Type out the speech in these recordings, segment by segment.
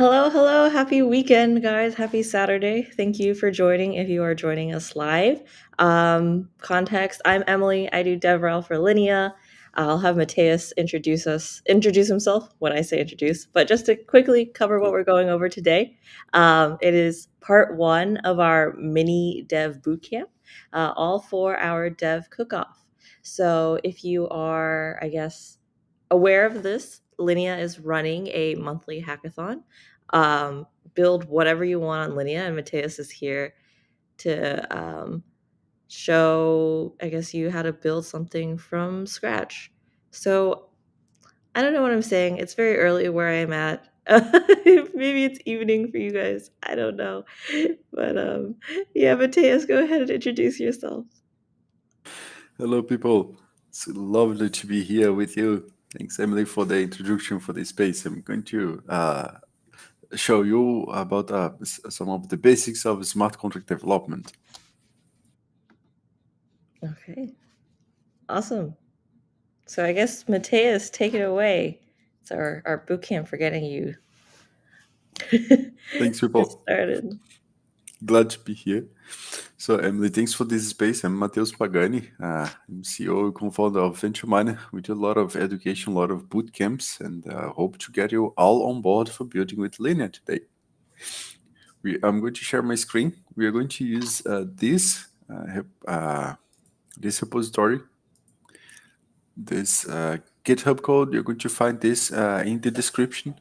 Hello, hello. Happy weekend, guys. Happy Saturday. Thank you for joining if you are joining us live. Context, I'm Emily. I do DevRel for Linea. I'll have Mateus introduce himself when I say introduce, but just to quickly cover what we're going over today. It is part one of our mini dev bootcamp, all for our dev cook-off. So if you are, I guess, aware of this, Linea is running a monthly hackathon. Build whatever you want on Linea, and Mateus is here to show, I guess, you how to build something from scratch. So I don't know what I'm saying. It's very early where I'm at. Maybe it's evening for you guys. I don't know. But yeah, Mateus, go ahead and introduce yourself. Hello, people. It's lovely to be here with you. Thanks, Emily, for the introduction for this space. I'm going to show you about some of the basics of smart contract development. Okay, awesome. So I guess Mateus, take it away. It's our boot camp for getting you Thanks, get people. started. Glad to be here. So, Emily, thanks for this space. I'm Matheus Pagani. I'm CEO and co-founder of Venture Miner. We do a lot of education, a lot of boot camps, and hope to get you all on board for building with Linea today. I'm going to share my screen. We are going to use this repository, this GitHub code. You're going to find this in the description.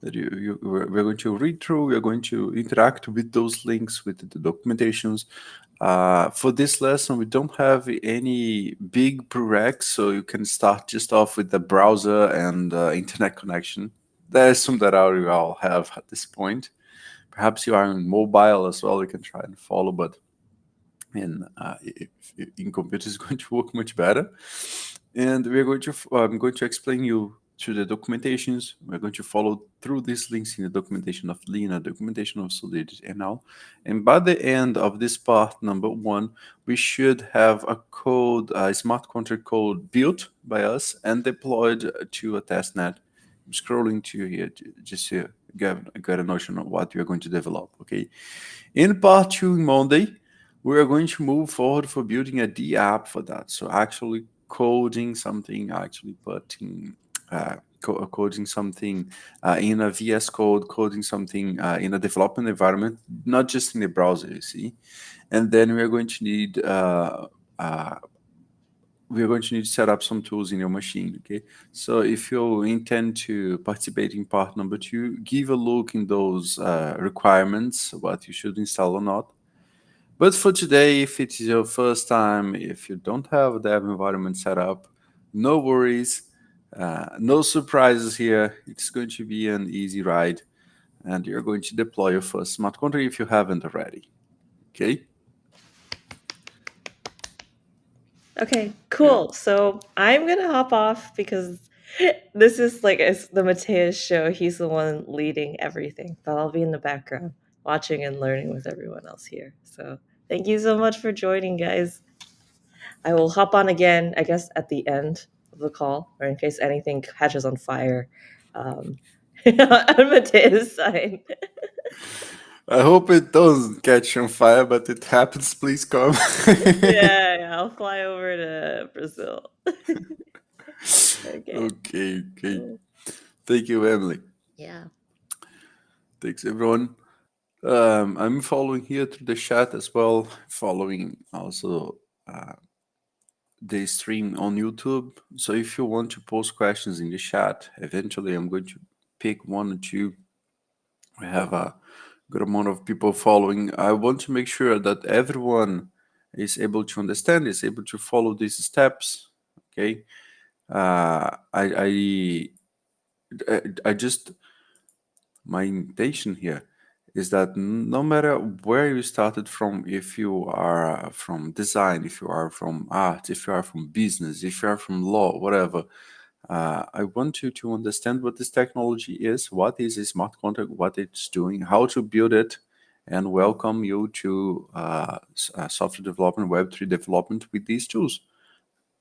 That we're going to read through. We're going to interact with those links, with the documentations. For this lesson, we don't have any big prereqs, so you can start just off with the browser and internet connection. There's some that we all have at this point. Perhaps you are on mobile as well. You can try and follow, but in computer is going to work much better. And I'm going to explain you to the documentations. We're going to follow through these links in the documentation of Linea, documentation of Solidity, and all. And by the end of this part, number one, we should have a code, a smart contract code built by us and deployed to a testnet. I'm scrolling to here just to get a notion of what we are going to develop. Okay. In part two, Monday, we are going to move forward for building a D app for that. So actually coding something, actually putting coding something in a VS Code, coding something in a development environment, not just in the browser, you see. And then we are going to need to set up some tools in your machine, okay? So if you intend to participate in part number two, give a look in those requirements, what you should install or not. But for today, if it is your first time, if you don't have a dev environment set up, no worries, no surprises here. It's going to be an easy ride, and you're going to deploy your first smart contract if you haven't already. Okay? Okay, Yeah. cool. So I'm gonna hop off because this is like it's the Mateus show. He's the one leading everything, but I'll be in the background watching and learning with everyone else here. So thank you so much for joining, guys. I will hop on again, I guess, at the end of the call, or in case anything catches on fire um, on Mateus' side. I hope it doesn't catch on fire, but it happens. Please come. Yeah, I'll fly over to Brazil. Okay, Okay. cool. Thank you, Emily. Yeah. Thanks, everyone. I'm following here through the chat as well, following also the stream on YouTube. So if you want to post questions in the chat, eventually I'm going to pick one or two. We have a good amount of people following. I want to make sure that everyone is able to understand, is able to follow these steps. Okay. I just, my intention here is that no matter where you started from, if you are from design, if you are from art, if you are from business, if you are from law, whatever, I want you to understand what this technology is, what is a smart contract, what it's doing, how to build it, and welcome you to software development, Web3 development with these tools.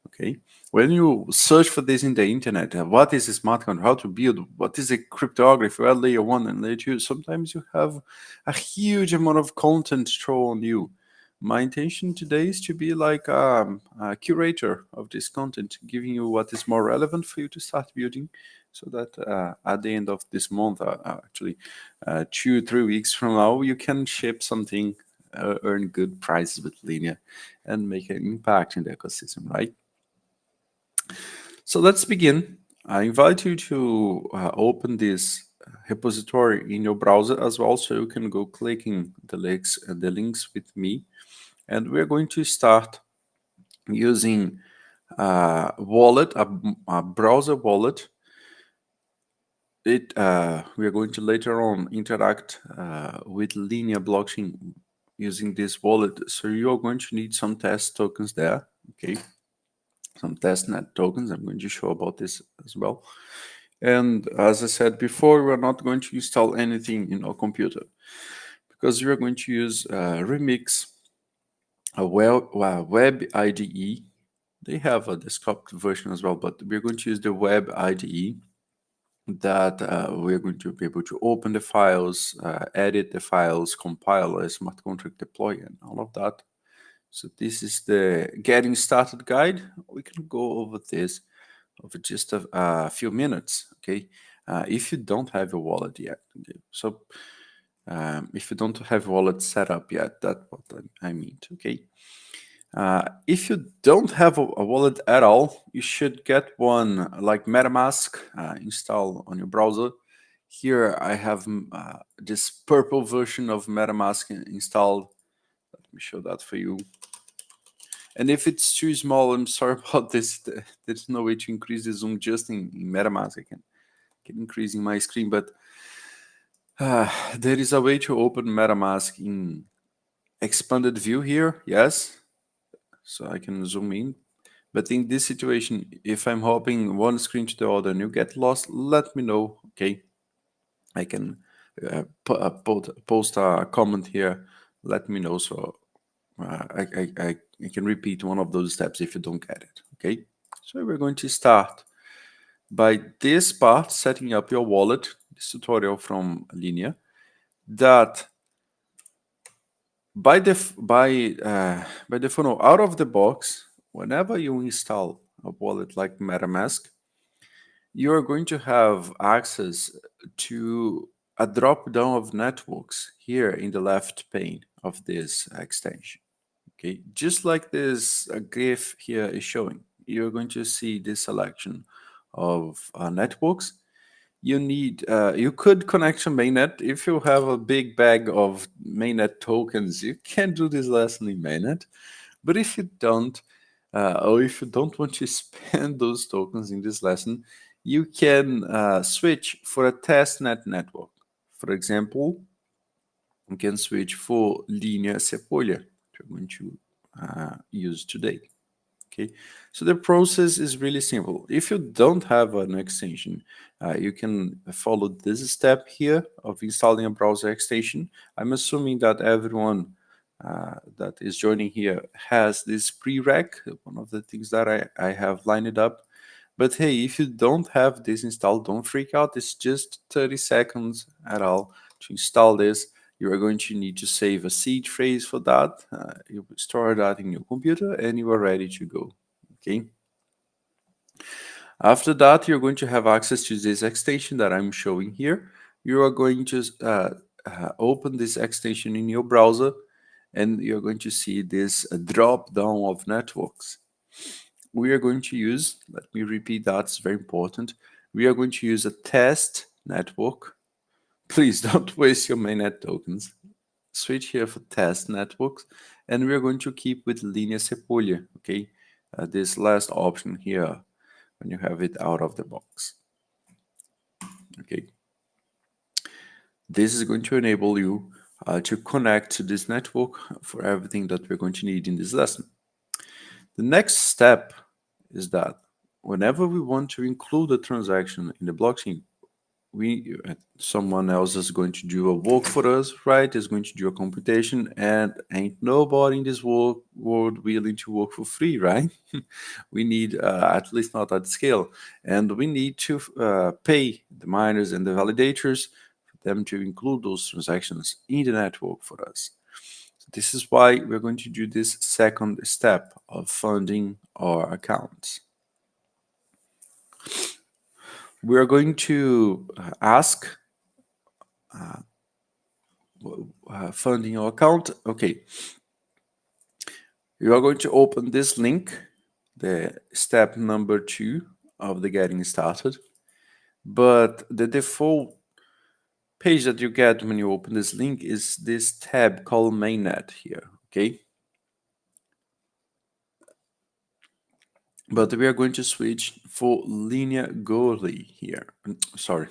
Okay, when you search for this in the internet, what is a smart contract, how to build, what is a cryptography, well, layer 1 and layer 2, sometimes you have a huge amount of content thrown on you. My intention today is to be like a curator of this content, giving you what is more relevant for you to start building, so that at the end of this month, actually 2-3 weeks from now, you can ship something, earn good prices with Linea, and make an impact in the ecosystem, right? So let's begin. I invite you to open this repository in your browser as well, so you can go clicking the links with me. And we're going to start using a wallet, a browser wallet. We are going to later on interact with Linea blockchain using this wallet. So you're going to need some test tokens there, okay? Some testnet tokens. I'm going to show about this as well. And as I said before, we're not going to install anything in our computer because we're going to use Remix, a web IDE. They have a desktop version as well, but we're going to use the web IDE that we're going to be able to open the files, edit the files, compile a smart contract deploy, and all of that. So this is the getting started guide. We can go over this over just a few minutes, okay? If you don't have a wallet yet, okay? So if you don't have a wallet set up yet, that's what I mean, okay? If you don't have a wallet at all, you should get one like Metamask installed on your browser. Here I have this purple version of Metamask installed. Let me show that for you. And if it's too small, I'm sorry about this. There's no way to increase the zoom just in MetaMask. I can increasing my screen, but there is a way to open MetaMask in expanded view here. Yes, so I can zoom in. But in this situation, if I'm hopping one screen to the other and you get lost, let me know. Okay, I can post a comment here. Let me know so I can repeat one of those steps if you don't get it, okay? So we're going to start by this part, setting up your wallet, this tutorial from Linea, that by default, out of the box, whenever you install a wallet like MetaMask, you are going to have access to a drop down of networks here in the left pane of this extension. Okay, just like this graph here is showing, you're going to see this selection of networks. You could connect to mainnet. If you have a big bag of mainnet tokens, you can do this lesson in mainnet. But if you don't, or if you don't want to spend those tokens in this lesson, you can switch for a testnet network. For example, you can switch for Linea Sepolia, which we're going to use today. Okay, so the process is really simple. If you don't have an extension, you can follow this step here of installing a browser extension. I'm assuming that everyone that is joining here has this prereq, one of the things that I have lined up. But hey, if you don't have this installed, don't freak out. It's just 30 seconds at all to install this. You are going to need to save a seed phrase for that. You store that in your computer and you are ready to go. Okay. After that, you're going to have access to this extension that I'm showing here. You are going to open this extension in your browser and you're going to see this drop down of networks. We are going to use, let me repeat that, it's very important. We are going to use a test network. Please don't waste your mainnet tokens. Switch here for test networks, and we are going to keep with Linea Sepolia, okay? This last option here, when you have it out of the box, okay? This is going to enable you to connect to this network for everything that we're going to need in this lesson. The next step is that whenever we want to include a transaction in the blockchain, someone else is going to do a work for us, right? Is going to do a computation, and ain't nobody in this world willing to work for free, right? We need, at least not at scale, and we need to pay the miners and the validators for them to include those transactions in the network for us. So this is why we're going to do this second step of funding our accounts. We are going to ask funding our account. Okay, you are going to open this link, the step number 2 of the getting started. But the default page that you get when you open this link is this tab called mainnet here, okay? But we are going to switch for Linea Goalie here. Sorry,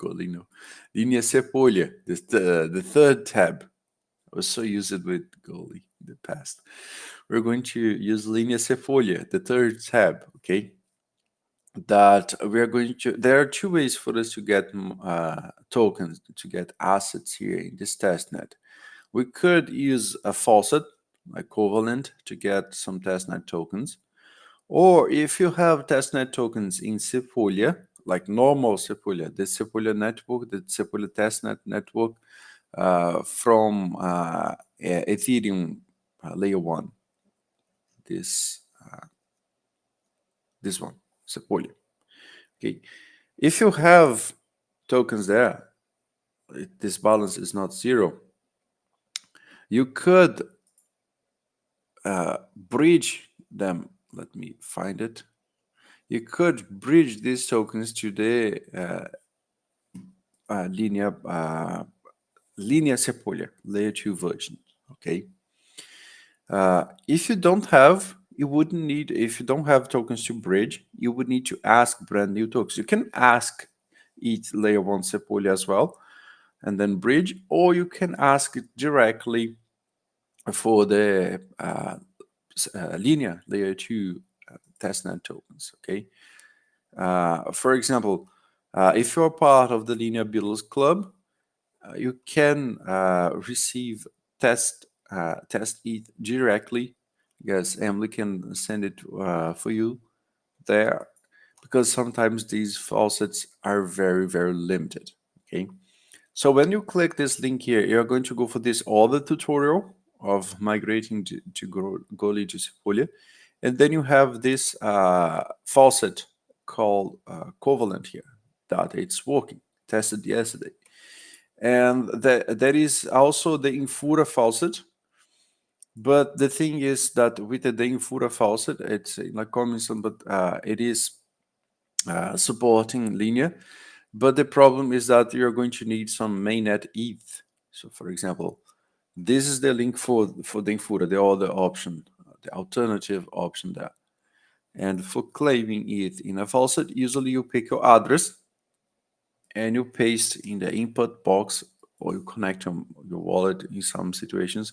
Goalie no. Linea Cepolha, the third tab. I was so used with Goalie in the past. We're going to use Linea Cepolha, the third tab, okay? That we are going to, there are two ways for us to get tokens, to get assets here in this testnet. We could use a faucet, equivalent, to get some testnet tokens. Or if you have testnet tokens in Cepolha, like normal Cepolha, the Cepolha network, the Cepolha testnet network from Ethereum layer 1, this one, Cepolha. Okay, if you have tokens there, this balance is not 0. You could bridge them. Let me find it. You could bridge these tokens to the Linea Cepolha layer 2 version. Okay. If you don't have, if you don't have tokens to bridge, you would need to ask brand new tokens. You can ask each layer 1 Cepolha as well, and then bridge, or you can ask it directly for the Linea layer 2 testnet tokens. Okay. For example, if you're part of the Linea Builders Club, you can receive test ETH directly, because Emily can send it for you there, because sometimes these faucets are very, very limited. Okay, so when you click this link here, you're going to go for this other tutorial of migrating to Goalie to Cepolha, and then you have this faucet called Covalent here, that it's working, tested yesterday. And there is also the Infura faucet. But the thing is that with the Infura faucet, it's like Cognizant, but it is supporting Linea. But the problem is that you're going to need some mainnet ETH. So, for example, this is the link for the Infura, the other option, the alternative option there. And for claiming ETH in a faucet, usually you pick your address and you paste in the input box, or you connect your wallet in some situations.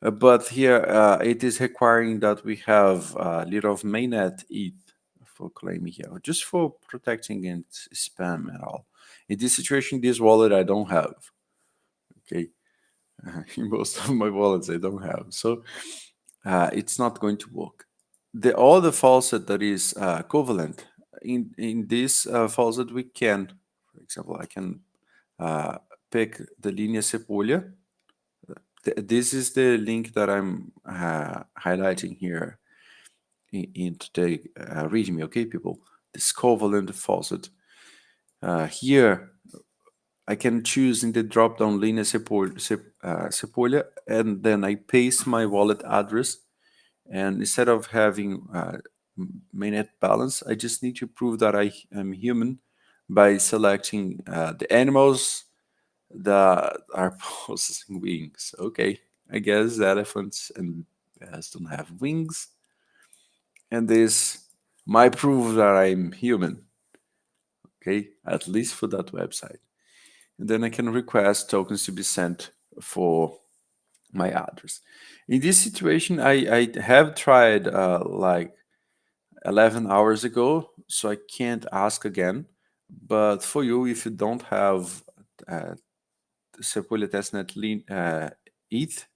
But here it is requiring that we have a little of mainnet ETH for claiming here, just for protecting against spam and all. In this situation, this wallet I don't have. Okay, in most of my wallets I don't have, so it's not going to work. The other faucet that is covalent, in this faucet we can, for example, I can pick the Linea Cepolha. This is the link that I'm highlighting here in the README, okay, people? This covalent faucet. Here, I can choose in the drop-down Linea Cepolha, and then I paste my wallet address. And instead of having mainnet balance, I just need to prove that I am human by selecting the animals that are possessing wings. Okay, I guess elephants and bears don't have wings. And this might prove that I'm human. Okay, at least for that website. And then I can request tokens to be sent for my address. In this situation, I have tried like 11 hours ago, so I can't ask again. But for you, if you don't have Sepolia Testnet ETH,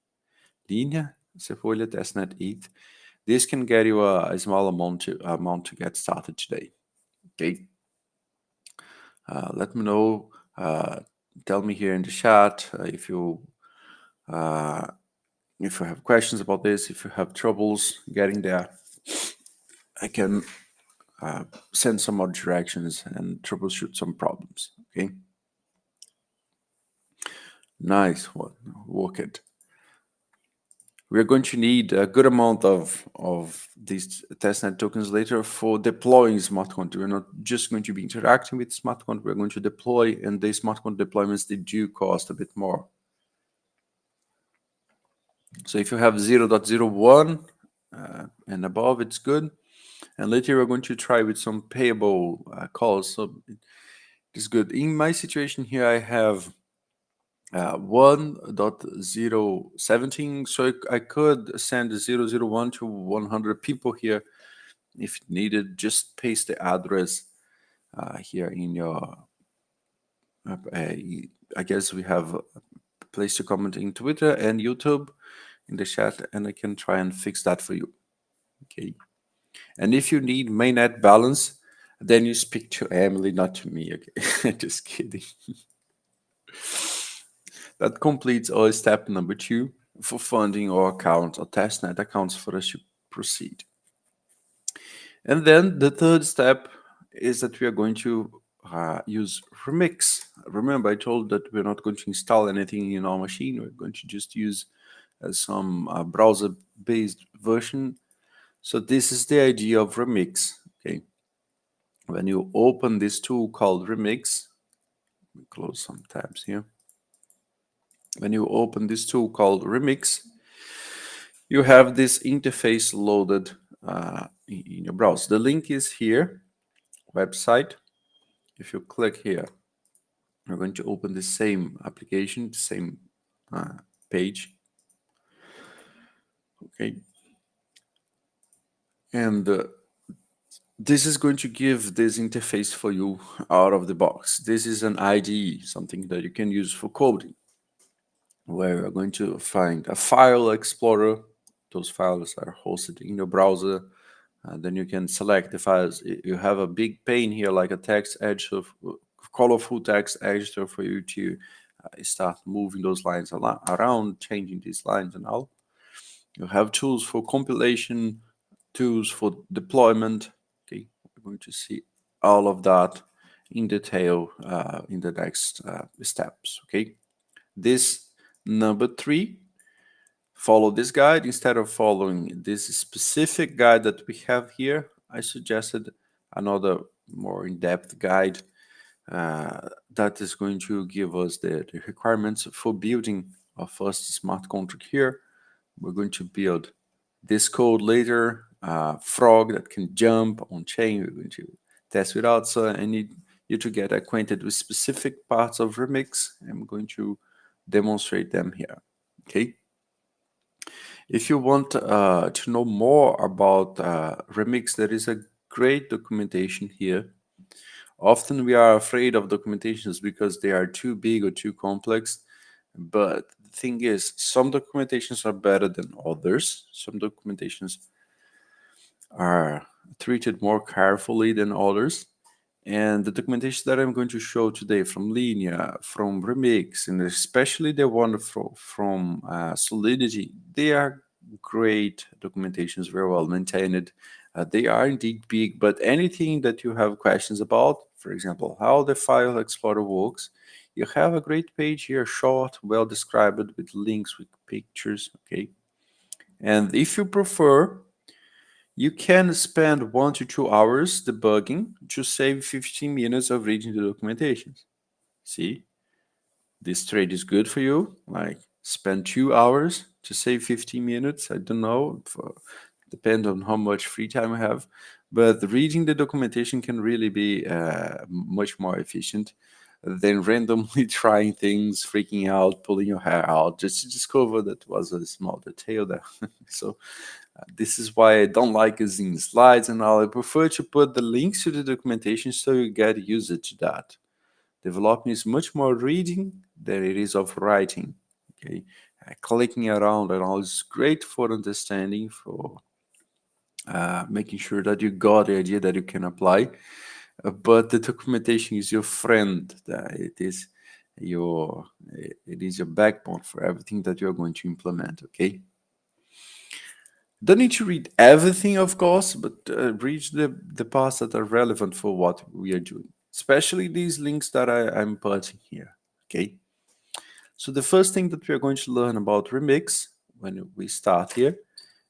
Linea Sepolia Testnet ETH, this can get you a small amount to get started today. Okay. Let me know. Tell me here in the chat if you have questions about this, if you have troubles getting there. I can send some more directions and troubleshoot some problems. Okay. Nice one. Work it. We're going to need a good amount of these testnet tokens later for deploying smart contracts. We're not just going to be interacting with smart contracts, we're going to deploy, and the smart contract deployments, they do cost a bit more. So if you have 0.01 and above, it's good. And later we're going to try with some payable calls. So it's good. In my situation here, I have 1.017, so I could send 001 to 100 people here if needed. Just paste the address here in your I guess we have a place to comment in Twitter and YouTube in the chat, and I can try and fix that for you. Okay. And if you need mainnet balance, then you speak to Emily, not to me. Okay. Just kidding. That completes our step number 2 for funding our account or testnet accounts for us to proceed. And then the third step is that we are going to use Remix. Remember, I told that we're not going to install anything in our machine. We're going to just use some browser-based version. So this is the idea of Remix. Okay. When you open this tool called Remix, let me close some tabs here. When you open this tool called Remix, you have this interface loaded in your browser. The link is here, website. If you click here, you're going to open the same application, the same page. Okay. And this is going to give this interface for you out of the box. This is an IDE, something that you can use for coding, where you're going to find a file explorer. Those files are hosted in your browser. Then you can select the files. You have a big pane here, like a text editor, colorful text editor for you to start moving those lines around, changing these lines and all. You have tools for compilation, tools for deployment. Okay, we're going to see all of that in detail in the next steps. Okay, this number 3. Follow this guide. Instead of following this specific guide that we have here, I suggested another more in-depth guide that is going to give us the requirements for building our first smart contract here. We're going to build this code later, frog that can jump on chain. We're going to test without, so I need you to get acquainted with specific parts of Remix. I'm going to demonstrate them here. Okay. If you want to know more about Remix, there is a great documentation here. Often we are afraid of documentations because they are too big or too complex. But the thing is, some documentations are better than others. Some documentations are treated more carefully than others. And the documentation that I'm going to show today from Linea, from Remix, and especially the one from Solidity, they are great documentations, very well maintained. They are indeed big, but anything that you have questions about, for example, how the file explorer works, you have a great page here, short, well described, with links, with pictures, okay? And if you prefer, you can spend 1 to 2 hours debugging to save 15 minutes of reading the documentation. See, this trade is good for you. Like, spend 2 hours to save 15 minutes. I don't know, depend on how much free time you have. But reading the documentation can really be much more efficient than randomly trying things, freaking out, pulling your hair out, just to discover that was a small detail there. So This is why I don't like using slides and all. I prefer to put the links to the documentation so you get used to that. Developing is much more reading than it is of writing. Okay, clicking around and all is great for understanding, for making sure that you got the idea that you can apply. But the documentation is your friend. Your it is your backbone for everything that you're going to implement. Okay. Don't need to read everything, of course, but read the parts that are relevant for what we are doing, especially these links that I'm putting here. Okay. So the first thing that we are going to learn about Remix when we start here,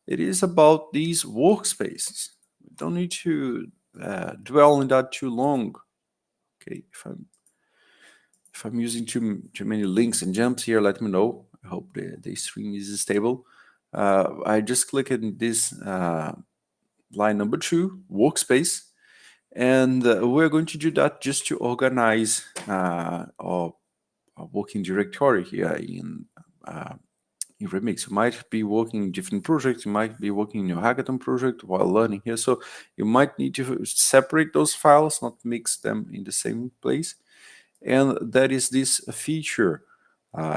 it is about these workspaces. We don't need to dwell on that too long. Okay. If I'm using too many links and jumps here, let me know. I hope the stream is stable. I just click in this line number 2, workspace, and we're going to do that just to organize our working directory here in Remix. You might be working in different projects, you might be working in your hackathon project while learning here, so you might need to separate those files, not mix them in the same place. And that is this feature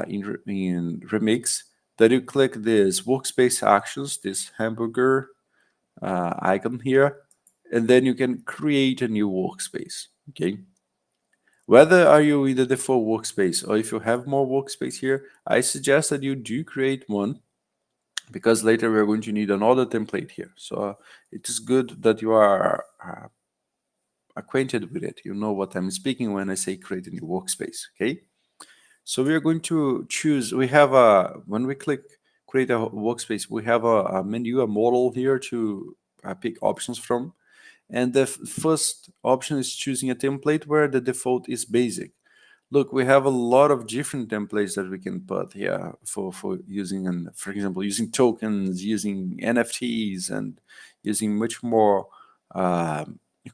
in Remix that you click this workspace actions, this hamburger icon here, and then you can create a new workspace. Okay. Whether are you in the default workspace or if you have more workspace here, I suggest that you do create one because later we're going to need another template here. So it is good that you are acquainted with it. You know what I'm speaking when I say create a new workspace. Okay. So we are going to choose, we have when we click create a workspace, we have a menu, a model here to pick options from. And the first option is choosing a template where the default is basic. Look, we have a lot of different templates that we can put here for using, and for example, using tokens, using NFTs, and using much more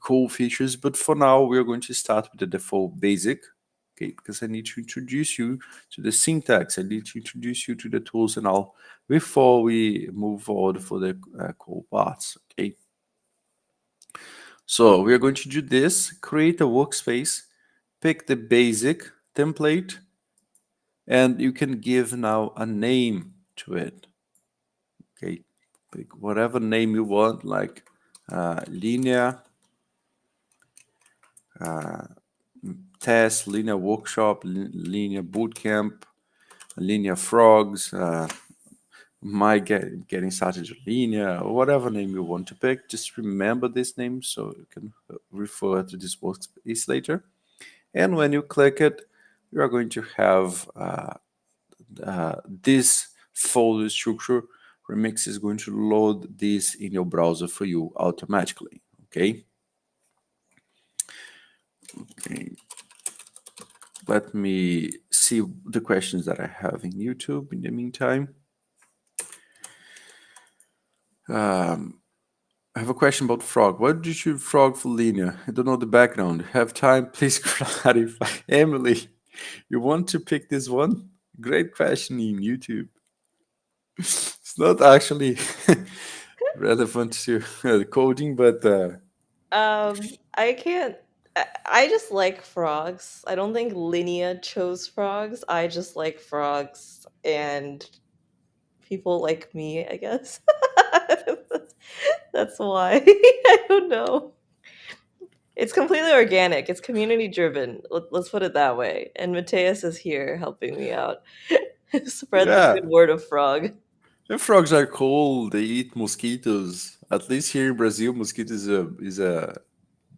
cool features. But for now, we're going to start with the default basic. Okay, because I need to introduce you to the syntax. I need to introduce you to the tools and all before we move forward for the cool parts. Okay. So we are going to do this, create a workspace, pick the basic template, and you can give now a name to it. Okay, pick whatever name you want, like Linea Test, Linea Workshop, Linea Bootcamp, Linea Frogs, getting started with Linea, or whatever name you want to pick. Just remember this name so you can refer to this workspace later. And when you click it, you are going to have this folder structure. Remix is going to load this in your browser for you automatically. Okay. Okay. Let me see the questions that I have in YouTube in the meantime. I have a question about frog. Why did you choose frog for Linea? I don't know the background. Have time? Please clarify. Emily, you want to pick this one? Great question in YouTube. It's not actually relevant to coding, but I can't. I just like frogs. I don't think Linea chose frogs. I just like frogs and people like me, I guess. That's why. I don't know. It's completely organic. It's community driven. Let's put it that way. And Mateus is here helping me out. Spread the yeah, good word of frog. the frogs are cool. They eat mosquitoes. At least here in Brazil, mosquitoes is a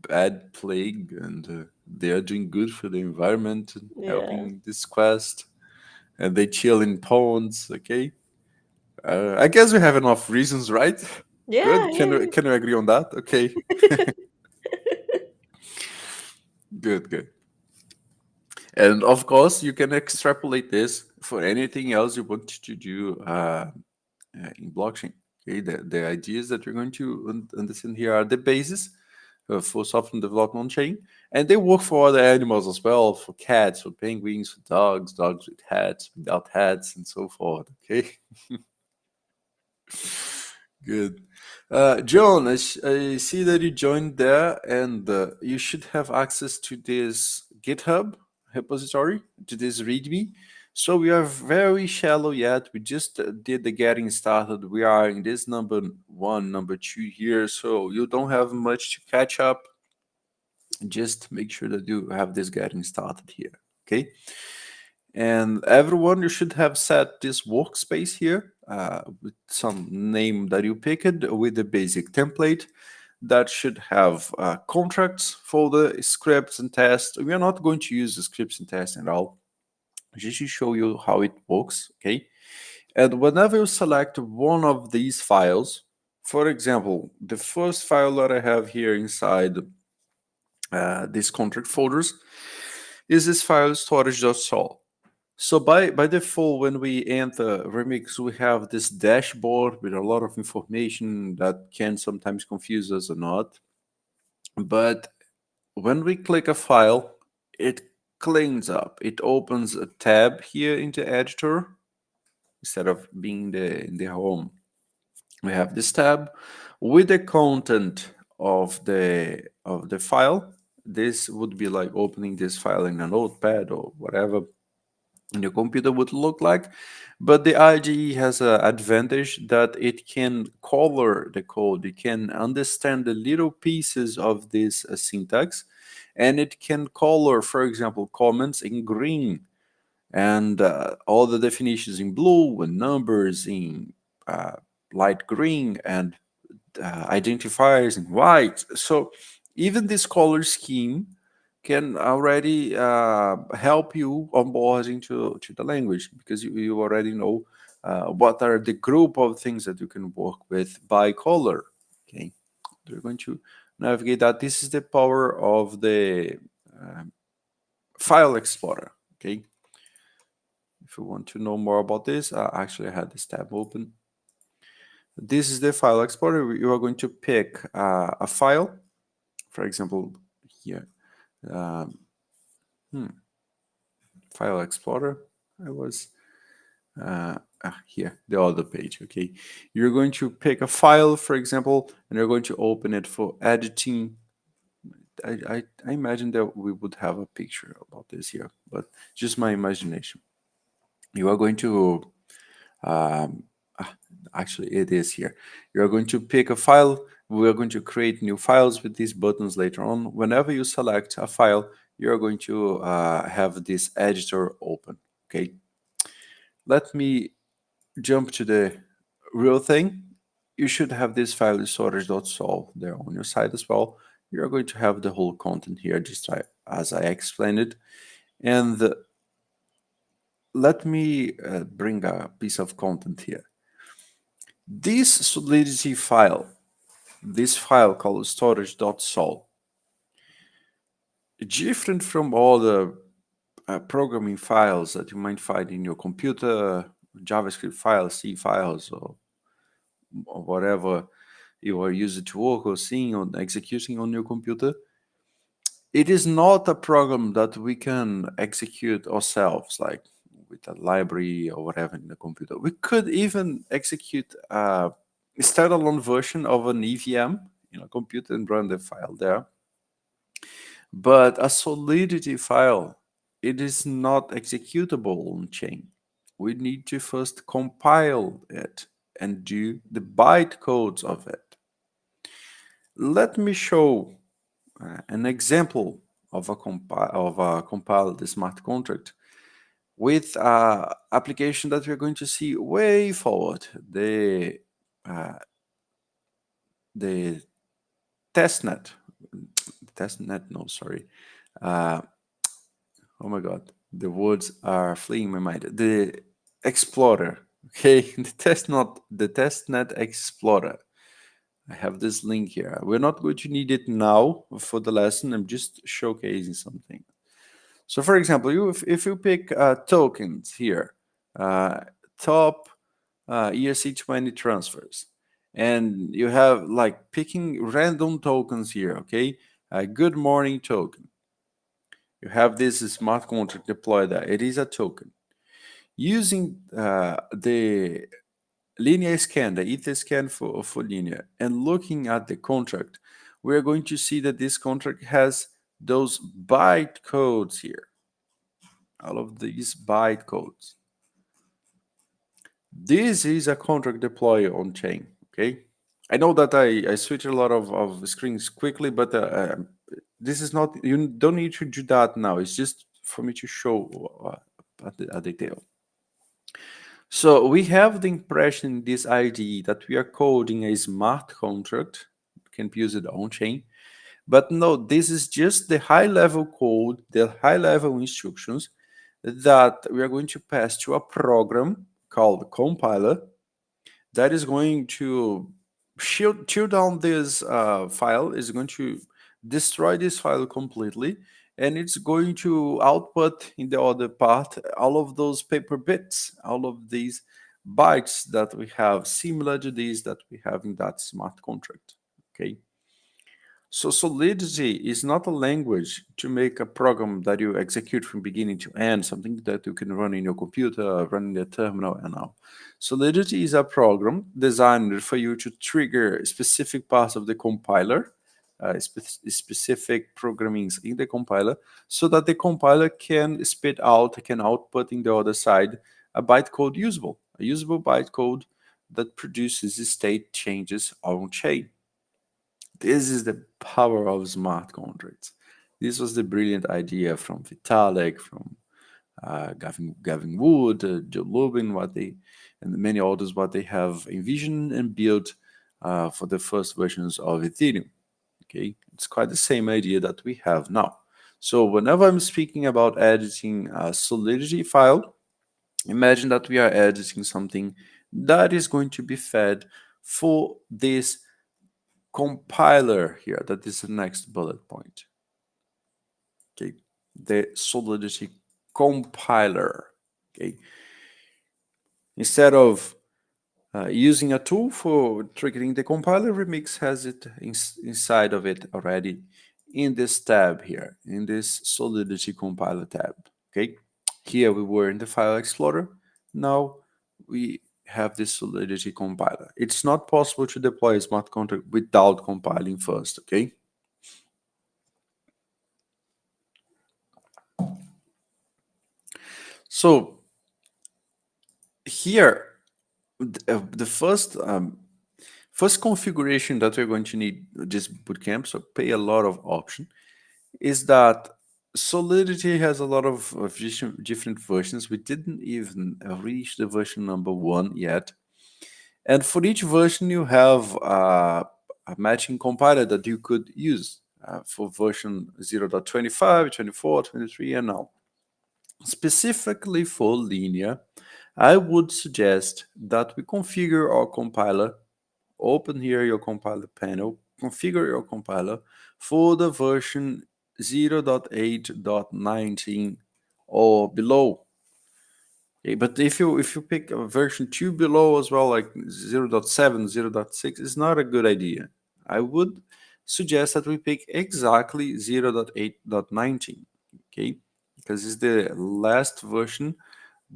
bad plague, and they are doing good for the environment and Yeah. helping this quest. And they chill in ponds. Okay, I guess we have enough reasons, right? Yeah, Good. Can yeah. we can we agree on that? Okay. Yeah. Good. Good. And of course, you can extrapolate this for anything else you want to do in blockchain. Okay, the ideas that you're going to understand here are the basis for software development on chain, and they work for other animals as well, for cats, for penguins, for dogs, dogs with hats, without hats, and so forth. Okay, Good. John, I see that you joined there, and you should have access to this GitHub repository, to this README. So we are very shallow yet. We just did the getting started. We are in this number one, number two here, so you don't have much to catch up. Just make sure that you have this getting started here, okay? And everyone, you should have set this workspace here with some name that you picked with the basic template that should have contracts, folder, scripts, and tests. We are not going to use the scripts and tests at all, just to show you how it works, okay? And whenever you select one of these files, for example, the first file that I have here inside these contract folders is this file storage.sol. So by default, when we enter Remix, we have this dashboard with a lot of information that can sometimes confuse us or not. But when we click a file, it cleans up. It opens a tab here in the editor instead of being in the home. We have this tab with the content of the file. This would be like opening this file in a notepad or whatever your computer would look like. But the IDE has an advantage that it can color the code. It can understand the little pieces of this syntax, and it can color, for example, comments in green and all the definitions in blue and numbers in light green and identifiers in white. So even this color scheme can already help you onboarding to the language because you already know what are the group of things that you can work with by color. Okay, we're going to navigate that. This is the power of the file explorer. Okay, if you want to know more about this, actually I had this tab open. This is the file explorer. You are going to pick a file, for example, here. Um, File explorer. I was here, the other page. Okay, you're going to pick a file, for example, and you're going to open it for editing. I imagine that we would have a picture about this here, but just my imagination. You are going to um, actually it is here. You're going to pick a file. We're going to create new files with these buttons later on. Whenever you select a file, you're going to have this editor open. Okay, let me jump to the real thing. You should have this file storage.sol there on your side as well. You're going to have the whole content here, just as I explained it. And let me bring a piece of content here. This Solidity file, this file called storage.sol, different from all the programming files that you might find in your computer, JavaScript files, C files, or whatever you are used to work or seeing or executing on your computer. It is not a program that we can execute ourselves, like with a library or whatever in the computer. We could even execute a standalone version of an EVM in a computer and run the file there. But a Solidity file, it is not executable on chain. We need to first compile it and do the bytecodes of it. Let me show an example of a compiled smart contract with an application that we're going to see way forward, uh, the testnet. Testnet, no, sorry. Uh, oh my god, the words are fleeing my mind. The Explorer, okay, the testnet Explorer. I have this link here. We're not going to need it now for the lesson. I'm just showcasing something. So, for example, if you pick tokens here, uh, top ERC20 transfers, and you have like picking random tokens here, okay? A good morning token. You have this smart contract deployed there. It is a token. Using the Linea scan, the ETH scan for Linea, and looking at the contract, we are going to see that this contract has those byte codes here. All of these byte codes. This is a contract deploy on chain, okay? I know that I switch a lot of screens quickly, but this is not, you don't need to do that now. It's just for me to show a detail. So we have the impression in this IDE that we are coding a smart contract, can be used on chain, but no, this is just the high level code, the high level instructions that we are going to pass to a program called compiler that is going to chill down this file, is going to destroy this file completely, and it's going to output in the other part all of those paper bits, all of these bytes that we have, similar to these that we have in that smart contract. Okay. So Solidity is not a language to make a program that you execute from beginning to end, something that you can run in your computer, run in the terminal, and all. Solidity is a program designed for you to trigger specific parts of the compiler, specific programmings in the compiler, so that the compiler can spit out, can output in the other side a bytecode usable, a usable bytecode that produces state changes on chain. This is the power of smart contracts. This was the brilliant idea from Vitalik, from Gavin Wood, Joe Lubin, and many others, what they have envisioned and built for the first versions of Ethereum. Okay, it's quite the same idea that we have now. So whenever I'm speaking about editing a Solidity file, imagine that we are editing something that is going to be fed for this compiler here. That is the next bullet point. Okay, the Solidity compiler. Okay, instead of using a tool for triggering the compiler, Remix has it inside of it already in this tab here, in this Solidity compiler tab. Okay, here we were in the file explorer. Now we have this Solidity compiler. It's not possible to deploy a smart contract without compiling first. Okay. So here, the first configuration that we're going to need this bootcamp, so pay a lot of option, is that Solidity has a lot of different versions. We didn't even reach the version number 1 yet. And for each version, you have a matching compiler that you could use for version 0.25, 24, 23, and now. Specifically for Linea, I would suggest that we configure our compiler, open here your compiler panel, configure your compiler for the version 0.8.19 or below. Okay, but if you pick a version 2 below as well, like 0.7, 0.6, it's not a good idea. I would suggest that we pick exactly 0.8.19, okay? Because it's the last version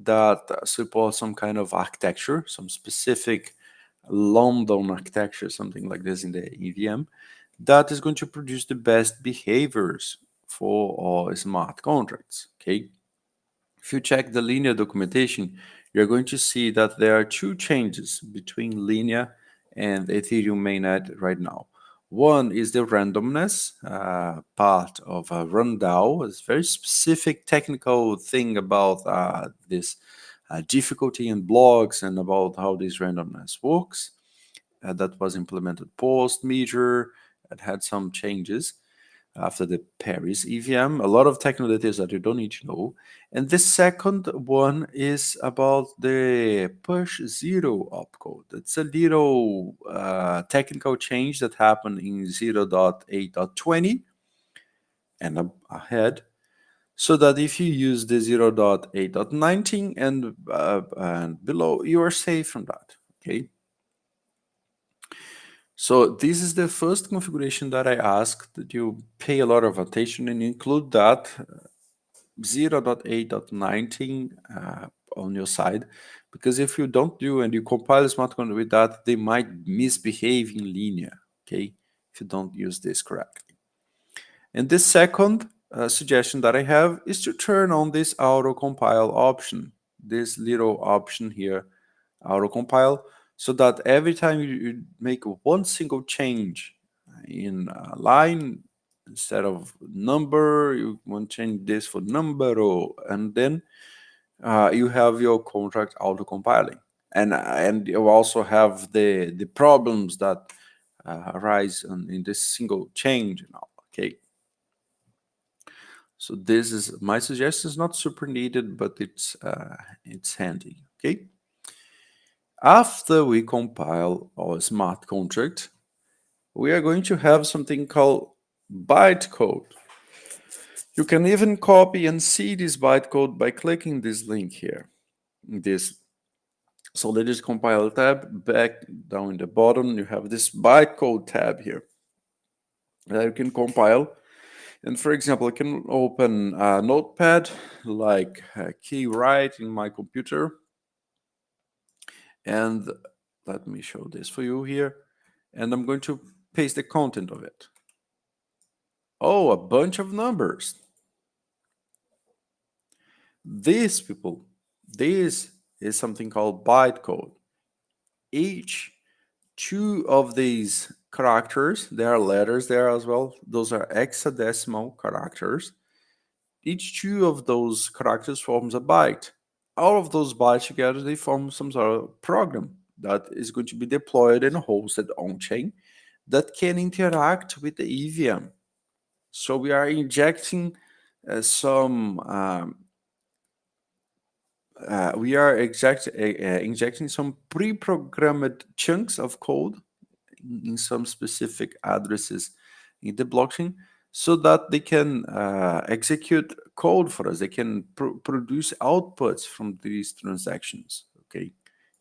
that supports some kind of architecture, some specific London architecture, something like this in the EVM, that is going to produce the best behaviors for our smart contracts, okay? If you check the Linea documentation, you're going to see that there are 2 changes between Linea and Ethereum mainnet right now. One is the randomness part of RunDAO. It's a very specific technical thing about this difficulty in blocks and about how this randomness works. That was implemented post Meteor. It had some changes after the Paris EVM, a lot of technical details that you don't need to know. And the second one is about the push 0 opcode. It's a little technical change that happened in 0.8.20 and ahead, so that if you use the 0.8.19 and below, you are safe from that, okay? So this is the first configuration that I ask that you pay a lot of attention and include that 0.8.19 on your side, because if you don't do and you compile a smart contract with that, they might misbehave in Linea, okay, if you don't use this correctly. And the second suggestion that I have is to turn on this auto compile option, this little option here, auto compile, so that every time you make one single change in a line, instead of number, you want to change this for number, and then you have your contract auto compiling, and you also have the problems that arise in this single change and all. Okay. So this is my suggestion. Is not super needed, but it's handy. Okay. After we compile our smart contract, we are going to have something called bytecode. You can even copy and see this bytecode by clicking this link here. This Solidity compile tab, back down in the bottom, you have this bytecode tab here that you can compile. And for example, I can open a notepad like Keywrite in my computer. And let me show this for you here. And I'm going to paste the content of it. Oh, a bunch of numbers. This, people, this is something called bytecode. Each two of these characters, there are letters there as well. Those are hexadecimal characters. Each two of those characters forms a byte. All of those bytes together, they form some sort of program that is going to be deployed and hosted on-chain that can interact with the EVM. So we are injecting injecting some pre-programmed chunks of code in some specific addresses in the blockchain, so that they can execute code for us. They can produce outputs from these transactions. Okay,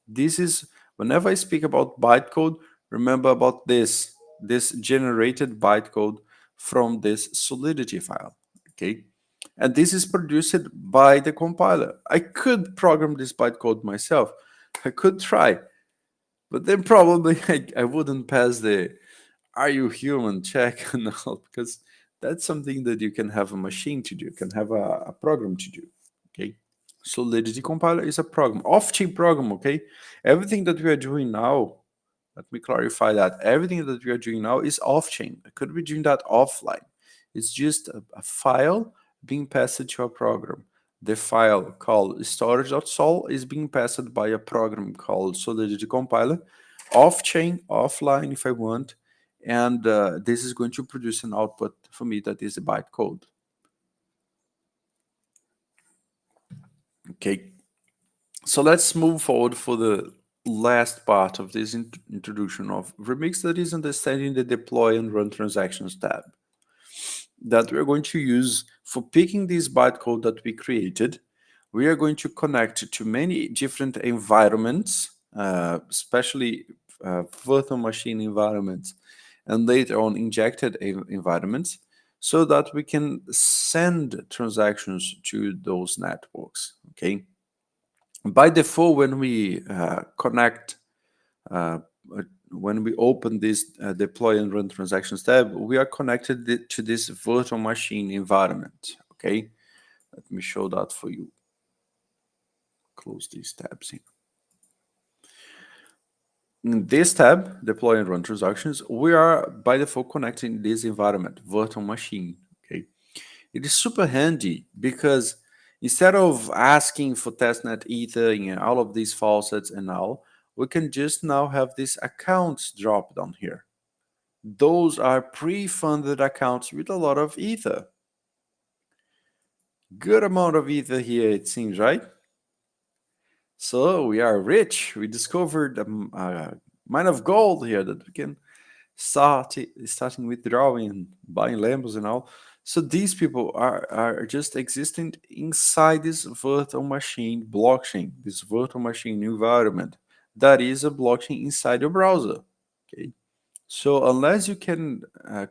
this is, whenever I speak about bytecode, remember about this generated bytecode from this Solidity file. Okay, and this is produced by the compiler. I could program this bytecode myself. I could try, but then probably I wouldn't pass the "Are you human?" check and all, because that's something that you can have a machine to do. You can have a program to do. Okay. Solidity compiler is a program, off-chain program. Okay. Everything that we are doing now, let me clarify that. Everything that we are doing now is off-chain. I could be doing that offline. It's just a file being passed to a program. The file called storage.sol is being passed by a program called Solidity compiler, off-chain, offline if I want, and this is going to produce an output for me that is a bytecode. Okay, so let's move forward for the last part of this introduction of Remix, that is understanding the deploy and run transactions tab that we're going to use for picking this bytecode that we created. We are going to connect to many different environments, especially virtual machine environments, and later on injected environments, so that we can send transactions to those networks. Okay. By default, when we connect, when we open this deploy and run transactions tab, we are connected to this virtual machine environment. Okay, let me show that for you. Close these tabs here. In this tab, deploy and run transactions, we are by default connecting this environment, virtual machine. Okay, it is super handy because instead of asking for testnet ether and all of these faucets and all, we can just now have these accounts drop down here. Those are pre-funded accounts with a lot of ether. Good amount of ether here, it seems, right? So we are rich. We discovered a mine of gold here that we can starting withdrawing and buying Lambos and all. So these people are just existing inside this virtual machine blockchain, this virtual machine environment that is a blockchain inside your browser. Okay. So unless you can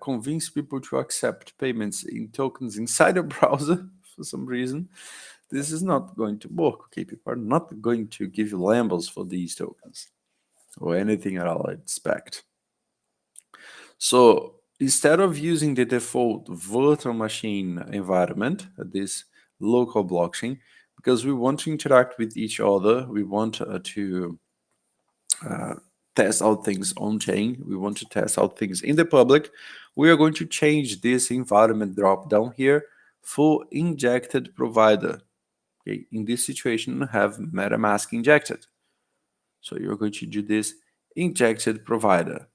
convince people to accept payments in tokens inside a browser for some reason, this is not going to work. Okay, people are not going to give you labels for these tokens or anything at all, I expect. So instead of using the default virtual machine environment, this local blockchain, because we want to interact with each other, we want to test out things on chain, we want to test out things in the public, we are going to change this environment drop down here for injected provider. Okay, in this situation, have MetaMask injected. So you're going to do this injected provider.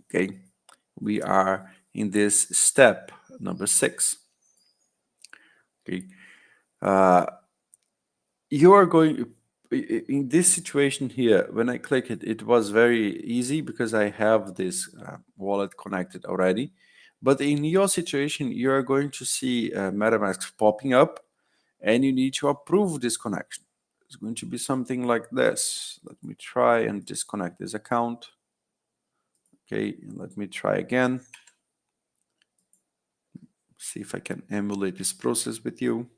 Okay, we are in this step number 6. Okay, you are going in this situation here. When I click it, it was very easy because I have this wallet connected already. But in your situation, you are going to see MetaMask popping up, and you need to approve this connection. It's going to be something like this. Let me try and disconnect this account. Okay, let me try again. See if I can emulate this process with you.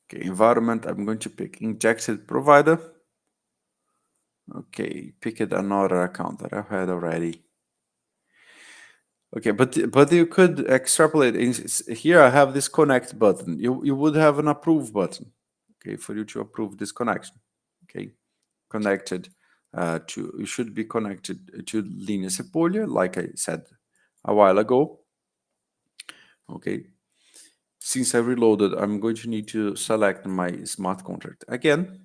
Okay, environment, I'm going to pick injected provider. Okay, pick it another account that I had already. Okay, but you could extrapolate. Here I have this connect button. You would have an approve button, okay, for you to approve this connection. Okay, connected to, you should be connected to Linea Dev, like I said a while ago. Okay, since I reloaded, I'm going to need to select my smart contract again.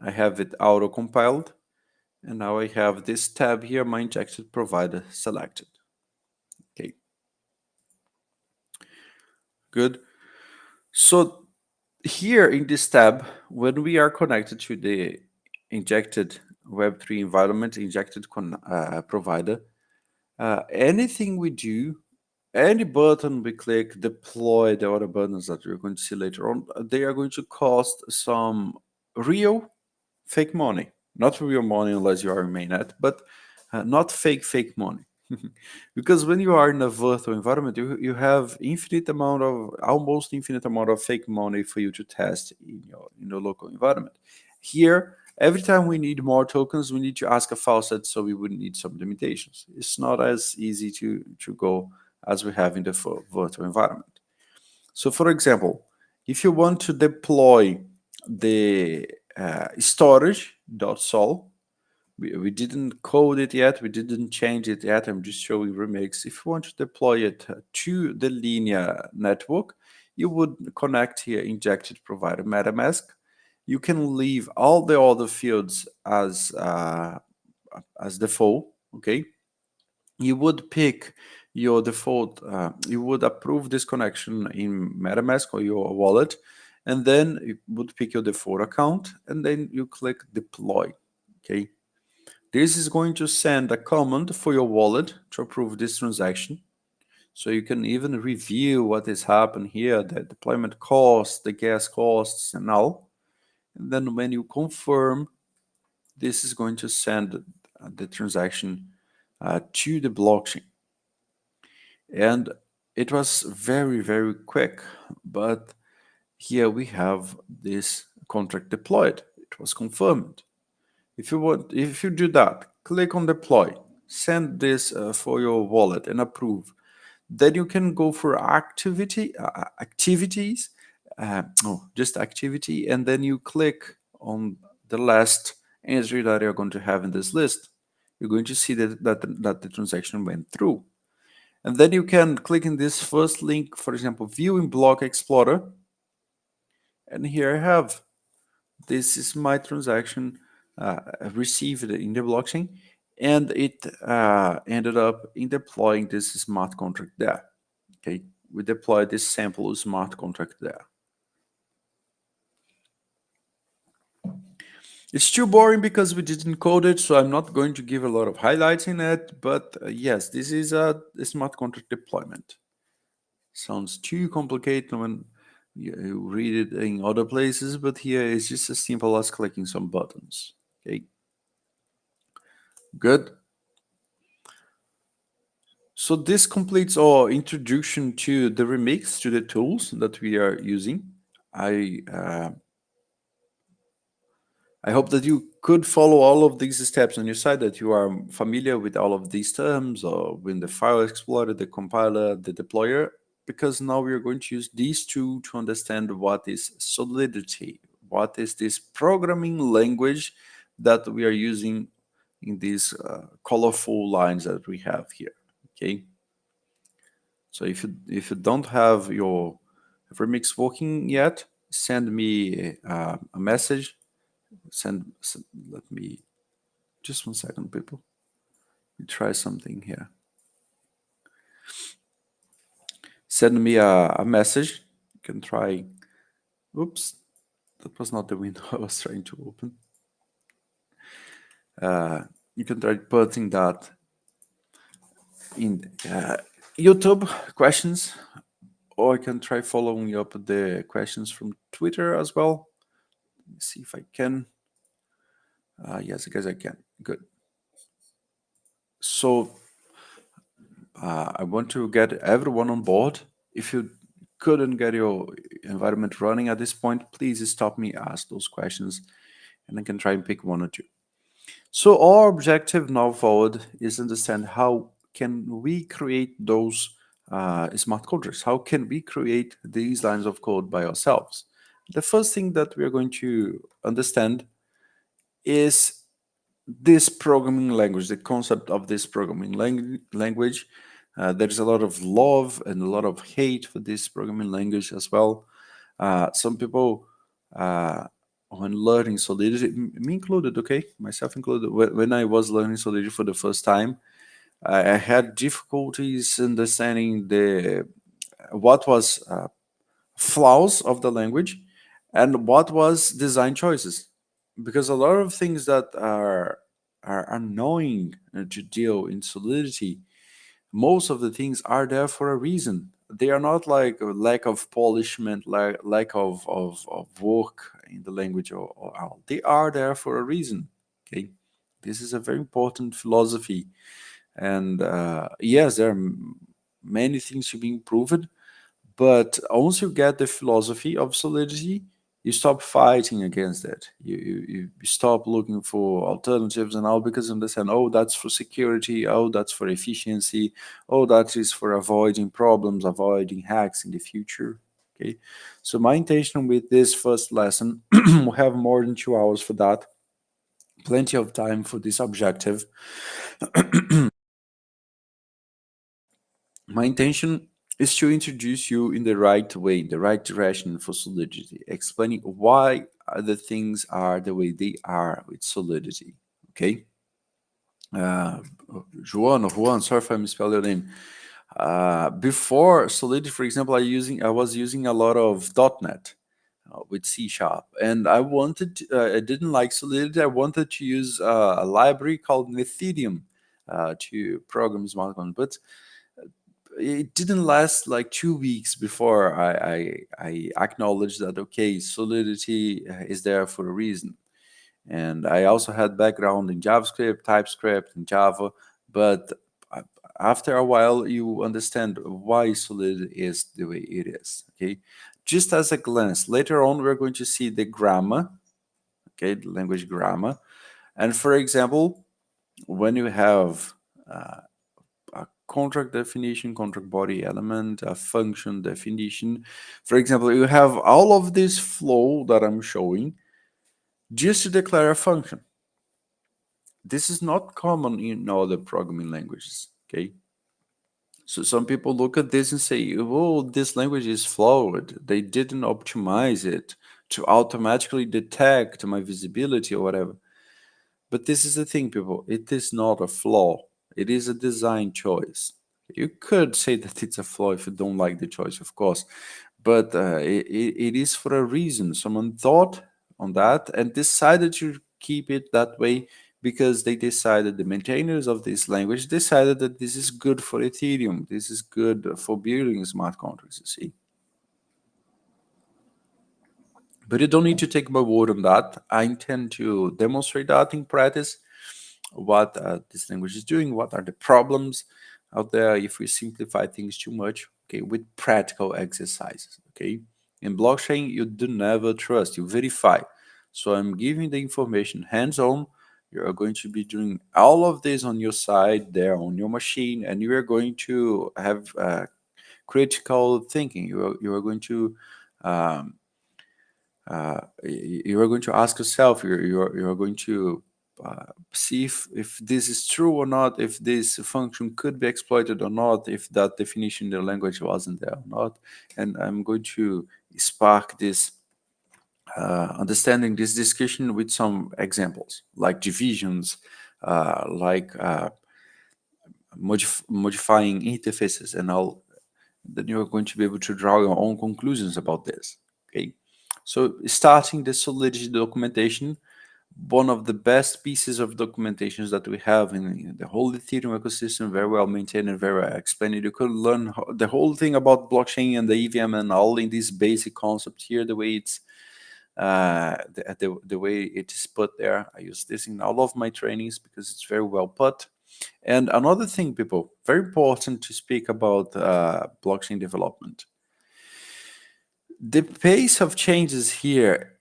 I have it auto compiled, and now I have this tab here, my injected provider selected. Okay, good. So here in this tab, when we are connected to the injected Web3 environment, injected provider, anything we do, any button we click, deploy, the other buttons that we're going to see later on, they are going to cost some real fake money. Not real money unless you are in mainnet, but not fake money. Because when you are in a virtual environment, you have almost infinite amount of fake money for you to test in your local environment. Here, every time we need more tokens, we need to ask a faucet, so we would need some limitations. It's not as easy to go as we have in the virtual environment. So for example, if you want to deploy the storage.sol, we didn't code it yet, we didn't change it yet, I'm just showing remix. If you want to deploy it to the Linea network, you would connect here injected provider MetaMask. You can leave all the other fields as default, okay? You would pick your default, you would approve this connection in MetaMask or your wallet, and then you would pick your default account, and then you click deploy, okay? This is going to send a command for your wallet to approve this transaction. So you can even review what has happened here, the deployment costs, the gas costs, and all. And then when you confirm, this is going to send the transaction to the blockchain. And it was very, very quick. But here we have this contract deployed. It was confirmed. If you do that, click on deploy, send this for your wallet and approve. Then you can go for activities, just activity, and then you click on the last entry that you're going to have in this list. You're going to see that the transaction went through. And then you can click in this first link, for example, view in Block Explorer. And here I have, this is my transaction received in the blockchain, and it ended up in deploying this smart contract there. Okay, we deployed this sample smart contract there. It's too boring because we didn't code it, so I'm not going to give a lot of highlights in it, but yes, this is a smart contract deployment. Sounds too complicated when you read it in other places, but here it's just as simple as clicking some buttons. Okay, good. So this completes our introduction to the remix, to the tools that we are using. I hope that you could follow all of these steps on your side, that you are familiar with all of these terms, or with the file explorer, the compiler, the deployer, because now we are going to use these two to understand what is Solidity, what is this programming language that we are using in these colorful lines that we have here. Okay. So if you don't have your remix working yet, send me a message. Let me just 1 second, people. We try something here. Send me a message. You can try. Oops, that was not the window I was trying to open. You can try putting that in YouTube questions, or I can try following up the questions from Twitter as well. Let me see if I can. Yes, I guess I can. Good. So I want to get everyone on board. If you couldn't get your environment running at this point, please stop me, ask those questions, and I can try and pick one or two. So our objective now forward is understand how can we create those smart coders? How can we create these lines of code by ourselves? The first thing that we are going to understand is this programming language, the concept of this programming language. There's a lot of love and a lot of hate for this programming language as well. Some people, when learning Solidity, me included, okay, myself included, when I was learning Solidity for the first time, I had difficulties understanding what was flaws of the language and what was design choices, because a lot of things that are annoying to deal in Solidity, most of the things are there for a reason. They are not like a lack of polishment, like lack of work in the language, or all. They are there for a reason. Okay, this is a very important philosophy, and yes, there are many things to be improved, but once you get the philosophy of Solidity, you stop fighting against it. You stop looking for alternatives and all, because you understand, oh, that's for security, oh, that's for efficiency, oh, that is for avoiding problems, avoiding hacks in the future. Okay. So my intention with this first lesson, we have more than 2 hours for that, plenty of time for this objective. My intention is to introduce you in the right way, in the right direction for Solidity, explaining why the things are the way they are with Solidity. Okay? Uh, João or Juan, sorry if I misspelled your name. Before Solidity, for example, I was using a lot of .NET with C Sharp, and I didn't like Solidity. I wanted to use a library called Ethereum to program smart contracts, but it didn't last like 2 weeks before I acknowledged that, okay, Solidity is there for a reason. And I also had background in JavaScript, TypeScript, and Java, but after a while you understand why Solidity is the way it is. Okay, just as a glance. Later on, we're going to see the grammar. Okay, the language grammar, and for example, when you have a contract definition, contract body element, a function definition. For example, you have all of this flow that I'm showing just to declare a function. This is not common in other programming languages, okay? So some people look at this and say, oh, this language is flawed. They didn't optimize it to automatically detect my visibility or whatever. But this is the thing, people. It is not a flaw. It is a design choice. You could say that it's a flaw if you don't like the choice, of course, but it is for a reason. Someone thought on that and decided to keep it that way because they decided, the maintainers of this language decided that this is good for Ethereum. This is good for building smart contracts, you see. But you don't need to take my word on that. I intend to demonstrate that in practice, what this language is doing, what are the problems, out there if we simplify things too much, okay, with practical exercises, okay? In blockchain, you do never trust, you verify. So I'm giving the information hands-on. You are going to be doing all of this on your side there on your machine, and you are going to have critical thinking. You are going to um, you are going to ask yourself. You are going to see if this is true or not, if this function could be exploited or not, if that definition in the language wasn't there or not. And I'm going to spark this understanding, this discussion with some examples like divisions, like modifying interfaces and all. Then you're going to be able to draw your own conclusions about this. Okay, so starting the Solidity documentation, one of the best pieces of documentations that we have in the whole Ethereum ecosystem, very well maintained and very well explained. You could learn the whole thing about blockchain and the EVM and all in this basic concept here, the way it's the way it is put there. I use this in all of my trainings because it's very well put. And another thing, people, very important to speak about blockchain development. The pace of changes here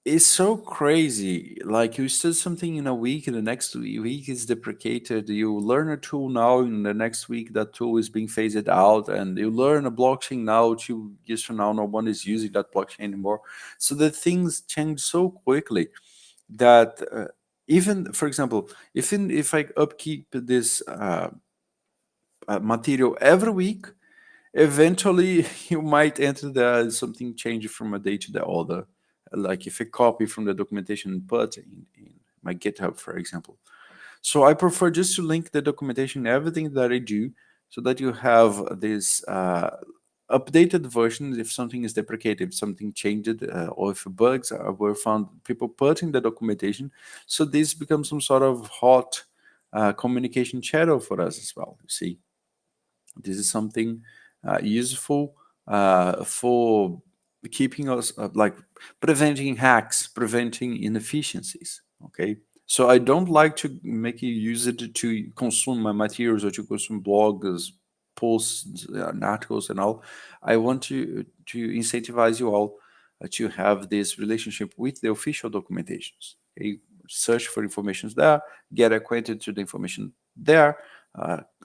is so crazy. Like you said something in a week, and the next week is deprecated. You learn a tool now, in the next week that tool is being phased out, and you learn a blockchain now. 2 years from now, no one is using that blockchain anymore. So the things change so quickly that even, for example, if I upkeep this material every week, eventually you might enter the something change from a day to the other. Like if I copy from the documentation and put in my GitHub, for example. So I prefer just to link the documentation, everything that I do, so that you have this updated version if something is deprecated, if something changed, or if bugs were found, people put in the documentation. So this becomes some sort of hot communication channel for us as well, you see. This is something useful for keeping us like preventing hacks, preventing inefficiencies. Okay, so I don't like to make you use it to consume my materials or to consume blogs, posts, and articles, and all. I want to incentivize you all to have this relationship with the official documentations. Okay, search for information there, get acquainted to the information there,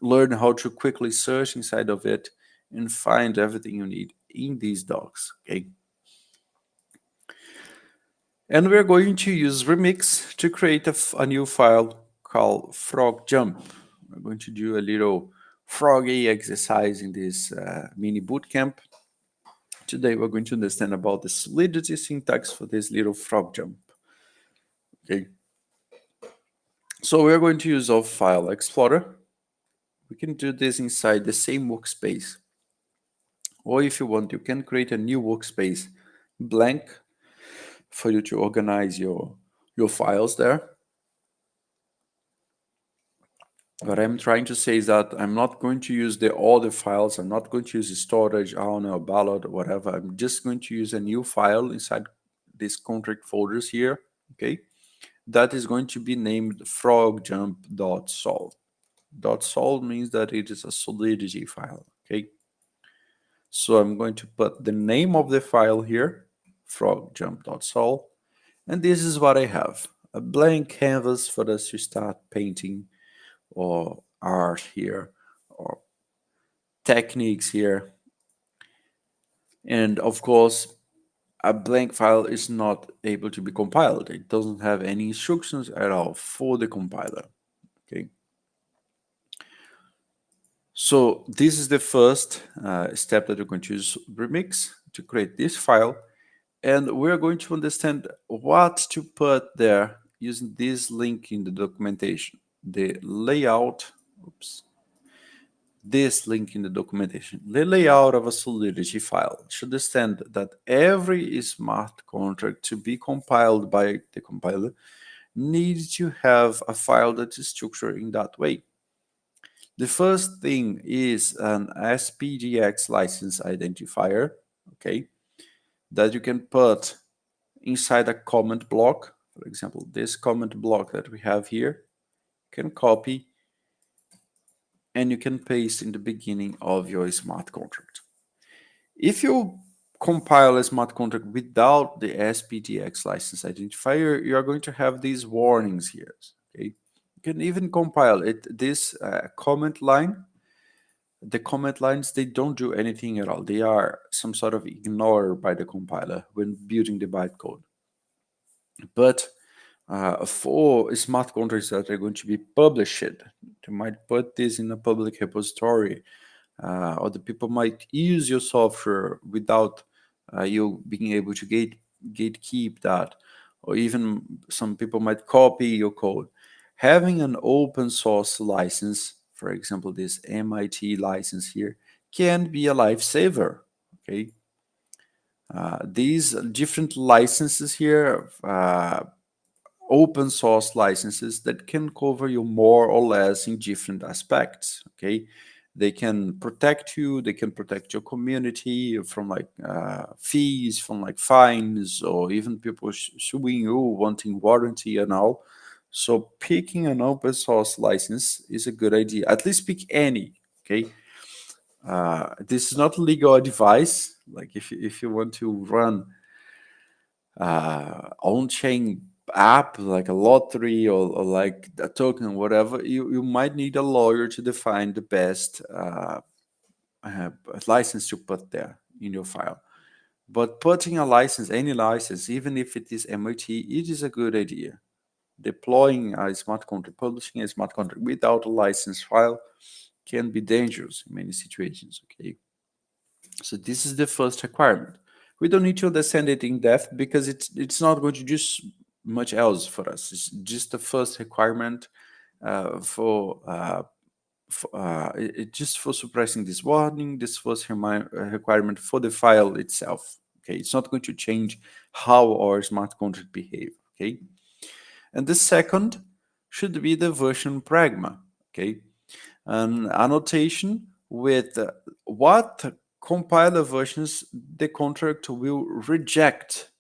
learn how to quickly search inside of it, and find everything you need in these docs. Okay. And we're going to use Remix to create a new file called frog jump. We're going to do a little froggy exercise in this mini bootcamp. Today we're going to understand about the Solidity syntax for this little frog jump. Okay. So we're going to use our file explorer. We can do this inside the same workspace. Or if you want, you can create a new workspace blank for you to organize your files there. What I'm trying to say is that I'm not going to use the other files. I'm not going to use the storage, I don't know, ballot, whatever. I'm just going to use a new file inside these contract folders here, okay? That is going to be named frogjump.sol. .sol means that it is a Solidity file, okay? So I'm going to put the name of the file here, frogjump.sol, and this is what I have, a blank canvas for us to start painting or art here, or techniques here. And of course, a blank file is not able to be compiled. It doesn't have any instructions at all for the compiler, okay? So this is the first step that we're going to use Remix to create this file. And we're going to understand what to put there using this link in the documentation. The layout, oops, this link in the documentation. The layout of a Solidity file should understand that every smart contract to be compiled by the compiler needs to have a file that is structured in that way. The first thing is an SPDX license identifier, okay, that you can put inside a comment block. For example, this comment block that we have here, can copy and you can paste in the beginning of your smart contract. If you compile a smart contract without the SPTX license identifier, you are going to have these warnings here. Okay, you can even compile it. This comment line, the comment lines, they don't do anything at all. They are some sort of ignored by the compiler when building the bytecode. But for smart contracts that are going to be published, you might put this in a public repository, or the people might use your software without you being able to gatekeep that, or even some people might copy your code. Having an open source license, for example, this MIT license here, can be a lifesaver. Okay, these different licenses here, open source licenses that can cover you more or less in different aspects. Okay, they can protect you, they can protect your community from like fees, from like fines, or even people suing you, wanting warranty and all. So picking an open source license is a good idea. At least pick any. Okay, this is not legal advice. Like if you want to run on-chain app like a lottery, or like a token, whatever, you might need a lawyer to define the best license to put there in your file. But putting a license, any license, even if it is MIT, it is a good idea. Deploying a smart contract, publishing a smart contract without a license file can be dangerous in many situations. Okay, so this is the first requirement. We don't need to understand it in depth because it's not going to do much else for us. It's just the first requirement just for suppressing this warning. This first requirement for the file itself. Okay, it's not going to change how our smart contract behave. Okay, and the second should be the version pragma. Okay, an annotation with what compiler versions the contract will reject.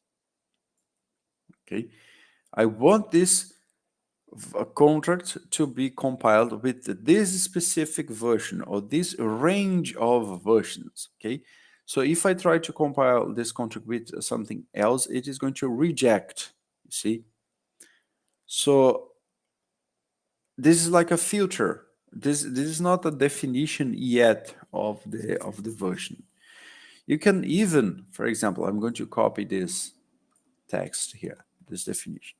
Okay, I want this contract to be compiled with this specific version or this range of versions. Okay, so if I try to compile this contract with something else, it is going to reject. You see, so this is like a filter. This is not a definition yet of the version. You can even, for example, I'm going to copy this text here, this definition.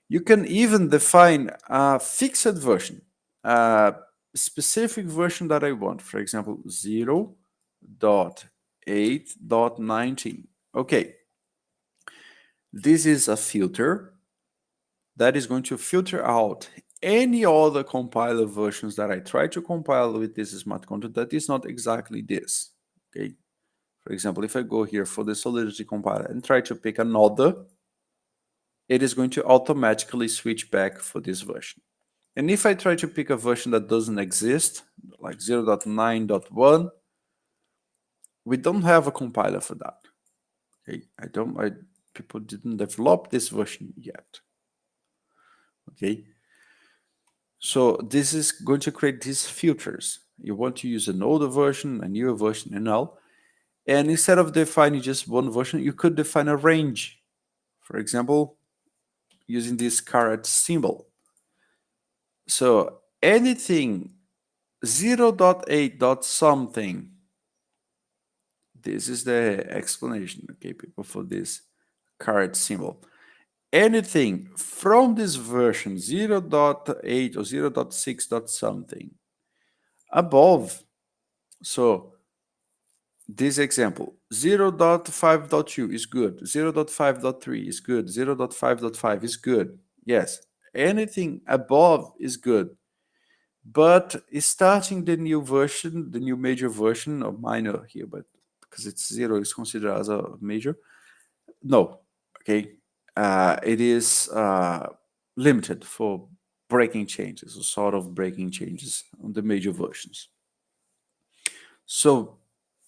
You can even define a fixed version, a specific version that I want. For example, 0.8.19. Okay, this is a filter that is going to filter out any other compiler versions that I try to compile with this smart contract that is not exactly this. Okay, for example, if I go here for the Solidity compiler and try to pick another, it is going to automatically switch back for this version. And if I try to pick a version that doesn't exist, like 0.9.1, we don't have a compiler for that. Okay, people didn't develop this version yet. Okay, so this is going to create these filters. You want to use an older version, a newer version, and all. And instead of defining just one version, you could define a range. For example, using this caret symbol. So anything 0.8 something. This is the explanation, okay, people, for this caret symbol. Anything from this version 0.8 or 0.6 something above. So this example, 0.5.2 is good, 0.5.3 is good, 0.5.5 is good. Yes, anything above is good. But starting the new version, the new major version, or minor here, but because it's 0 is considered as a major. No, okay. It is limited for breaking changes, or sort of breaking changes on the major versions. So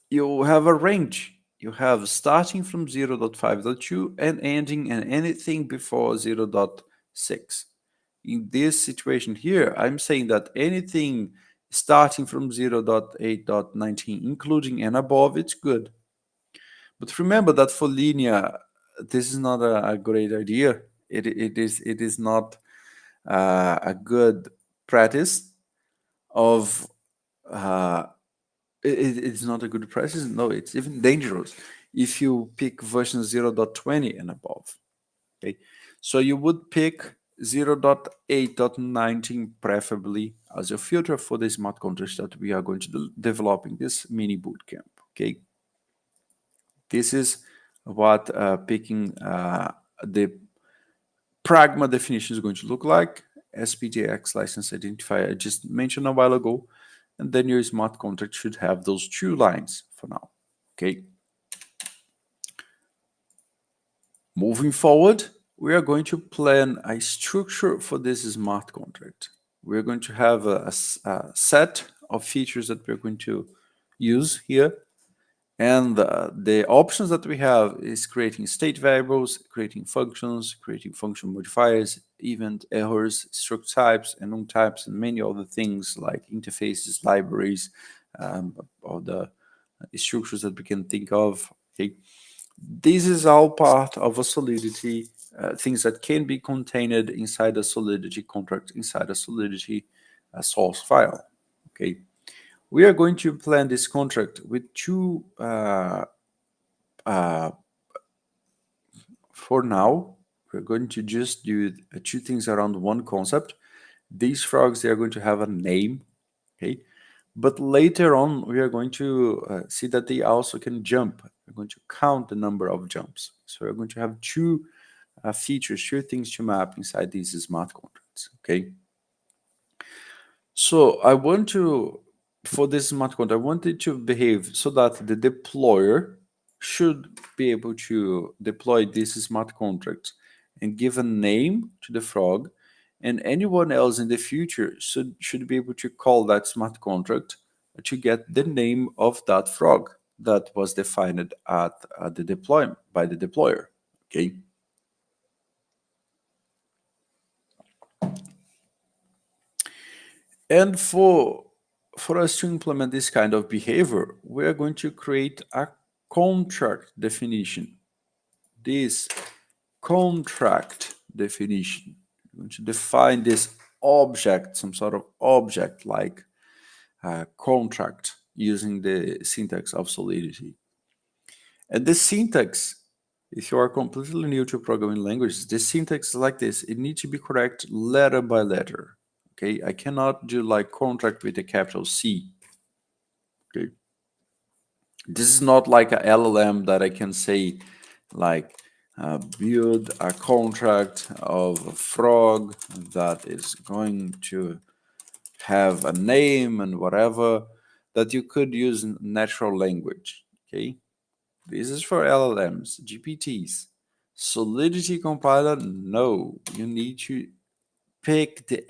you have a range. You have starting from 0.5.2 and ending and anything before 0.6. in this situation here, I'm saying that anything starting from 0.8.19, including and above, it's good. But remember that for Linea, this is not a great idea. It is not a good practice of it's not a good practice. No, it's even dangerous if you pick version 0.20 and above. Okay, so you would pick 0.8.19 preferably as your filter for the smart contracts that we are going to develop in this mini bootcamp. Okay, this is what picking the pragma definition is going to look like. SPJX license identifier I just mentioned a while ago, and then your smart contract should have those two lines for now. Okay. Moving forward, we are going to plan a structure for this smart contract. We're going to have a set of features that we're going to use here. And the options that we have is creating state variables, creating functions, creating function modifiers, event errors, struct types, and non types, and many other things like interfaces, libraries, or the structures that we can think of. Okay. This is all part of a Solidity, things that can be contained inside a Solidity contract, inside a Solidity source file. Okay. We are going to plan this contract with two, for now, we're going to just do two things around one concept. These frogs, they are going to have a name, okay? But later on, we are going to see that they also can jump. We're going to count the number of jumps. So we're going to have two features, two things to map inside these smart contracts, okay? So I want to, for this smart contract, I want it to behave so that the deployer should be able to deploy this smart contract and give a name to the frog, and anyone else in the future should be able to call that smart contract to get the name of that frog that was defined at the deployment by the deployer. Okay. And for us to implement this kind of behavior, we are going to create a contract definition. This contract definition, we're going to define this object, some sort of object like contract, using the syntax of Solidity. And the syntax, if you are completely new to programming languages, the syntax is like this. It needs to be correct letter by letter. Okay, I cannot do like contract with a capital C. Okay, this is not like a LLM that I can say like build a contract of a frog that is going to have a name and whatever, that you could use natural language. Okay, this is for LLMs, GPTs. Solidity compiler, no, you need to pick the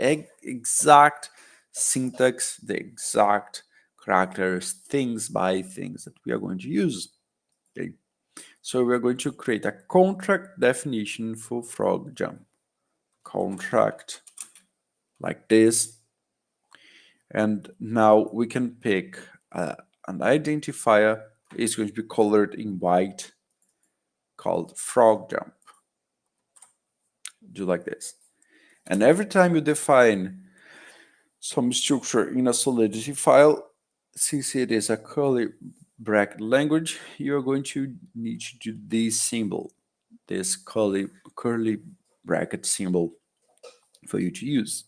exact syntax, the exact characters, things by things that we are going to use. Okay, so we're going to create a contract definition for frog jump. Contract like this. And now we can pick an identifier. It's going to be colored in white, called frog jump. Do like this. And every time you define some structure in a Solidity file, since it is a curly bracket language, you're going to need to do this symbol, this curly bracket symbol for you to use.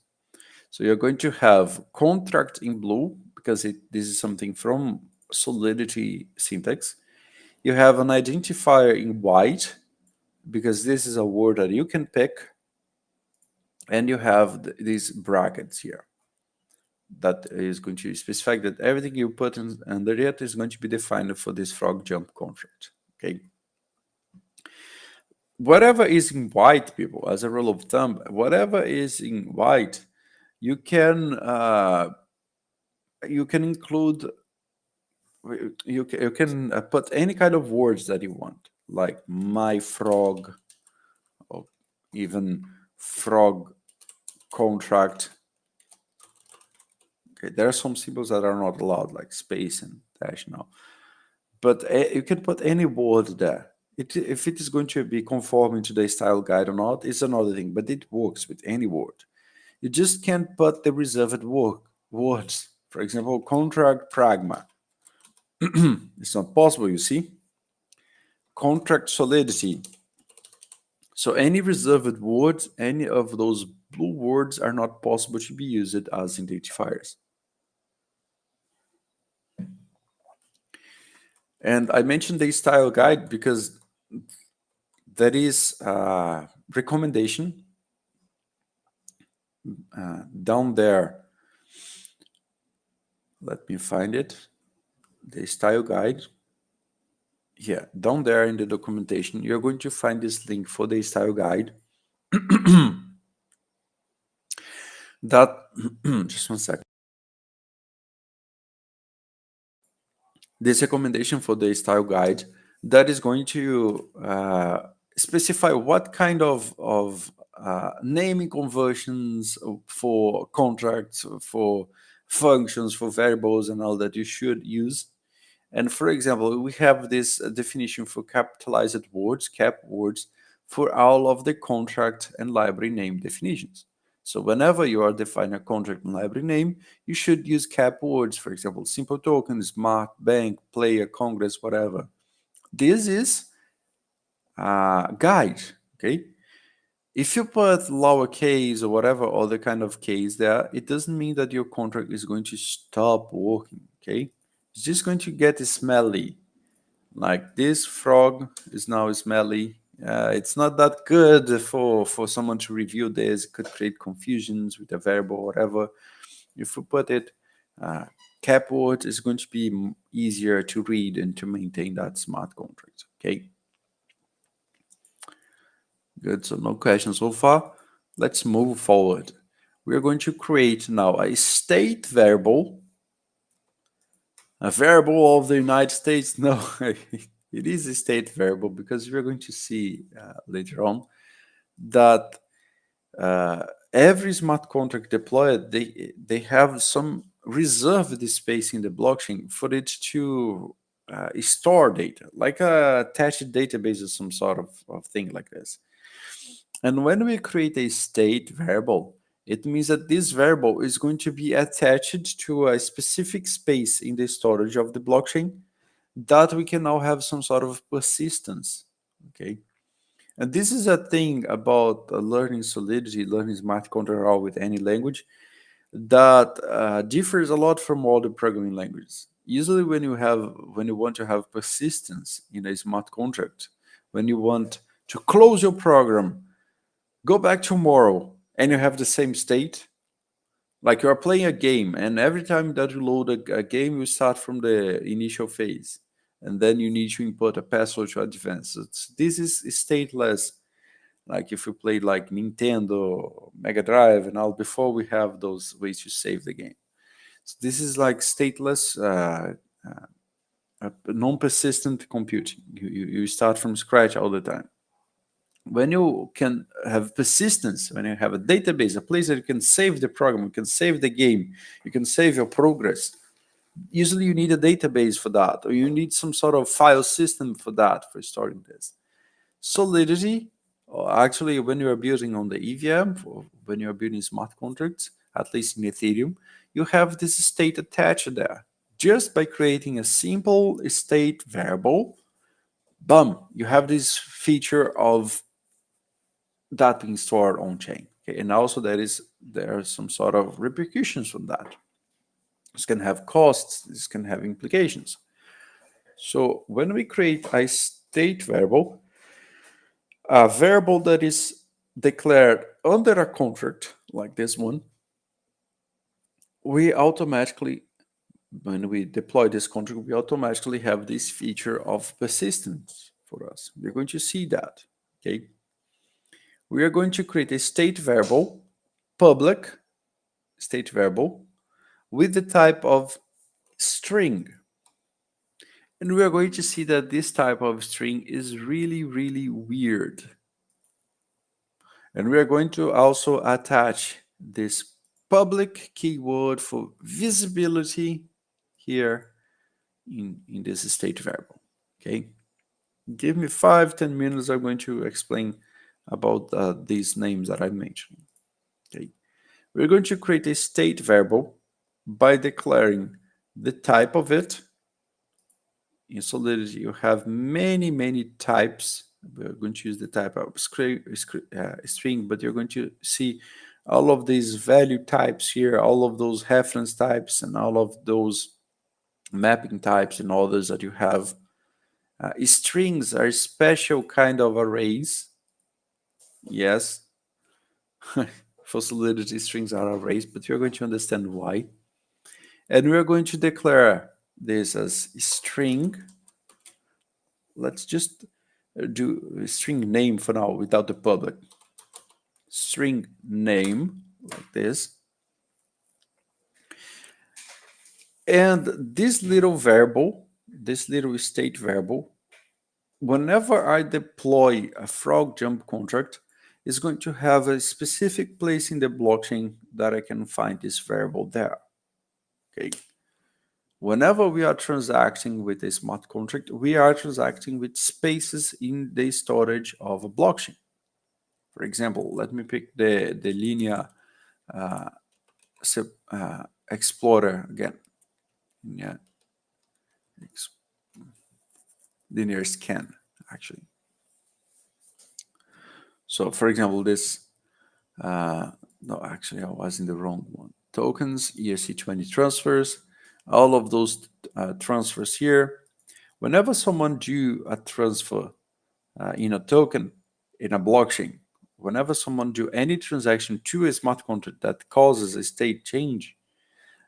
So you're going to have contract in blue, because this is something from Solidity syntax. You have an identifier in white, because this is a word that you can pick. And you have these brackets here that is going to specify that everything you put under it is going to be defined for this frog jump contract. Okay. Whatever is in white, people, as a rule of thumb, whatever is in white, you can include, you can put any kind of words that you want, like my frog, or even frog contract. Okay, there are some symbols that are not allowed, like space and dash now. But you can put any word there. If it is going to be conforming to the style guide or not, is another thing, but it works with any word. You just can't put the reserved words. For example, contract pragma. It's not possible, you see. Contract solidity. So any reserved words, any of those blue words are not possible to be used as identifiers. And I mentioned the style guide because that is a recommendation down there. Let me find it. The style guide. Yeah, down there in the documentation, you're going to find this link for the style guide. That, just one second. This recommendation for the style guide that is going to specify what kind of naming conversions for contracts, for functions, for variables, and all that you should use. And for example, we have this definition for capitalized words, cap words, for all of the contract and library name definitions. So whenever you are defining a contract and library name, you should use cap words, for example, simple token, smart, bank, player, congress, whatever. This is a guide, okay? If you put lowercase or whatever other kind of case there, it doesn't mean that your contract is going to stop working, okay? It's just going to get smelly. Like this frog is now smelly. It's not that good for someone to review this. It could create confusions with a variable or whatever. If you put it, cap word is going to be easier to read and to maintain that smart contract, okay? Good, so no questions so far. Let's move forward. We are going to create now a state variable. A variable of the United States? No, it is a state variable because we're going to see later on that every smart contract deployed, they have some reserved space in the blockchain for it to store data, like a attached database or some sort of thing like this. And when we create a state variable, it means that this variable is going to be attached to a specific space in the storage of the blockchain that we can now have some sort of persistence, okay? And this is a thing about learning Solidity, learning smart contract or with any language that differs a lot from all the programming languages. Usually when you want to have persistence in a smart contract, when you want to close your program, go back tomorrow, and you have the same state. Like you are playing a game, and every time that you load a game, you start from the initial phase, and then you need to input a password to advance. This is stateless. Like if you play like Nintendo, Mega Drive, and all before we have those ways to save the game. So this is like stateless, non-persistent computing. You start from scratch all the time. When you can have persistence, when you have a database, a place that you can save the program, you can save the game, you can save your progress, usually you need a database for that, or you need some sort of file system for that, for storing this. Solidity, or actually when you are building on the EVM, or when you are building smart contracts, at least in Ethereum, you have this state attached there. Just by creating a simple state variable, boom, you have this feature of that being stored on chain. Okay, and also there are some sort of repercussions from that. This can have costs, this can have implications. So when we create a state variable, a variable that is declared under a contract like this one, we automatically, when we deploy this contract, we automatically have this feature of persistence for us. We're going to see that, okay? We are going to create a state variable, public state variable, with the type of string. And we are going to see that this type of string is really, really weird. And we are going to also attach this public keyword for visibility here in this state variable. Okay, give me 5-10 minutes. I'm going to explain about these names that I mentioned. Okay, we're going to create a state variable by declaring the type of it. In Solidity, you have many types. We're going to use the type of string, but you're going to see all of these value types here, all of those reference types, and all of those mapping types and others that you have. Strings are special kind of arrays. Yes, for Solidity, strings are arrays, but you're going to understand why. And we're going to declare this as string. Let's just do a string name for now without the public. String name, like this. And this little variable, this little state variable, whenever I deploy a frog jump contract, is going to have a specific place in the blockchain that I can find this variable there. Okay. Whenever we are transacting with a smart contract, we are transacting with spaces in the storage of a blockchain. For example, let me pick the Linea Explorer again. Yeah, linear scan, actually. So, for example, this, no, actually, I was in the wrong one. Tokens, ERC20 transfers, all of those transfers here. Whenever someone do a transfer in a token, in a blockchain, whenever someone do any transaction to a smart contract that causes a state change,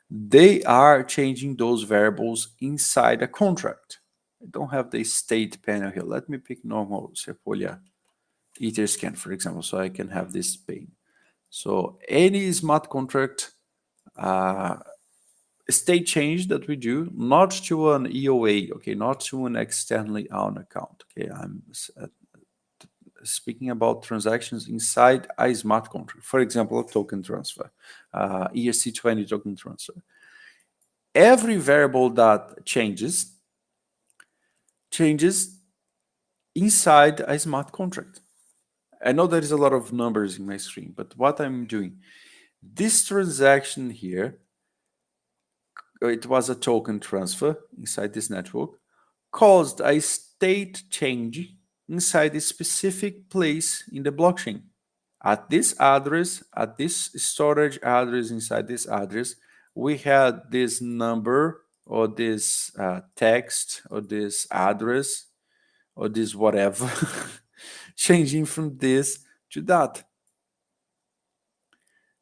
they are changing those variables inside a contract. I don't have the state panel here. Let me pick normal Sepolia Etherscan, for example, so I can have this pane. So any smart contract state change that we do, not to an EOA, okay, not to an externally owned account, okay, I'm speaking about transactions inside a smart contract, for example, a token transfer, ERC20 token transfer. Every variable that changes inside a smart contract. I know there is a lot of numbers in my screen, but what I'm doing, this transaction here, it was a token transfer inside this network, caused a state change inside a specific place in the blockchain. At this address, at this storage address inside this address, we had this number or this text or this address or this whatever changing from this to that.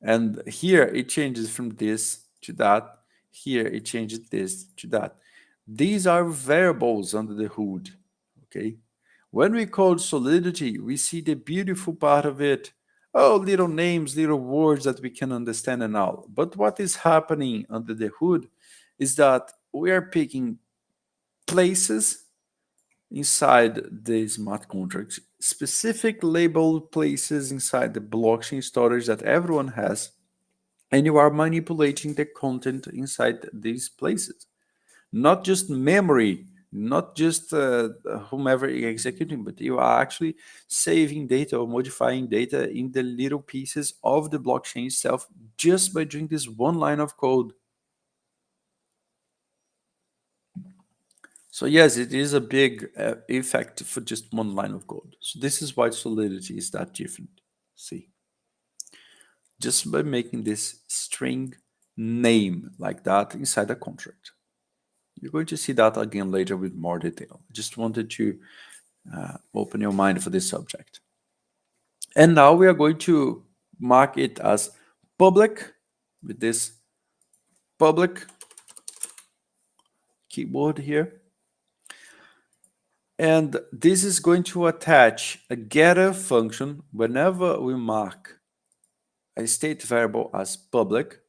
And here it changes from this to that. Here it changes this to that. These are variables under the hood, okay? When we code Solidity, we see the beautiful part of it. Oh, little names, little words that we can understand and all. But what is happening under the hood is that we are picking places inside the smart contracts, specific labeled places inside the blockchain storage that everyone has, and you are manipulating the content inside these places. Not just memory, not just whomever you're executing, but you are actually saving data or modifying data in the little pieces of the blockchain itself just by doing this one line of code. So yes, it is a big effect for just one line of code. So this is why Solidity is that different. See, just by making this string name like that inside a contract. You're going to see that again later with more detail. Just wanted to open your mind for this subject. And now we are going to mark it as public with this public keyboard here. And this is going to attach a getter function whenever we mark a state variable as public.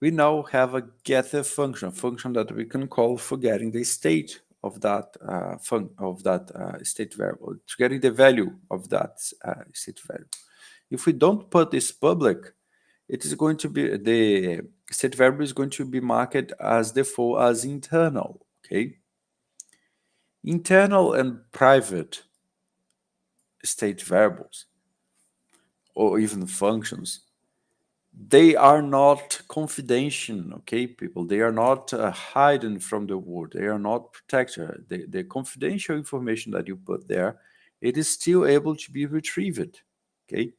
We now have a getter function, a function that we can call for getting the state of that state variable, to getting the value of that state variable. If we don't put this public, it is going to be, the state variable is going to be marked as default as internal, okay? Internal and private state variables, or even functions, they are not confidential, okay, people? They are not hidden from the world. They are not protected. The confidential information that you put there, it is still able to be retrieved, okay?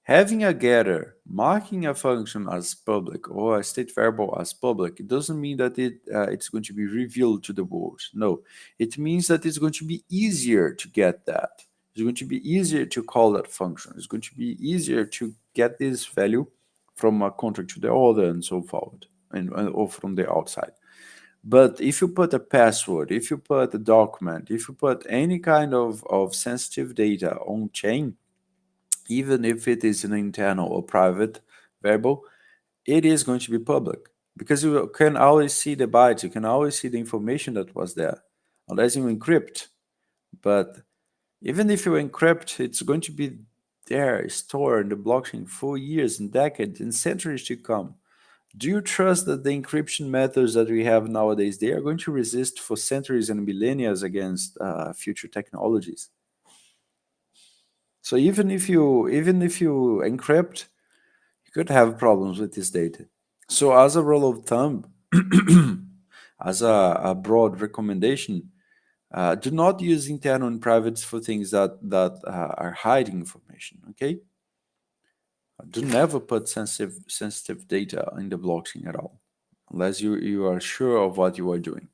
Having a getter marking a function as public or a state variable as public, it doesn't mean that it's going to be revealed to the world. No, it means that it's going to be easier to get that. It's going to be easier to call that function. It's going to be easier to get this value from a contract to the other and so forth, or from the outside. But if you put a password, if you put a document, if you put any kind of sensitive data on chain, even if it is an internal or private variable, it is going to be public because you can always see the bytes, you can always see the information that was there, unless you encrypt. But even if you encrypt, it's going to be there, stored in the blockchain for years and decades and centuries to come. Do you trust that the encryption methods that we have nowadays, they are going to resist for centuries and millennia against future technologies? So even if you encrypt, you could have problems with this data. So as a rule of thumb, as a broad recommendation, do not use internal and privates for things that are hiding information. Okay, do never put sensitive data in the blockchain at all, unless you are sure of what you are doing.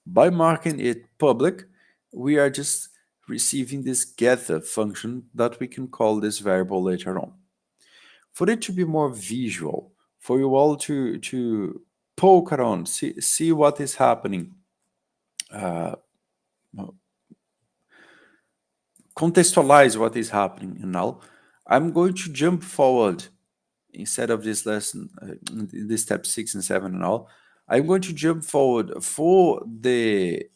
By marking it public, we are just receiving this gather function that we can call this variable later on. For it to be more visual, for you all to poke around, see what is happening, uh, contextualize what is happening and all, I'm going to jump forward instead of this lesson, this step 6 and 7 and all. I'm going to jump forward for the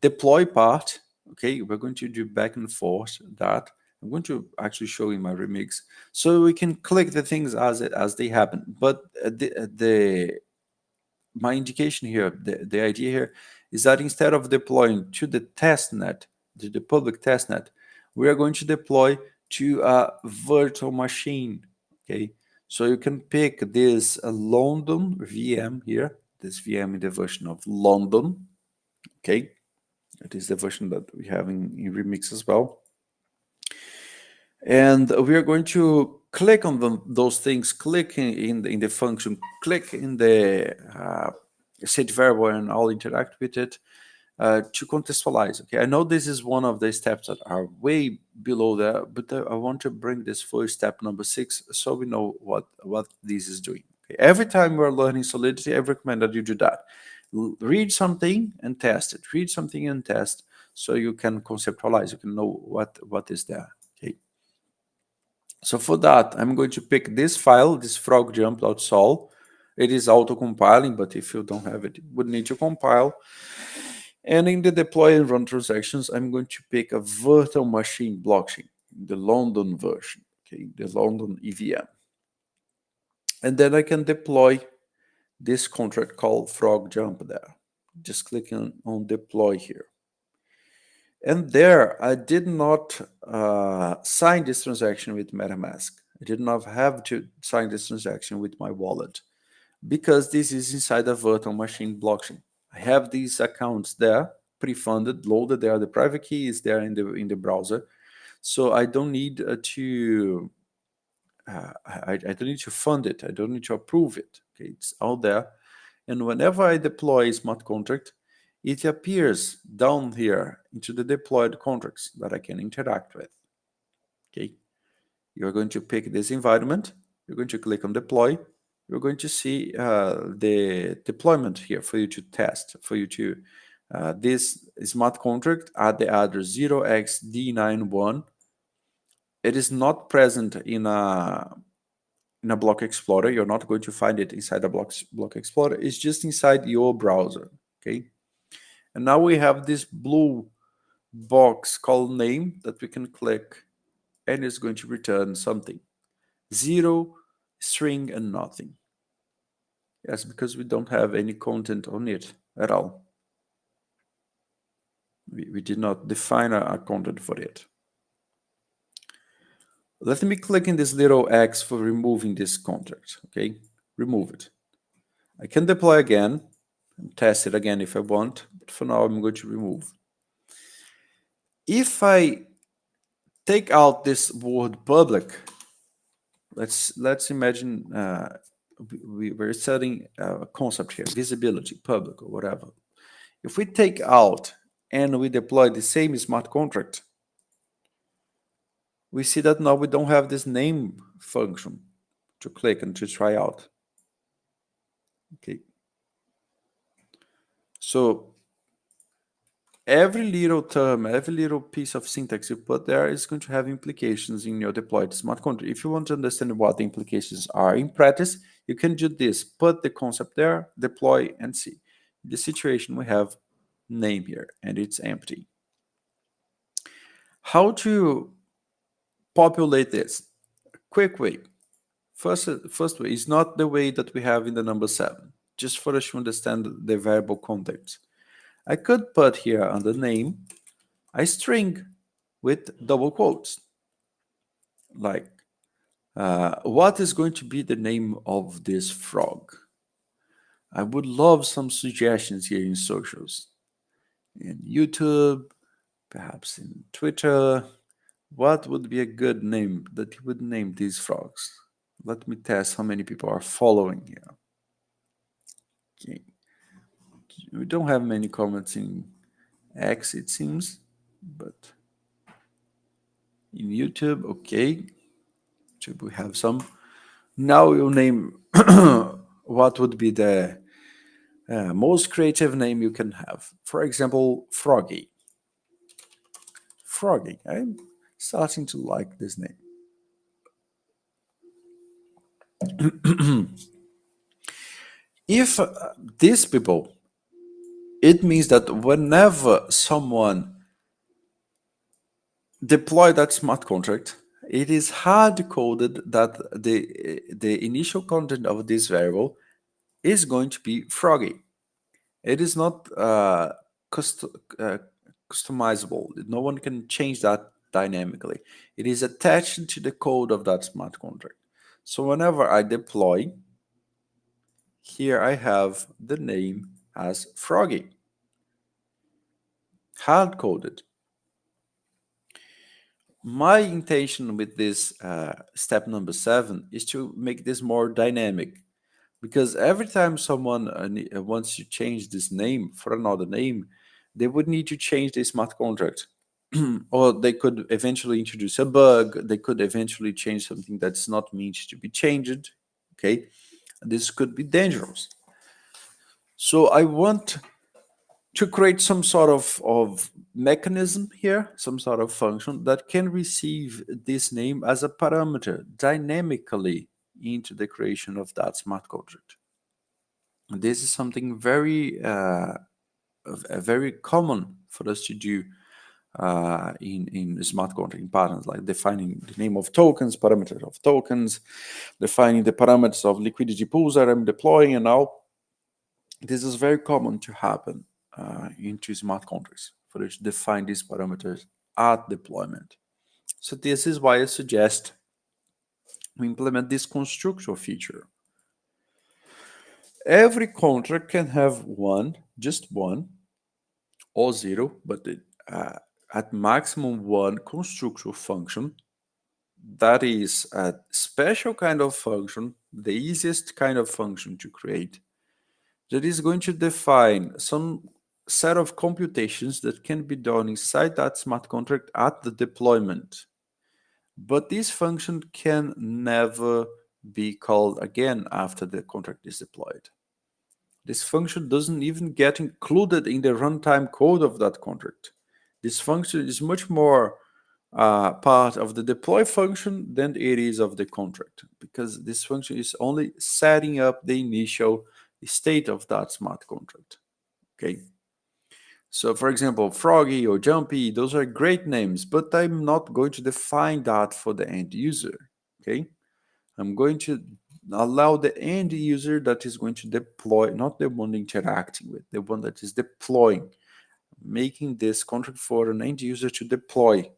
deploy part. Okay, we're going to do back and forth that. I'm going to actually show in my remix so we can click the things as they happen. But the my indication here, the idea here is that instead of deploying to the testnet, to the public testnet, we are going to deploy to a virtual machine. Okay, so you can pick this London VM here, this VM in the version of London. Okay, it is the version that we have in Remix as well. And we are going to click on those things, click in the function, click in the set variable, and I'll interact with it to contextualize. Okay, I know this is one of the steps that are way below there, but I want to bring this for step number 6 so we know what this is doing. Okay, every time we're learning Solidity, I recommend that you do that. Read something and test it. Read something and test so you can conceptualize, you can know what is there. Okay. So for that, I'm going to pick this file, this frogjump.sol. It is auto-compiling, but if you don't have it, you would need to compile. And in the deploy and run transactions, I'm going to pick a virtual machine blockchain, the London version, okay, the London EVM. And then I can deploy this contract called frogjump there. Just clicking on deploy here. And there, I did not sign this transaction with Metamask. I did not have to sign this transaction with my wallet because this is inside a virtual machine blockchain. I have these accounts there, pre-funded, loaded there. The private key is there in the browser, so I don't need to. I don't need to fund it. I don't need to approve it. Okay, it's out there, and whenever I deploy a smart contract, it appears down here into the deployed contracts that I can interact with. Okay, you're going to pick this environment, you're going to click on deploy, you're going to see the deployment here for you to test, for you to, this smart contract at the address 0xD91. It is not present in a block explorer. You're not going to find it inside a block explorer. It's just inside your browser. Okay. And now we have this blue box called name that we can click, and it's going to return something. 0 string and nothing. Yes, because we don't have any content on it at all. We did not define a content for it. Let me click in this little X for removing this contract, okay? Remove it. I can deploy again and test it again if I want, but for now I'm going to remove. If I take out this word public, let's imagine we're studying a concept here, visibility, public, or whatever. If we take out and we deploy the same smart contract, we see that now we don't have this name function to click and to try out. Okay. So every little term, every little piece of syntax you put there is going to have implications in your deployed smart contract. If you want to understand what the implications are in practice, you can do this. Put the concept there, deploy, and see. In this situation, we have name here, and it's empty. How to populate this? Quick way. First way is not the way that we have in the number 7, just for us to understand the variable context. I could put here under name a string with double quotes, like what is going to be the name of this frog? I would love some suggestions here in socials, in YouTube, perhaps in Twitter. What would be a good name that you would name these frogs? Let me test how many people are following here. Okay. We don't have many comments in X, it seems, but in YouTube, okay. YouTube, we have some. Now you'll name what would be the most creative name you can have. For example, Froggy. Froggy. I'm starting to like this name. If these people, it means that whenever someone deploy that smart contract, it is hard-coded that the initial content of this variable is going to be Froggy. It is not customizable. No one can change that dynamically. It is attached to the code of that smart contract. So whenever I deploy, here I have the name as Froggy, hard-coded. My intention with this step number 7 is to make this more dynamic, because every time someone wants to change this name for another name, they would need to change the smart contract. Or they could eventually introduce a bug. They could eventually change something that's not meant to be changed. Okay, this could be dangerous. So I want to create some sort of mechanism here, some sort of function that can receive this name as a parameter dynamically into the creation of that smart contract. This is something very common for us to do in smart contract patterns, like defining the name of tokens, parameters of tokens, defining the parameters of liquidity pools that I'm deploying, and all. This is very common to happen into smart contracts for us to define these parameters at deployment. So this is why I suggest we implement this constructor feature. Every contract can have just one, or 0, but at maximum one constructor function. That is a special kind of function, the easiest kind of function to create, that is going to define some set of computations that can be done inside that smart contract at the deployment. But this function can never be called again after the contract is deployed. This function doesn't even get included in the runtime code of that contract. This function is much more part of the deploy function than it is of the contract, because this function is only setting up the initial state of that smart contract. Okay. So for example, Froggy or Jumpy, those are great names, but I'm not going to define that for the end user. Okay. I'm going to allow the end user that is going to deploy, not the one interacting with, the one that is deploying, making this contract for an end user to deploy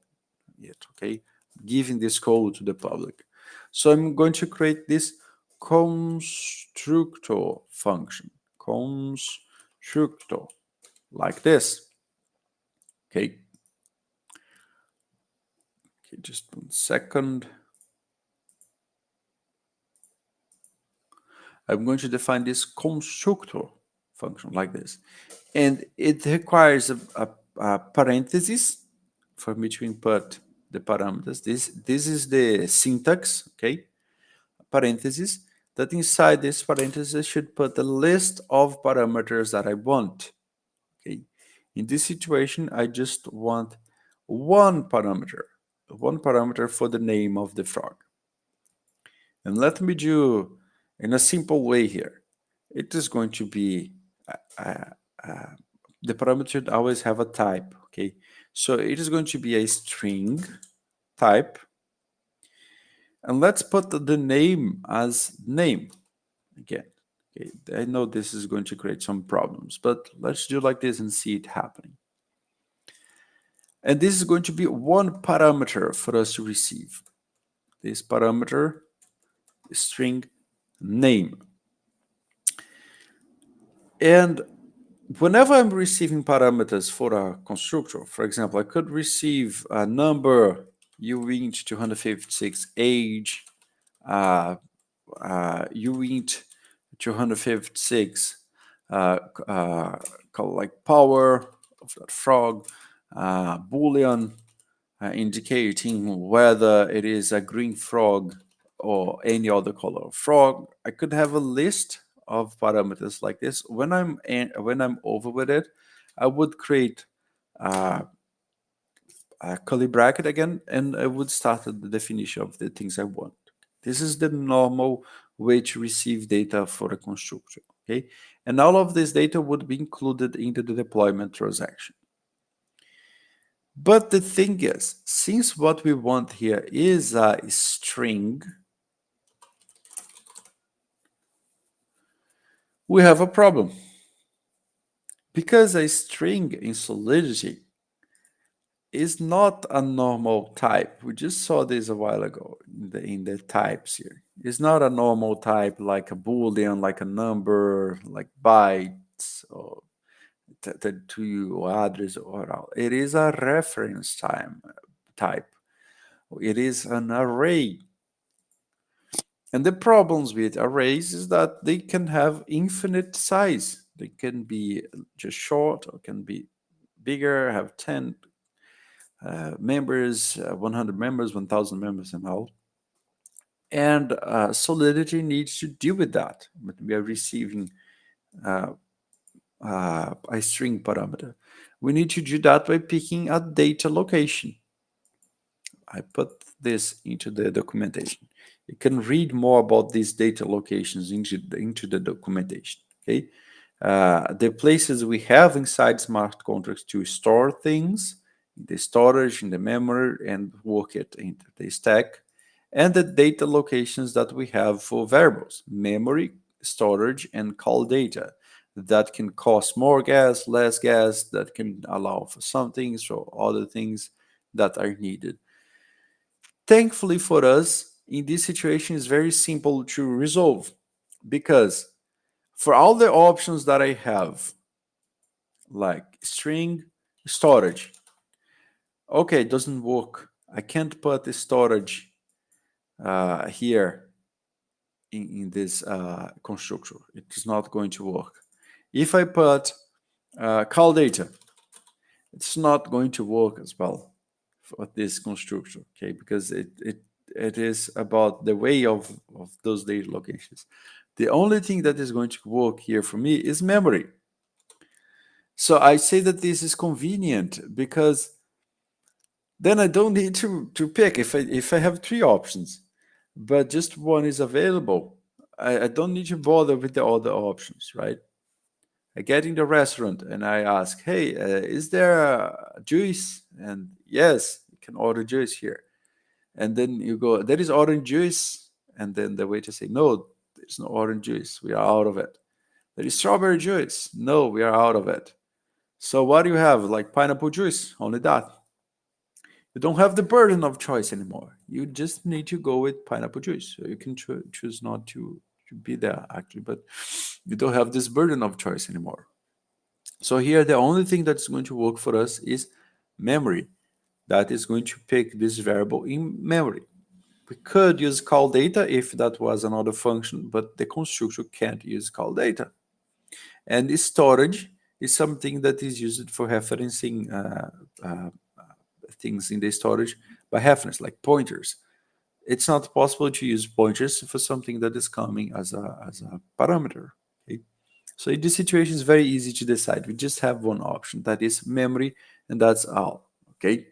it, okay? Giving this code to the public. So I'm going to create this constructor function, constructor, like this, okay? Okay, just 1 second. I'm going to define this constructor function like this. And it requires a parenthesis for me to input the parameters. This is the syntax, okay? Parenthesis, that inside this parenthesis I should put the list of parameters that I want, okay? In this situation, I just want one parameter for the name of the frog. And let me do in a simple way here. It is going to be, the parameter should always have a type, okay? So it is going to be a string type. And let's put the name as name again. Okay, I know this is going to create some problems, but let's do like this and see it happening. And this is going to be one parameter for us to receive. This parameter, string name. And whenever I'm receiving parameters for a constructor, for example, I could receive a number, uint 256 age, uint 256 call like power of that frog, boolean indicating whether it is a green frog or any other color of frog. I could have a list of parameters like this. When I'm over with it, I would create a curly bracket again, and I would start at the definition of the things I want. This is the normal way to receive data for a constructor, okay? And all of this data would be included into the deployment transaction. But the thing is, since what we want here is a string, we have a problem. Because a string in Solidity is not a normal type. We just saw this a while ago in the types here. It's not a normal type like a Boolean, like a number, like bytes, or to or address or all. It is a reference type. It is an array. And the problems with arrays is that they can have infinite size. They can be just short or can be bigger, have 10 members, 100 members, 1,000 members, and all. And Solidity needs to deal with that. But we are receiving a string parameter. We need to do that by picking a data location. I put this into the documentation. You can read more about these data locations into the documentation. Okay, the places we have inside smart contracts to store things, the storage in the memory, and work it into the stack, and the data locations that we have for variables, memory, storage, and call data that can cost more gas, less gas, that can allow for some things or other things that are needed. Thankfully for us, in this situation, it's very simple to resolve because for all the options that I have, like string, storage, okay, it doesn't work. I can't put the storage here in this constructor. It is not going to work. If I put call data, it's not going to work as well for this constructor, okay? Because it is about the way of those data locations. The only thing that is going to work here for me is memory. So I say that this is convenient because then I don't need to pick if I have three options, but just one is available. I don't need to bother with the other options, right? I get in the restaurant and I ask, hey, is there a juice? And yes, you can order juice here. And then you go, there is orange juice. And then the waiter say, no, There's no orange juice. We are out of it. There is strawberry juice. No, we are out of it. So what do you have? Like pineapple juice, only that. You don't have the burden of choice anymore. You just need to go with pineapple juice. So you can choose not to be there actually, but you don't have this burden of choice anymore. So here, the only thing that's going to work for us is memory. That is going to pick this variable in memory. We could use call data if that was another function, but the constructor can't use call data. And the storage is something that is used for referencing things in the storage by reference, like pointers. It's not possible to use pointers for something that is coming as a parameter. Okay? So in this situation, it's very easy to decide. We just have one option, that is memory, and that's all. Okay.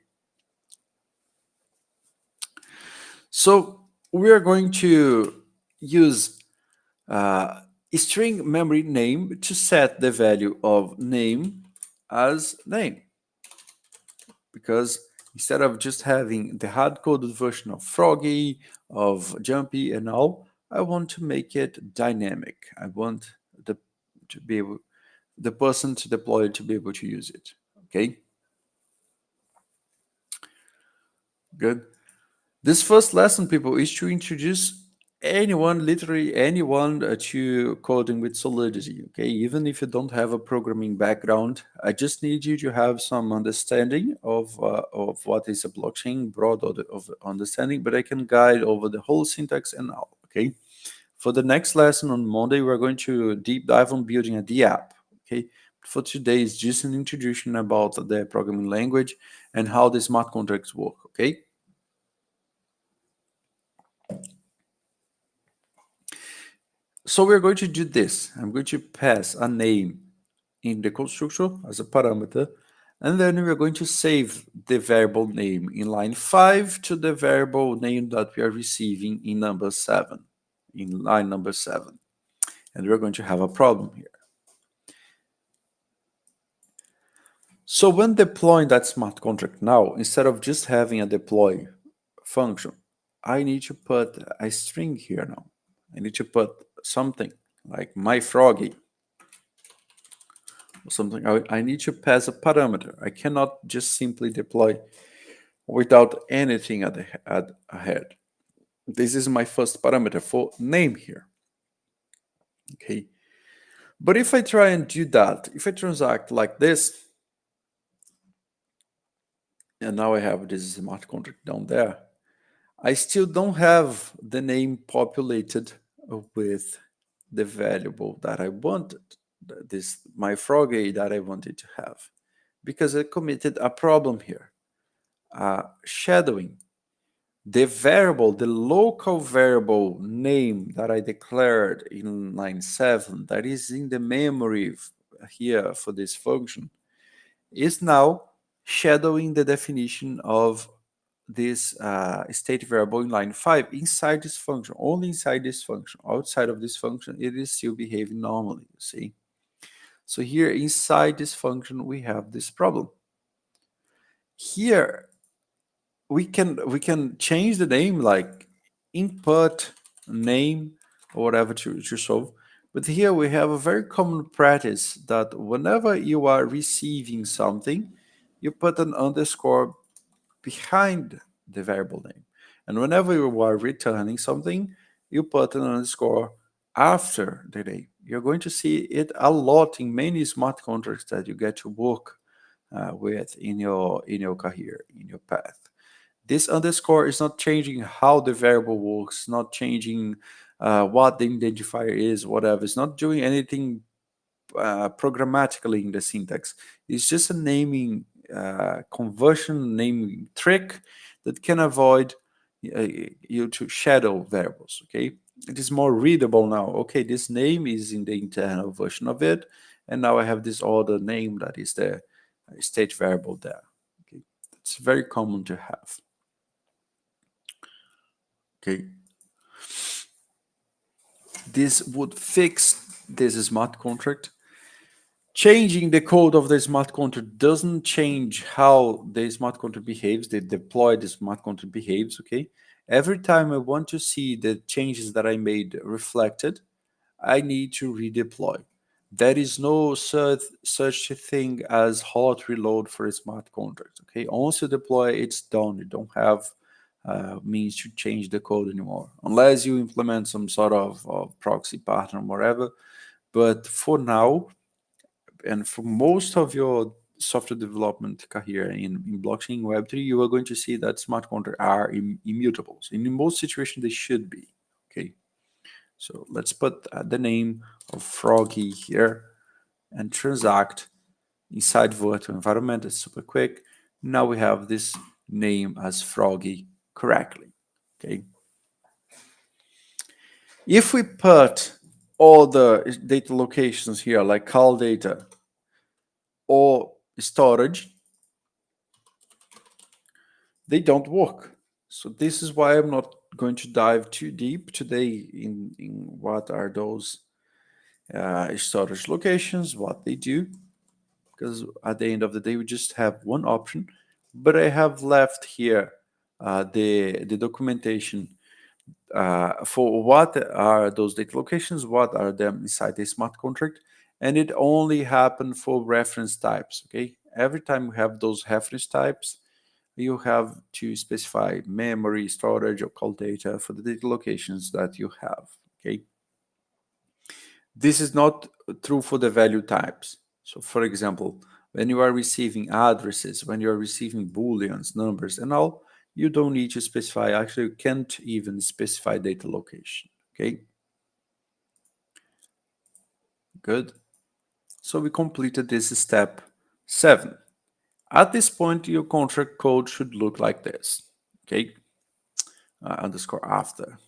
So we are going to use string memory name to set the value of name as name. Because instead of just having the hard-coded version of Froggy, of Jumpy and all, I want to make it dynamic. I want the person to deploy it to be able to use it. Okay. Good. This first lesson, people, is to introduce anyone, literally anyone, to coding with Solidity. Okay, even if you don't have a programming background, I just need you to have some understanding of what is a blockchain, broad of understanding, but I can guide over the whole syntax and all. Okay, for the next lesson on Monday, we're going to deep dive on building a D app. Okay, for today is just an introduction about the programming language and how the smart contracts work. Okay. So we're going to do this. I'm going to pass a name in the constructor as a parameter, and then we're going to save the variable name in line 5 to the variable name that we are receiving in number 7, in line number 7. And we're going to have a problem here. So when deploying that smart contract now, instead of just having a deploy function, I need to put a string here now. I need to put something like my froggy or something. I need to pass a parameter. I cannot just simply deploy without anything ahead. This is my first parameter for name here. Okay. But if I try and do that, if I transact like this, and now I have this smart contract down there, I still don't have the name populated with the variable that I wanted, this my froggy that I wanted to have, because I committed a problem here. Shadowing the variable, the local variable name that I declared in line 7, that is in the memory here for this function, is now shadowing the definition of this state variable in line 5 inside this function, only inside this function. Outside of this function, it is still behaving normally, you see. So here inside this function, we have this problem. Here, we can change the name, like input name or whatever to solve. But here we have a very common practice that whenever you are receiving something, you put an underscore behind the variable name. And whenever you are returning something, you put an underscore after the name. You're going to see it a lot in many smart contracts that you get to work with in your career, in your path. This underscore is not changing how the variable works, not changing what the identifier is, whatever. It's not doing anything programmatically in the syntax. It's just a naming conversion naming trick that can avoid you to shadow variables. Okay, it is more readable now. Okay, this name is in the internal version of it, and now I have this other name that is the state variable there. Okay, it's very common to have. Okay, this would fix this smart contract. Changing the code of the smart contract doesn't change how the smart contract behaves. They deploy the smart contract behaves, okay? every time I want to see the changes that I made reflected, I need to redeploy. There is no such thing as hot reload for a smart contract. Okay, once you deploy, it's done. You don't have means to change the code anymore, unless you implement some sort of proxy pattern or whatever. But for now, and for most of your software development career in blockchain Web3, you are going to see that smart contracts are immutables. In most situations, they should be. Okay, so let's put the name of Froggy here and transact inside virtual environment. It's super quick. Now we have this name as Froggy correctly. Okay. If we put all the data locations here, like call data or storage, they don't work. So this is why I'm not going to dive too deep today in what are those storage locations, what they do, because at the end of the day, we just have one option. But I have left here the documentation for what are those data locations, what are them inside a smart contract, and it only happens for reference types. Okay, every time we have those reference types, you have to specify memory, storage, or call data for the data locations that you have. Okay, this is not true for the value types. So, for example, when you are receiving addresses, when you are receiving booleans, numbers, and all, you don't need to specify. Actually, you can't even specify data location. Okay, good. So we completed this step 7. At this point, your contract code should look like this. Okay, underscore after.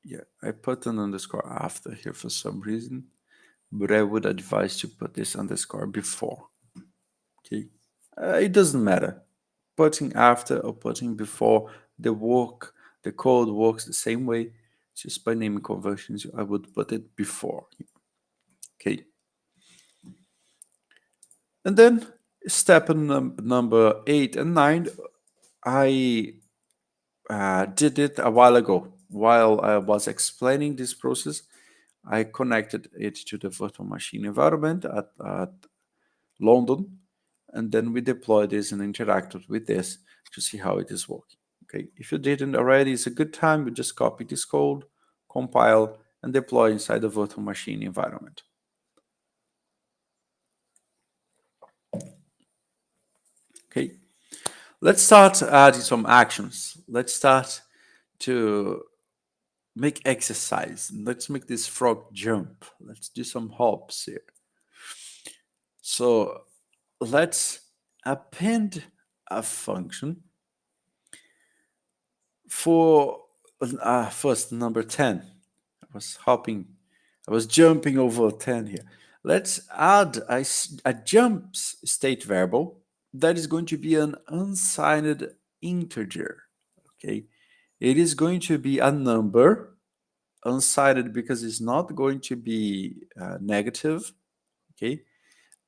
Yeah, I put an underscore after here for some reason, but I would advise to put this underscore before. Okay, it doesn't matter. Putting after or putting before, the code works the same way. Just by naming conversions, I would put it before. Okay, and then step number 8 and 9, I did it a while ago. While I was explaining this process, I connected it to the virtual machine environment at London, and then we deployed this and interacted with this to see how it is working. Okay, if you didn't already, it's a good time. You just copy this code, compile, and deploy inside the virtual machine environment. Okay, let's start adding some actions. Let's start to make exercise. Let's make this frog jump. Let's do some hops here. So let's append a function for first number 10. I was jumping over 10 here. Let's add a jumps state variable that is going to be an unsigned integer. Okay, it is going to be a number, unsigned because it's not going to be negative. Okay,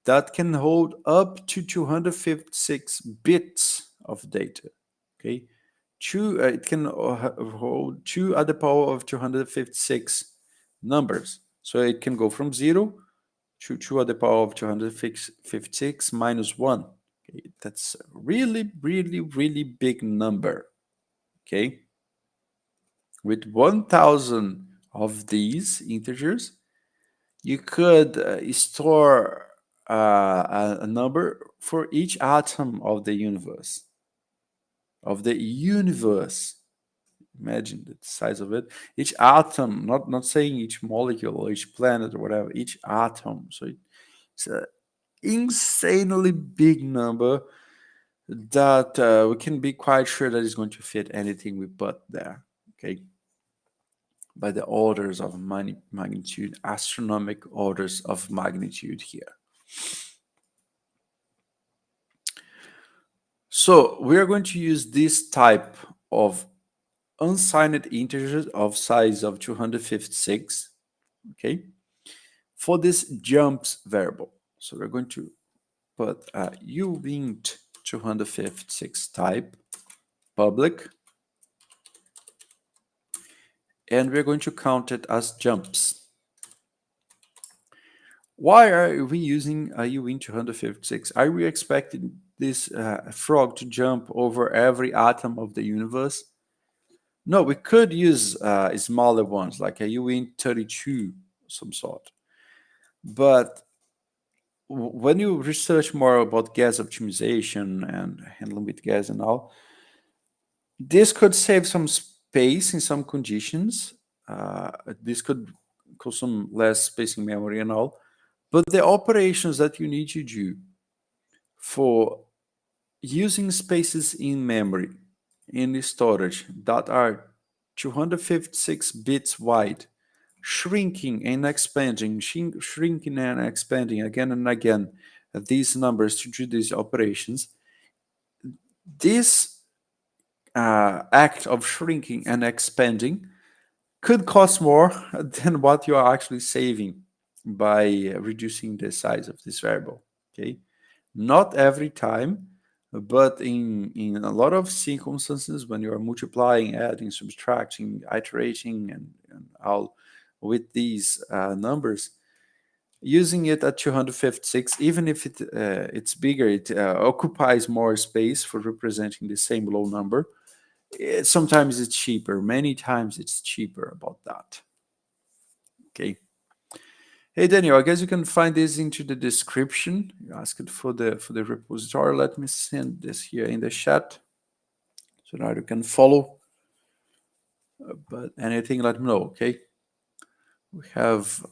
that can hold up to 256 bits of data. Okay, it can hold 2 at the power of 256 numbers. So it can go from 0 to 2 at the power of 256 minus 1. Okay, that's a really, really, really big number. Okay, with 1,000 of these integers, you could store a number for each atom of the universe. Imagine the size of it. Each atom, not saying each molecule or each planet or whatever, each atom. So it's an insanely big number that we can be quite sure that is going to fit anything we put there. Okay, by the orders of magnitude, astronomical orders of magnitude here. So we are going to use this type of unsigned integers of size of 256, okay, for this jumps variable. So we're going to put a uint 256 type public and we're going to count it as jumps. Why are we using a uint 256? Are we expecting this frog to jump over every atom of the universe? No, we could use smaller ones like a uint 32, some sort. But when you research more about gas optimization and handling with gas and all, this could save some space in some conditions. This could consume less space in memory and all. But the operations that you need to do for using spaces in memory, in storage that are 256 bits wide, shrinking and expanding, shrinking and expanding again and again these numbers to do these operations, this act of shrinking and expanding could cost more than what you are actually saving by reducing the size of this variable. Okay, not every time, but in a lot of circumstances when you are multiplying, adding, subtracting, iterating, and all with these numbers, using it at 256, even if it's bigger, it occupies more space for representing the same low number. Sometimes it's cheaper. Many times it's cheaper about that. Okay. Hey Daniel, I guess you can find this into the description. You asked for the repository. Let me send this here in the chat so that you can follow. But anything, let me know. Okay. We have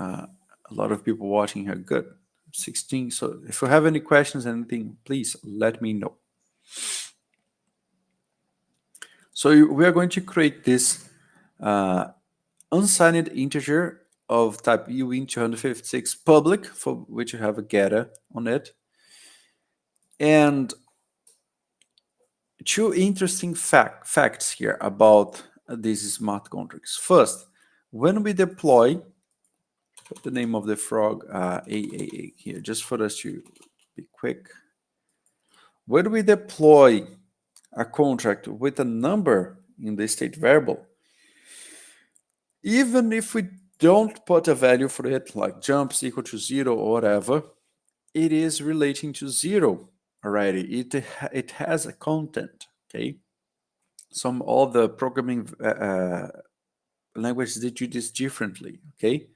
a lot of people watching here. Good. 16. So if you have any questions, anything, please let me know. So we are going to create this unsigned integer of type uint256 public, for which you have a getter on it. And two interesting facts here about these smart contracts. First, when we deploy, put the name of the frog AAA here, just for us to be quick. When we deploy a contract with a number in the state variable, even if we don't put a value for it, like jumps equal to 0 or whatever, it is relating to 0 already. It has a content, okay? Some other programming languages, they do this differently, okay?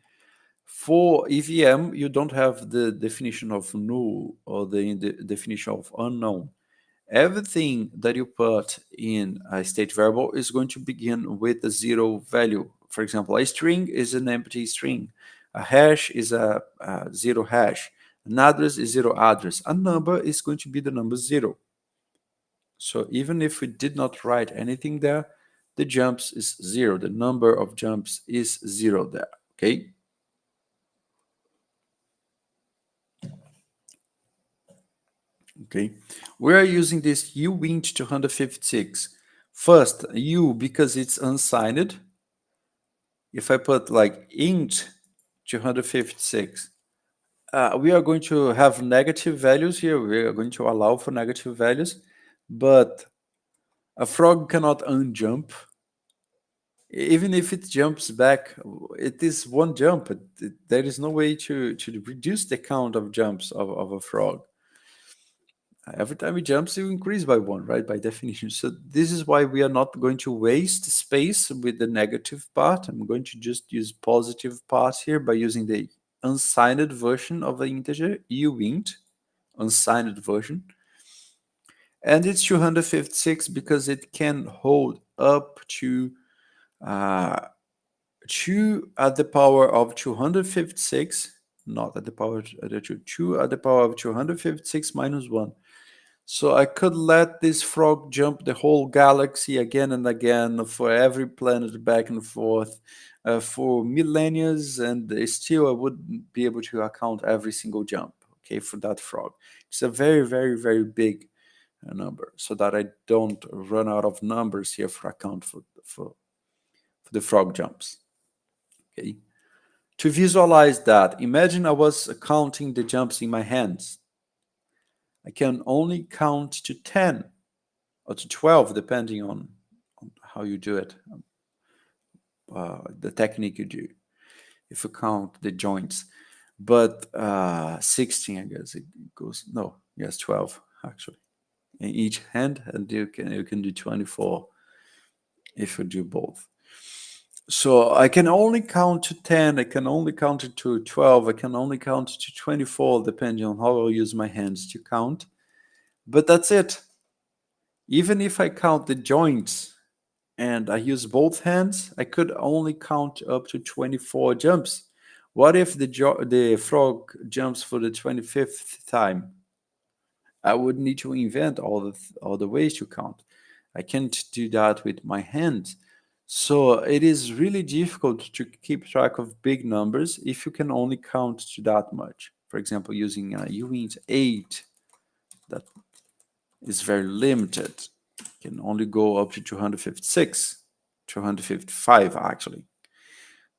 For EVM, you don't have the definition of null or the definition of unknown. Everything that you put in a state variable is going to begin with a 0 value. For example, a string is an empty string. A hash is a 0 hash. An address is 0 address. A number is going to be the number 0. So even if we did not write anything there, the jumps is 0. The number of jumps is 0 there, okay? Okay, we are using this uint 256. First, u because it's unsigned. If I put like int 256, we are going to have negative values here. We are going to allow for negative values, but a frog cannot unjump. Even if it jumps back, it is one jump. There is no way to reduce the count of jumps of a frog. Every time it jumps, you increase by 1, right? By definition. So this is why we are not going to waste space with the negative part. I'm going to just use positive parts here by using the unsigned version of the integer, uint, unsigned version. And it's 256 because it can hold up to 2 at the power of 256, not at the power of 2 at the power of 256 minus 1. So I could let this frog jump the whole galaxy again and again for every planet back and forth for millennia, and still I wouldn't be able to account every single jump, okay, for that frog. It's a very, very, very big number, so that I don't run out of numbers here for account for the frog jumps, okay? To visualize that, imagine I was counting the jumps in my hands. I can only count to 10 or to 12, depending on how you do it. the technique you do. If you count the joints, but 16, I guess it goes. No, yes, 12 actually in each hand, and you can do 24 if you do both. So I can only count to 10, I can only count to 12, I can only count to 24, depending on how I use my hands to count. But that's it. Even if I count the joints and I use both hands, I could only count up to 24 jumps. What if the frog jumps for the 25th time? I would need to invent all the ways to count. I can't do that with my hands. So it is really difficult to keep track of big numbers if you can only count to that much. For example, using uint 8, that is very limited. You can only go up to 256, 255 actually.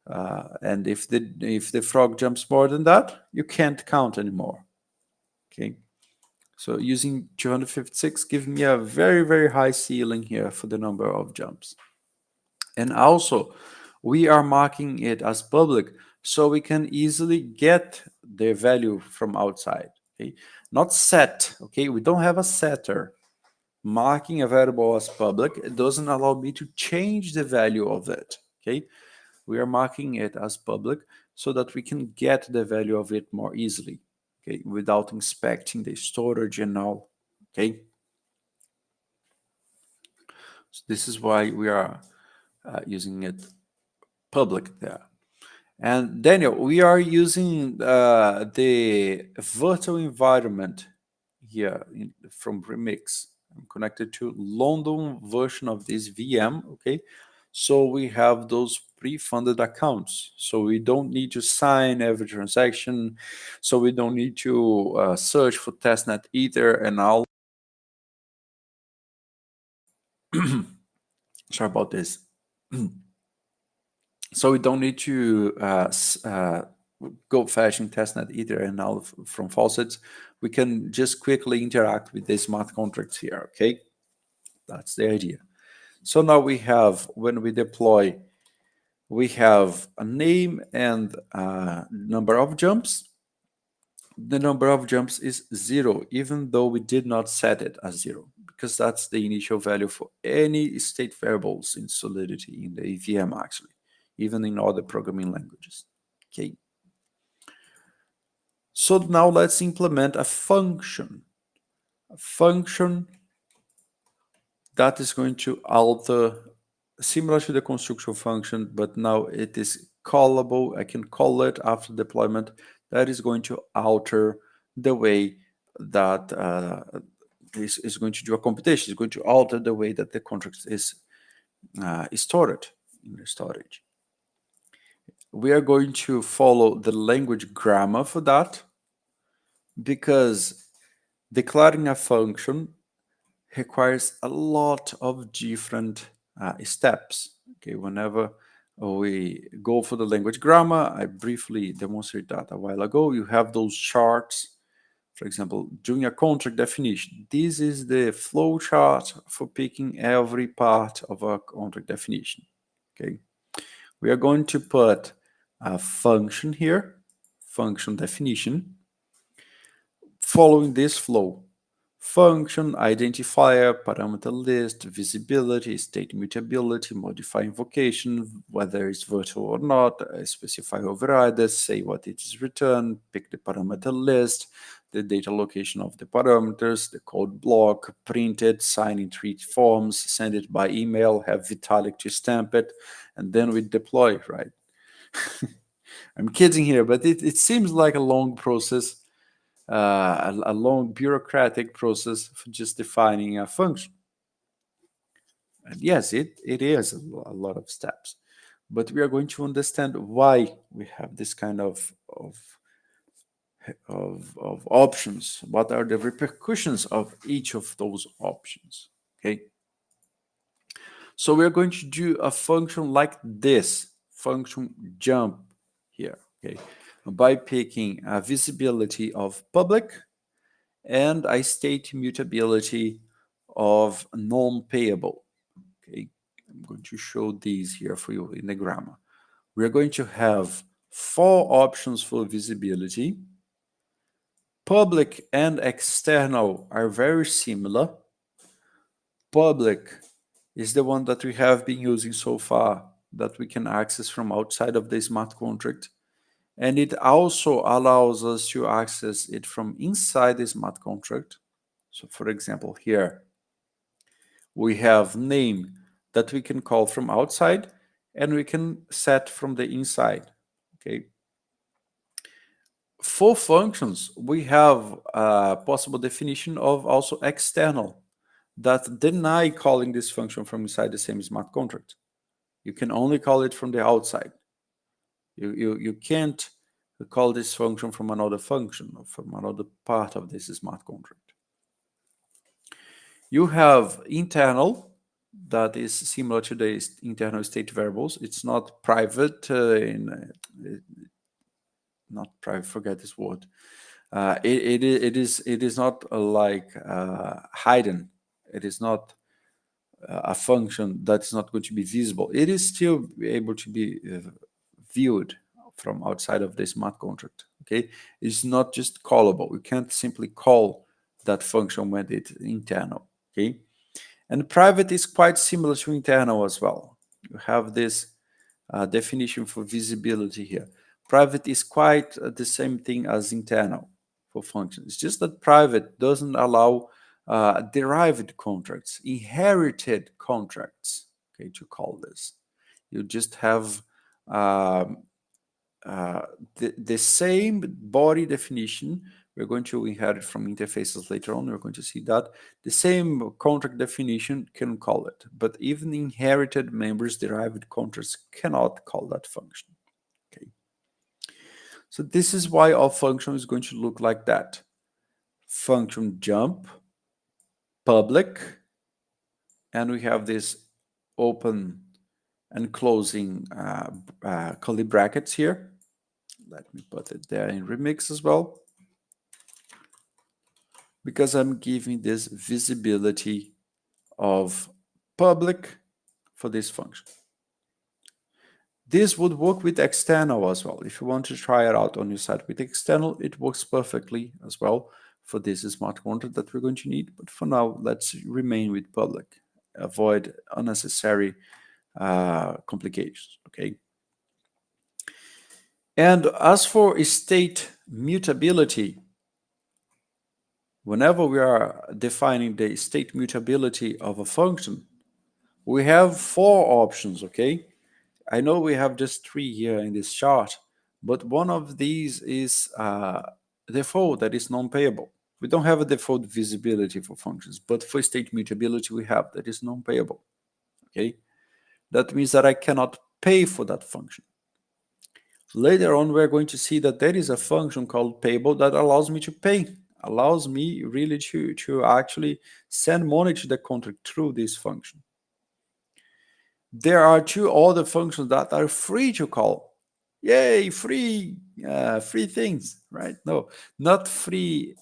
And if the frog jumps more than that, you can't count anymore. Okay. So using 256 gives me a very, very high ceiling here for the number of jumps. And also, we are marking it as public, so we can easily get the value from outside. Okay, not set. Okay, we don't have a setter. Marking a variable as public, it doesn't allow me to change the value of it. Okay, we are marking it as public so that we can get the value of it more easily. Okay, without inspecting the storage and all. Okay, so this is why we are using it public there. And Daniel, we are using the virtual environment here from Remix. I'm connected to London version of this VM, okay? So we have those pre-funded accounts. So we don't need to sign every transaction. So we don't need to search for testnet either and all. Sorry about this. So we don't need to go fetching testnet either and now from faucets. We can just quickly interact with the smart contracts here, okay? That's the idea. So now we have, when we deploy, we have a name and number of jumps. The number of jumps is 0, even though we did not set it as 0, because that's the initial value for any state variables in Solidity, in the EVM actually, even in other programming languages. Okay. So now let's implement a function. A function that is going to alter, similar to the construction function, but now it is callable. I can call it after deployment. That is going to alter the way that this is going to do a computation. It's going to alter the way that the contract is stored in the storage. We are going to follow the language grammar for that, because declaring a function requires a lot of different steps. Okay, whenever we go for the language grammar, I briefly demonstrated that a while ago. You have those charts. For example, doing a contract definition. This is the flow chart for picking every part of a contract definition. Okay, we are going to put a function here, function definition, following this flow. Function, identifier, parameter list, visibility, state mutability, modify invocation, whether it's virtual or not, specify overriders, say what it is returned, pick the parameter list, the data location of the parameters, the code block, print it, sign in 3 forms, send it by email, have Vitalik to stamp it, and then we deploy, right? I'm kidding here, but it seems like a long process. A long bureaucratic process for just defining a function. And yes, it is a lot of steps, but we are going to understand why we have this kind of options. What are the repercussions of each of those options? Okay. So we're going to do a function like this, function jump here. Okay, by picking a visibility of public and I state mutability of non-payable. Okay, I'm going to show these here for you in the grammar. We're going to have 4 options for visibility. Public and external are very similar. Public is the one that we have been using so far, that we can access from outside of the smart contract. And it also allows us to access it from inside the smart contract. So for example, here we have name that we can call from outside and we can set from the inside. Okay. For functions, we have a possible definition of also external that deny calling this function from inside the same smart contract. You can only call it from the outside. You can't call this function from another function or from another part of this smart contract. You have internal, that is similar to the internal state variables. It's not private, not private, forget this word. It is not like hidden. It is not a function that's not going to be visible. It is still able to be viewed from outside of the smart contract. Okay, it's not just callable. We can't simply call that function when it's internal. Okay, and private is quite similar to internal as well. You have this definition for visibility here. Private is quite the same thing as internal for functions. It's just that private doesn't allow derived contracts, inherited contracts, okay, to call this. You just have the same body definition. We're going to inherit from interfaces later on. We're going to see that. The same contract definition can call it, but even inherited members, derived contracts cannot call that function. Okay. So this is why our function is going to look like that. Function jump, public, and we have this open and closing curly brackets here. Let me put it there in Remix as well, because I'm giving this visibility of public for this function. This would work with external as well. If you want to try it out on your site with external, it works perfectly as well for this smart contract that we're going to need. But for now, let's remain with public. Avoid unnecessary complications, okay? And as for state mutability, whenever we are defining the state mutability of a function, we have 4 options, okay? I know we have just 3 here in this chart, but one of these is default, that is non-payable. We don't have a default visibility for functions, but for state mutability we have that is non-payable, okay? That means that I cannot pay for that function. Later on, we're going to see that there is a function called Payable that allows me to pay, allows me really to actually send money to the contract through this function. There are 2 other functions that are free to call. Yay, free things, right? No, not free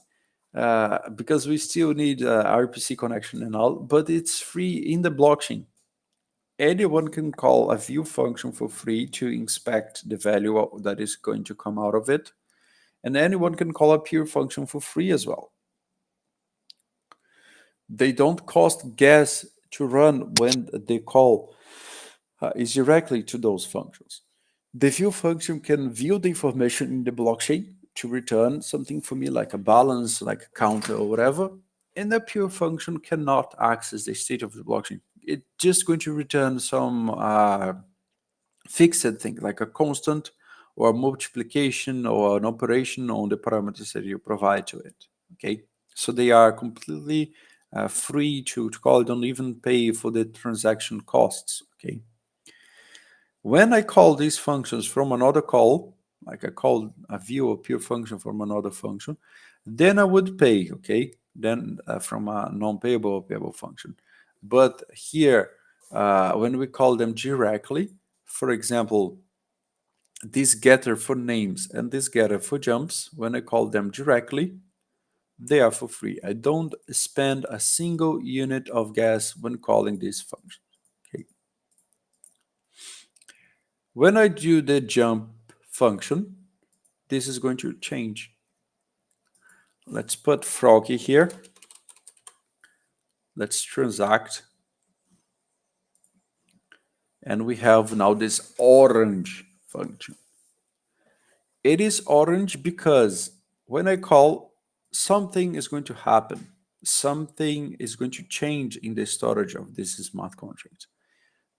because we still need RPC connection and all, but it's free in the blockchain. Anyone can call a view function for free to inspect the value that is going to come out of it. And anyone can call a pure function for free as well. They don't cost gas to run when the call is directly to those functions. The view function can view the information in the blockchain to return something for me like a balance, like a counter or whatever. And the pure function cannot access the state of the blockchain. It's just going to return some fixed thing like a constant or a multiplication or an operation on the parameters that you provide to it. Okay, so they are completely free to call. Don't even pay for the transaction costs. Okay, when I call these functions from another call, like I call a view or pure function from another function, then I would pay. Okay, then from a non-payable or payable function. But here, when we call them directly, for example, this getter for names and this getter for jumps, when I call them directly, they are for free. I don't spend a single unit of gas when calling these functions. Okay. When I do the jump function, this is going to change. Let's put Froggy here. Let's transact. And we have now this orange function. It is orange because when I call, something is going to happen. Something is going to change in the storage of this smart contract.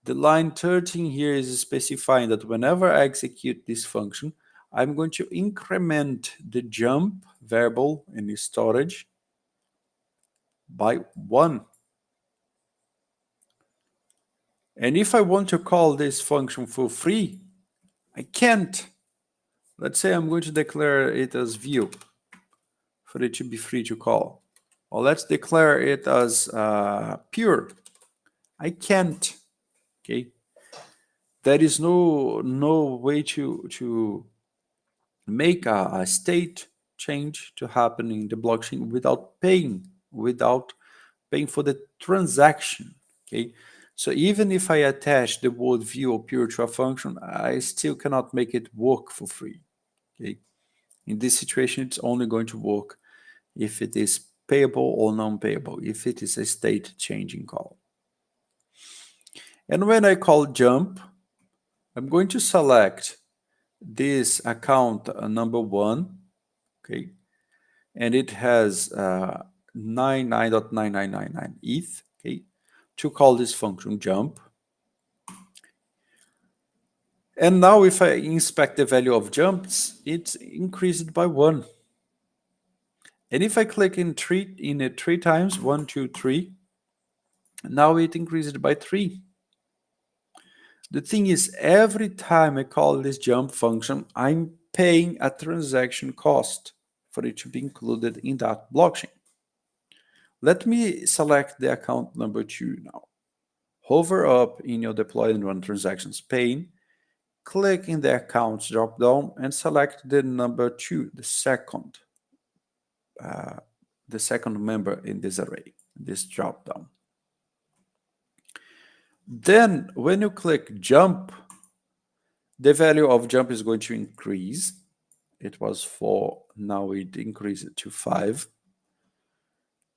The line 13 here is specifying that whenever I execute this function, I'm going to increment the jump variable in the storage by 1. And if I want to call this function for free, I can't. Let's say I'm going to declare it as view for it to be free to call. Or let's declare it as pure. I can't. Okay. There is no way to make a state change to happen in the blockchain without paying for the transaction. Okay. So even if I attach the word view or pure to a function, I still cannot make it work for free. Okay. In this situation, it's only going to work if it is payable or non-payable, if it is a state changing call. And when I call jump, I'm going to select this account number 1, okay, and it has 99.9999 ETH, okay, to call this function jump. And now if I inspect the value of jumps, it's increased by 1. And if I click in it 3 times, 1, 2, 3, now it increased by 3. The thing is, every time I call this jump function, I'm paying a transaction cost for it to be included in that blockchain. Let me select the account number 2 now. Hover up in your deploy and run transactions pane, click in the accounts dropdown and select the number 2, the second member in this array, this dropdown. Then when you click jump, the value of jump is going to increase. It was 4, now it increased to 5.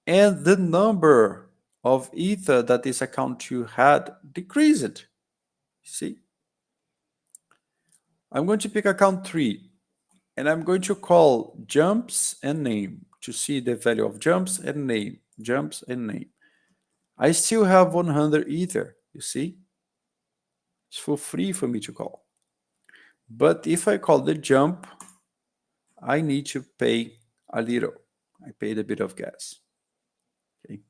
And the number of ether that this account 2 had decreased. See? I'm going to pick account 3 and I'm going to call jumps and name to see the value of jumps and name, jumps and name. I still have 100 ether, you see? It's for free for me to call. But if I call the jump, I need to pay a little. I paid a bit of gas. Okay.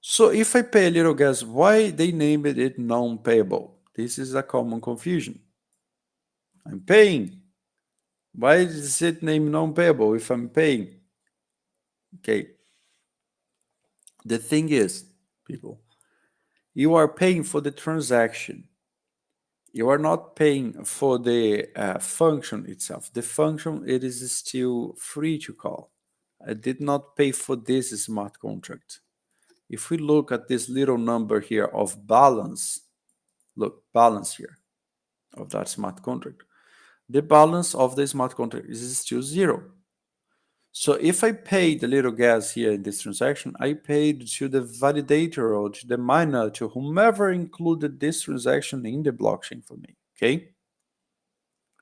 So if I pay a little gas, why they named it non-payable? This is a common confusion. I'm paying. Why is it named non-payable if I'm paying? Okay. The thing is, people, you are paying for the transaction. You are not paying for the function itself. The function, it is still free to call. I did not pay for this smart contract. If we look at this little number here of balance, look, balance here of that smart contract, the balance of the smart contract is still 0. So if I pay the little gas here in this transaction, I paid to the validator or to the miner, to whomever included this transaction in the blockchain for me, okay?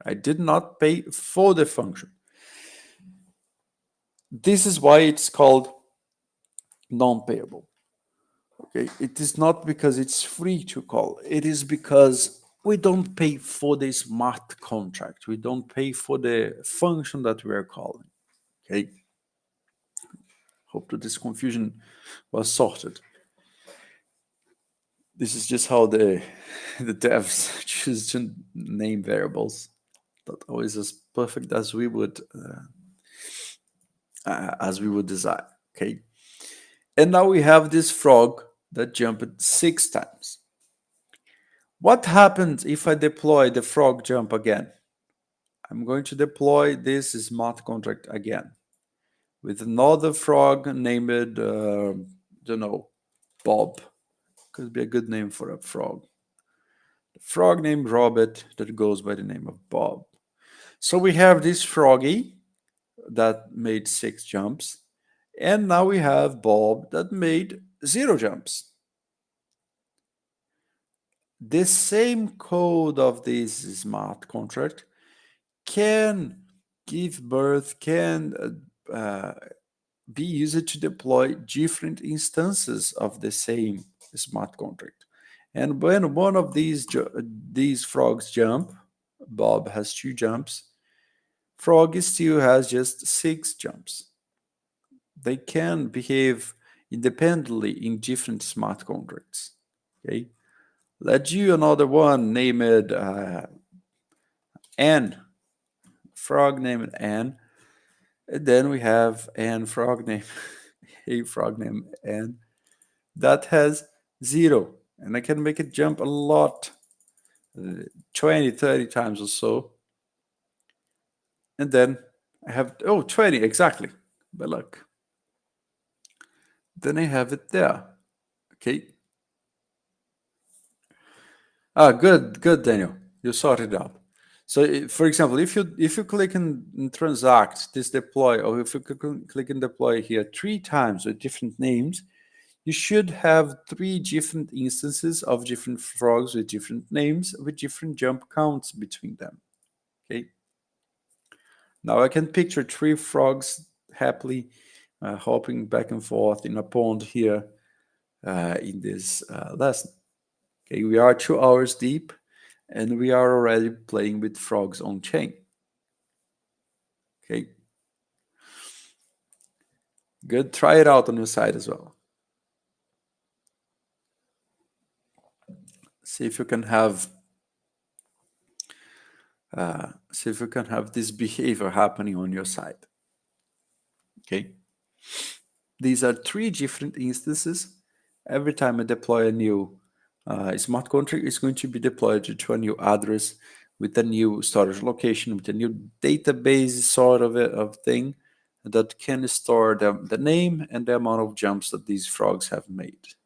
I did not pay for the function. This is why it's called non-payable. Okay, it is not because it's free to call. It is because we don't pay for the smart contract. We don't pay for the function that we are calling. Okay. Hope that this confusion was sorted. This is just how the devs choose to name variables. Not always as perfect as we would desire. Okay. And now we have this frog that jumped 6 times. What happens if I deploy the frog jump again? I'm going to deploy this smart contract again with another frog named, don't know, Bob. Could be a good name for a frog. frog named Robert that goes by the name of Bob. So we have this froggy that made 6 jumps, and now we have Bob that made 0 jumps. The same code of this smart contract can give birth, can be used to deploy different instances of the same smart contract. And when one of these frogs jump, Bob has 2 jumps, Frog still has just 6 jumps. They can behave independently in different smart contracts. Okay, let's do another one named N, frog named N, and then we have N frog named a frog named N that has 0, and I can make it jump a lot, 20, 30 times or so. And then I have, 20, exactly, by luck. Then I have it there. Okay. Good, Daniel. You sorted it out. So, for example, if you click in transact this deploy, or if you click in deploy here 3 times with different names, you should have 3 different instances of different frogs with different names with different jump counts between them. Okay. Now I can picture 3 frogs happily hopping back and forth in a pond here in this lesson. Okay, we are 2 hours deep, and we are already playing with frogs on chain. Okay, good. Try it out on your side as well. See if you can have this behavior happening on your side. Okay, these are 3 different instances. Every time I deploy a new smart contract, it's going to be deployed to a new address with a new storage location, with a new database sort of thing that can store the name and the amount of jumps that these frogs have made.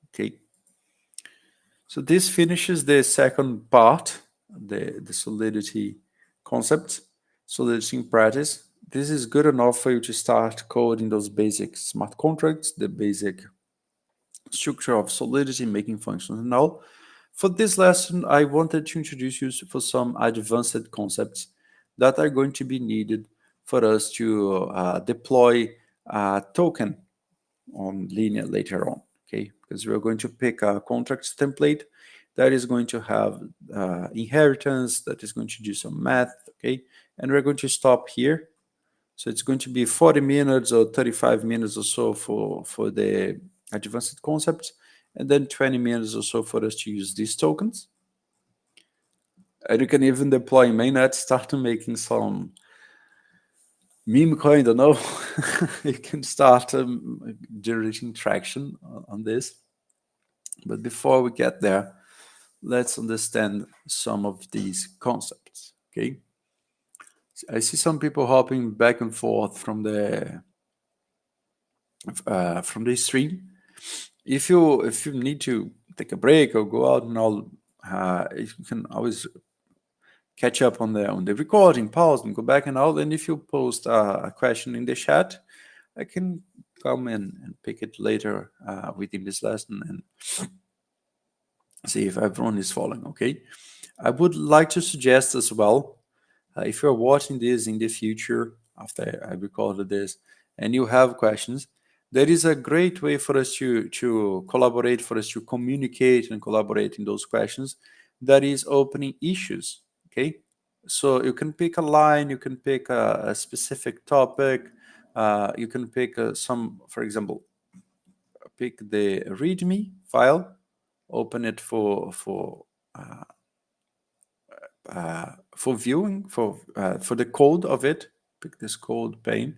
Okay. So this finishes the second part, the Solidity concept, Solidity in practice. This is good enough for you to start coding those basic smart contracts, the basic structure of Solidity, making functions and all. For this lesson, I wanted to introduce you for some advanced concepts that are going to be needed for us to deploy a token on Linea later on, okay? Because we're going to pick a contracts template that is going to have inheritance, that is going to do some math, okay? And we're going to stop here. So it's going to be 40 minutes or 35 minutes or so for the advanced concepts, and then 20 minutes or so for us to use these tokens. And you can even deploy in mainnet, start making some meme coin, I don't know. You can start generating traction on this. But before we get there, let's understand some of these concepts, okay? I see some people hopping back and forth from the stream. If you need to take a break or go out and all, you can always catch up on the recording, pause and go back and all. And if you post a question in the chat, I can come in and pick it later within this lesson and see if everyone is following. Okay, I would like to suggest as well, if you're watching this in the future after I recorded this and you have questions, there is a great way for us to collaborate, for us to communicate and collaborate in those questions. That is opening issues. Okay, so you can pick a line, you can pick a specific topic, you can pick some, for example, pick the README file, open it for viewing, for the code of it. Pick this code pane,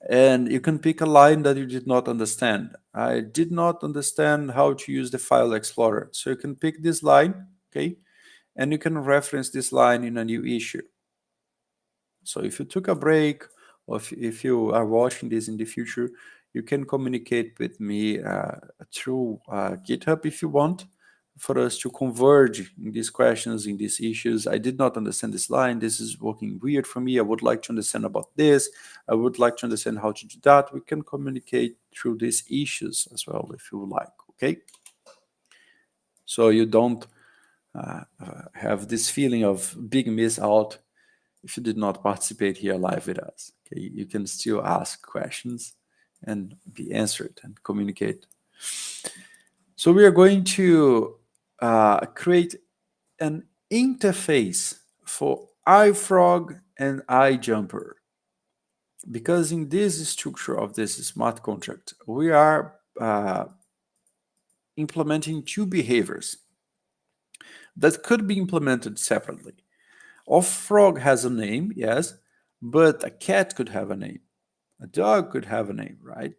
and you can pick a line that you did not understand. I did not understand how to use the file explorer. So you can pick this line, okay, and you can reference this line in a new issue. So if you took a break, or if you are watching this in the future, you can communicate with me through GitHub if you want. for us to converge in these questions, in these issues. I did not understand this line. This is working weird for me. I would like to understand about this. I would like to understand how to do that. We can communicate through these issues as well, if you like, okay? So you don't have this feeling of being missed out if you did not participate here live with us. Okay, you can still ask questions and be answered and communicate. So we are going to create an interface for iFrog and iJumper. Because in this structure of this smart contract, we are implementing two behaviors that could be implemented separately. Frog has a name, yes, but a cat could have a name. A dog could have a name, right?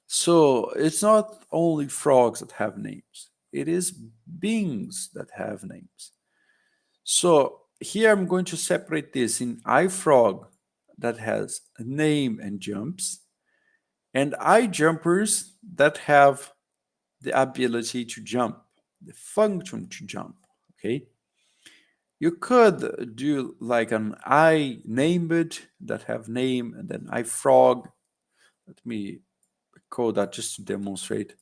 So it's not only frogs that have names. It is beings that have names. So here I'm going to separate this in iFrog that has a name and jumps, and iJumpers that have the ability to jump, the function to jump, okay? You could do like an iNamed that have name and then iFrog. Let me code that just to demonstrate.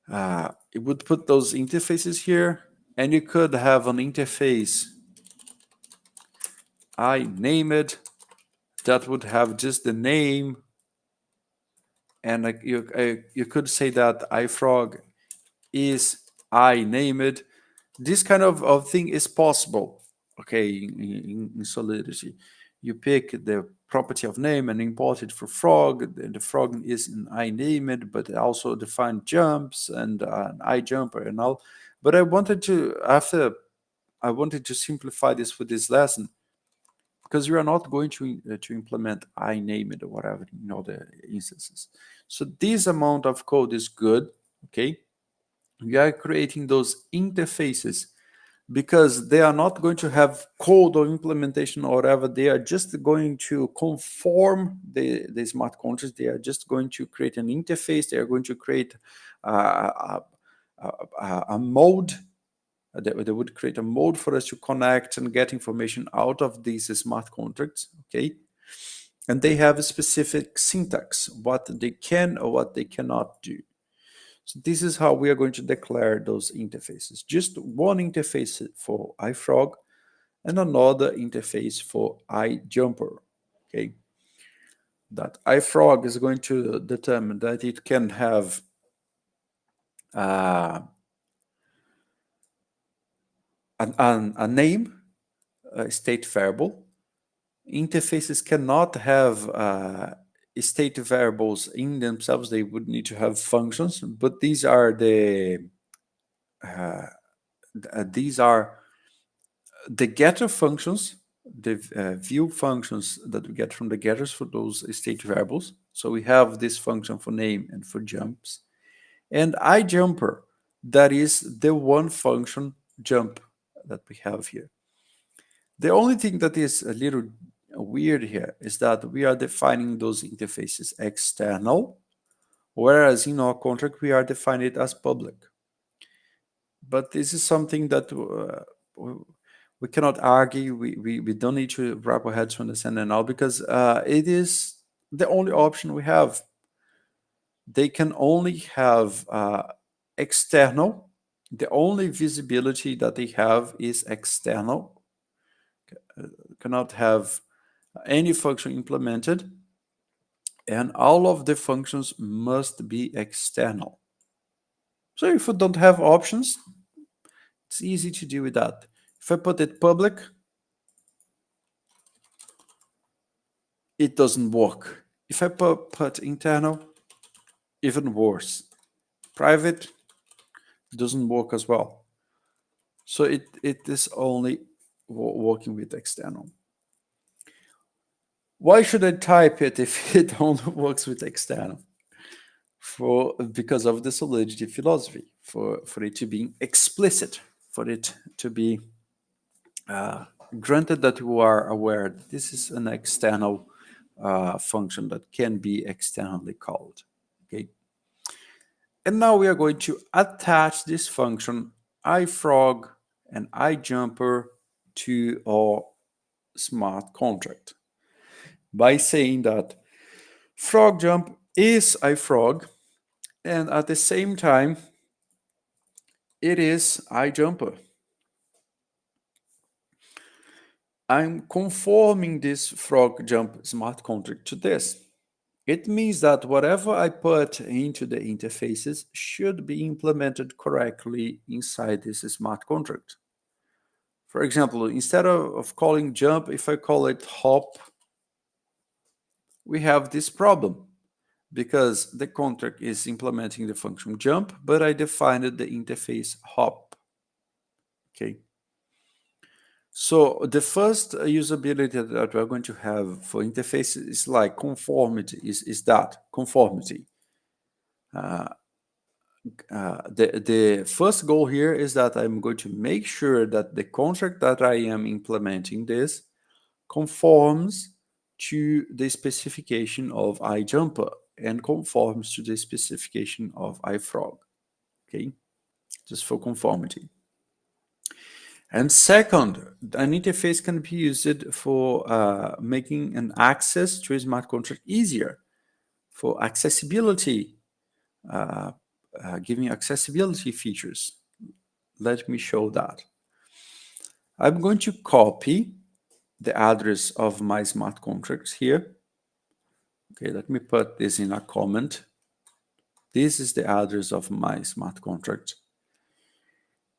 It would put those interfaces here, and you could have an interface iNamed that would have just the name, and you could say that iFrog is iNamed. This kind of thing is possible, okay, in Solidity. You pick the property of name and import it for frog. The frog is in iNamed, but also define jumps and an iJumper and all. But I wanted to simplify this for this lesson, because you are not going to implement iNamed or whatever in all the instances. So this amount of code is good, okay? We are creating those interfaces because they are not going to have code or implementation or whatever. They are just going to conform the smart contracts. They are just going to create an interface. They are going to create a mode. They would create a mode for us to connect and get information out of these smart contracts, okay? And they have a specific syntax, what they can or what they cannot do. So this is how we are going to declare those interfaces. Just one interface for iFrog and another interface for iJumper, okay? That iFrog is going to determine that it can have a name, a state variable. Interfaces cannot have state variables in themselves. They would need to have functions, but these are the getter functions, the view functions that we get from the getters for those state variables. So we have this function for name and for jumps. And iJumper, that is the one function jump that we have here. The only thing that is a little weird here is that we are defining those interfaces external, whereas in our contract we are defining it as public. But this is something that we cannot argue. We don't need to wrap our heads to understand it now, because it is the only option we have. They can only have external. The only visibility that they have is external. Cannot have any function implemented, and all of the functions must be external. So if we don't have options, it's easy to deal with that. If I put it public, it doesn't work. If I put internal, even worse. Private doesn't work as well. So it is only working with external. Why should I type it if it only works with external? Because of the Solidity philosophy, for it to be explicit, for it to be granted that you are aware that this is an external function that can be externally called. Okay. And now we are going to attach this function iFrog and iJumper to our smart contract by saying that frog jump is iFrog, and at the same time it is iJumper. I'm conforming this frog jump smart contract to this. It means that whatever I put into the interfaces should be implemented correctly inside this smart contract. For example, instead of calling jump, if I call it hop, we have this problem because the contract is implementing the function jump, but I defined the interface hop. Okay. So the first usability that we're going to have for interfaces is like conformity, is that conformity. The first goal here is that I'm going to make sure that the contract that I am implementing this conforms to the specification of iJumper and conforms to the specification of iFrog. Okay, just for conformity. And second, an interface can be used for making an access to a smart contract easier, for accessibility, giving accessibility features. Let me show that. I'm going to copy the address of my smart contracts here. Okay, let me put this in a comment. This is the address of my smart contract.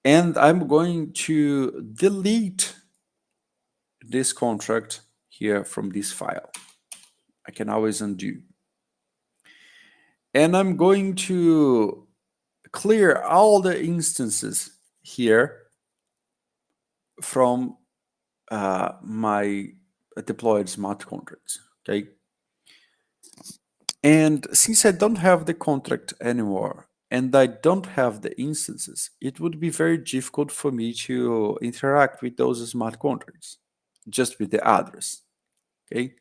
And I'm going to delete this contract here from this file. I can always undo. And I'm going to clear all the instances here from my deployed smart contracts. Okay. And since I don't have the contract anymore, and I don't have the instances, it would be very difficult for me to interact with those smart contracts, just with the address. Okay.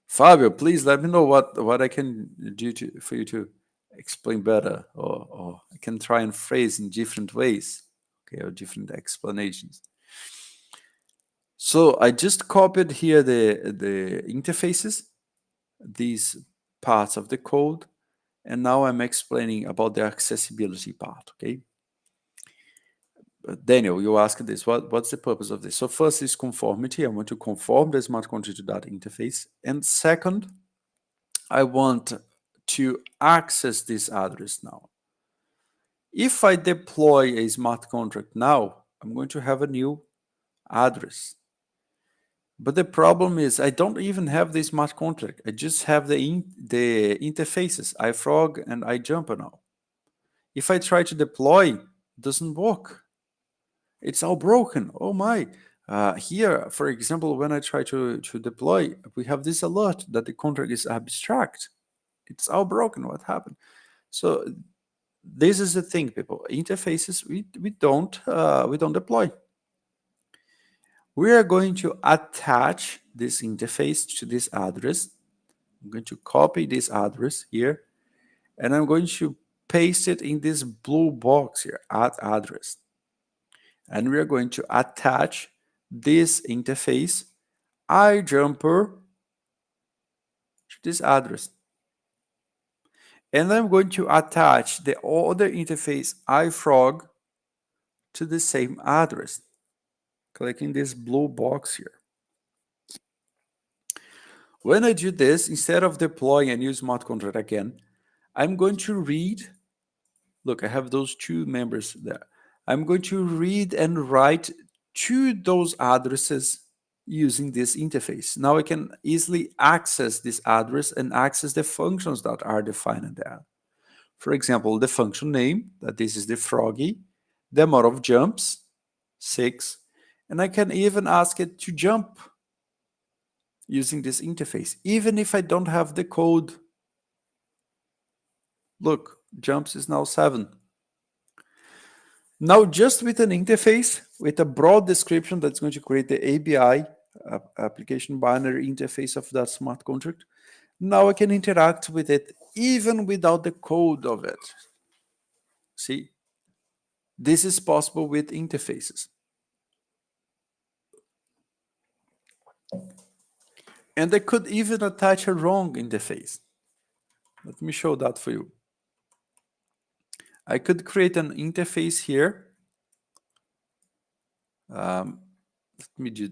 Fabio, please let me know what I can do for you to explain better, or I can try and phrase in different ways, okay, or different explanations. So I just copied here the interfaces, these parts of the code, and now I'm explaining about the accessibility part, okay? Daniel, you asked this, what's the purpose of this? So first is conformity. I want to conform the smart contract to that interface. And second, I want to access this address now. If I deploy a smart contract now, I'm going to have a new address. But the problem is I don't even have the smart contract. I just have the interfaces, iFrog and iJumper now. If I try to deploy, it doesn't work. It's all broken. Oh my. Here, for example, when I try to deploy, we have this alert that the contract is abstract. It's all broken. What happened? So this is the thing, people. Interfaces we don't deploy. We are going to attach this interface to this address. I'm going to copy this address here, and I'm going to paste it in this blue box here, add address. And we are going to attach this interface iJumper to this address. And I'm going to attach the other interface iFrog to the same address. Clicking this blue box here. When I do this, instead of deploying a new smart contract again, I'm going to read. Look, I have those two members there. I'm going to read and write to those addresses using this interface. Now I can easily access this address and access the functions that are defined there. For example, the function name, that this is the froggy, the amount of jumps, 6, and I can even ask it to jump using this interface, even if I don't have the code. Look, jumps is now 7. Now, just with an interface, with a broad description that's going to create the ABI, application binary interface of that smart contract, now I can interact with it even without the code of it. See, this is possible with interfaces. And I could even attach a wrong interface. Let me show that for you. I could create an interface here. Let me do.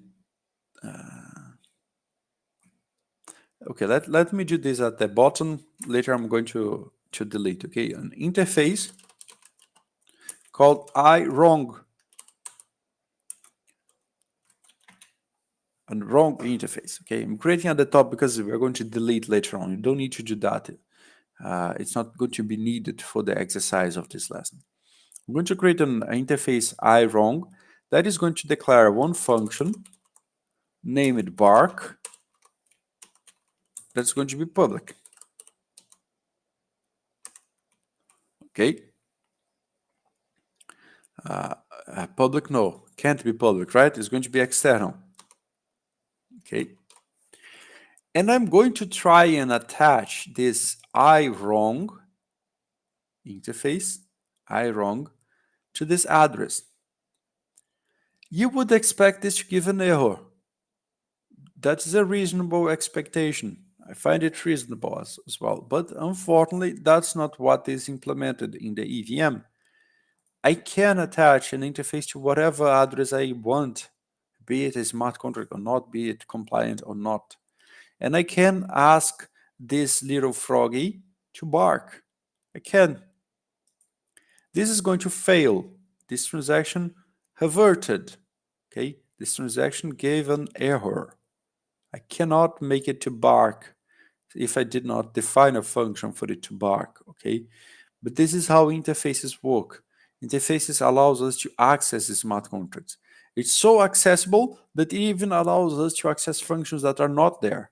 Okay, let me do this at the bottom. Later, I'm going to delete. Okay, an interface called wrong. And wrong interface. Okay, I'm creating at the top because we're going to delete later on. You don't need to do that. It's not going to be needed for the exercise of this lesson. I'm going to create an interface wrong that is going to declare one function, name it bark, that's going to be public. Okay. Public, no, can't be public, right? It's going to be external. Okay. And I'm going to try and attach this wrong interface, wrong, to this address. You would expect this to give an error. That is a reasonable expectation. I find it reasonable as well. But unfortunately, that's not what is implemented in the EVM. I can attach an interface to whatever address I want, be it a smart contract or not, be it compliant or not. And I can ask this little froggy to bark. I can. This is going to fail. This transaction reverted. Okay, this transaction gave an error. I cannot make it to bark if I did not define a function for it to bark. Okay, but this is how interfaces work. Interfaces allows us to access the smart contracts. It's so accessible that it even allows us to access functions that are not there.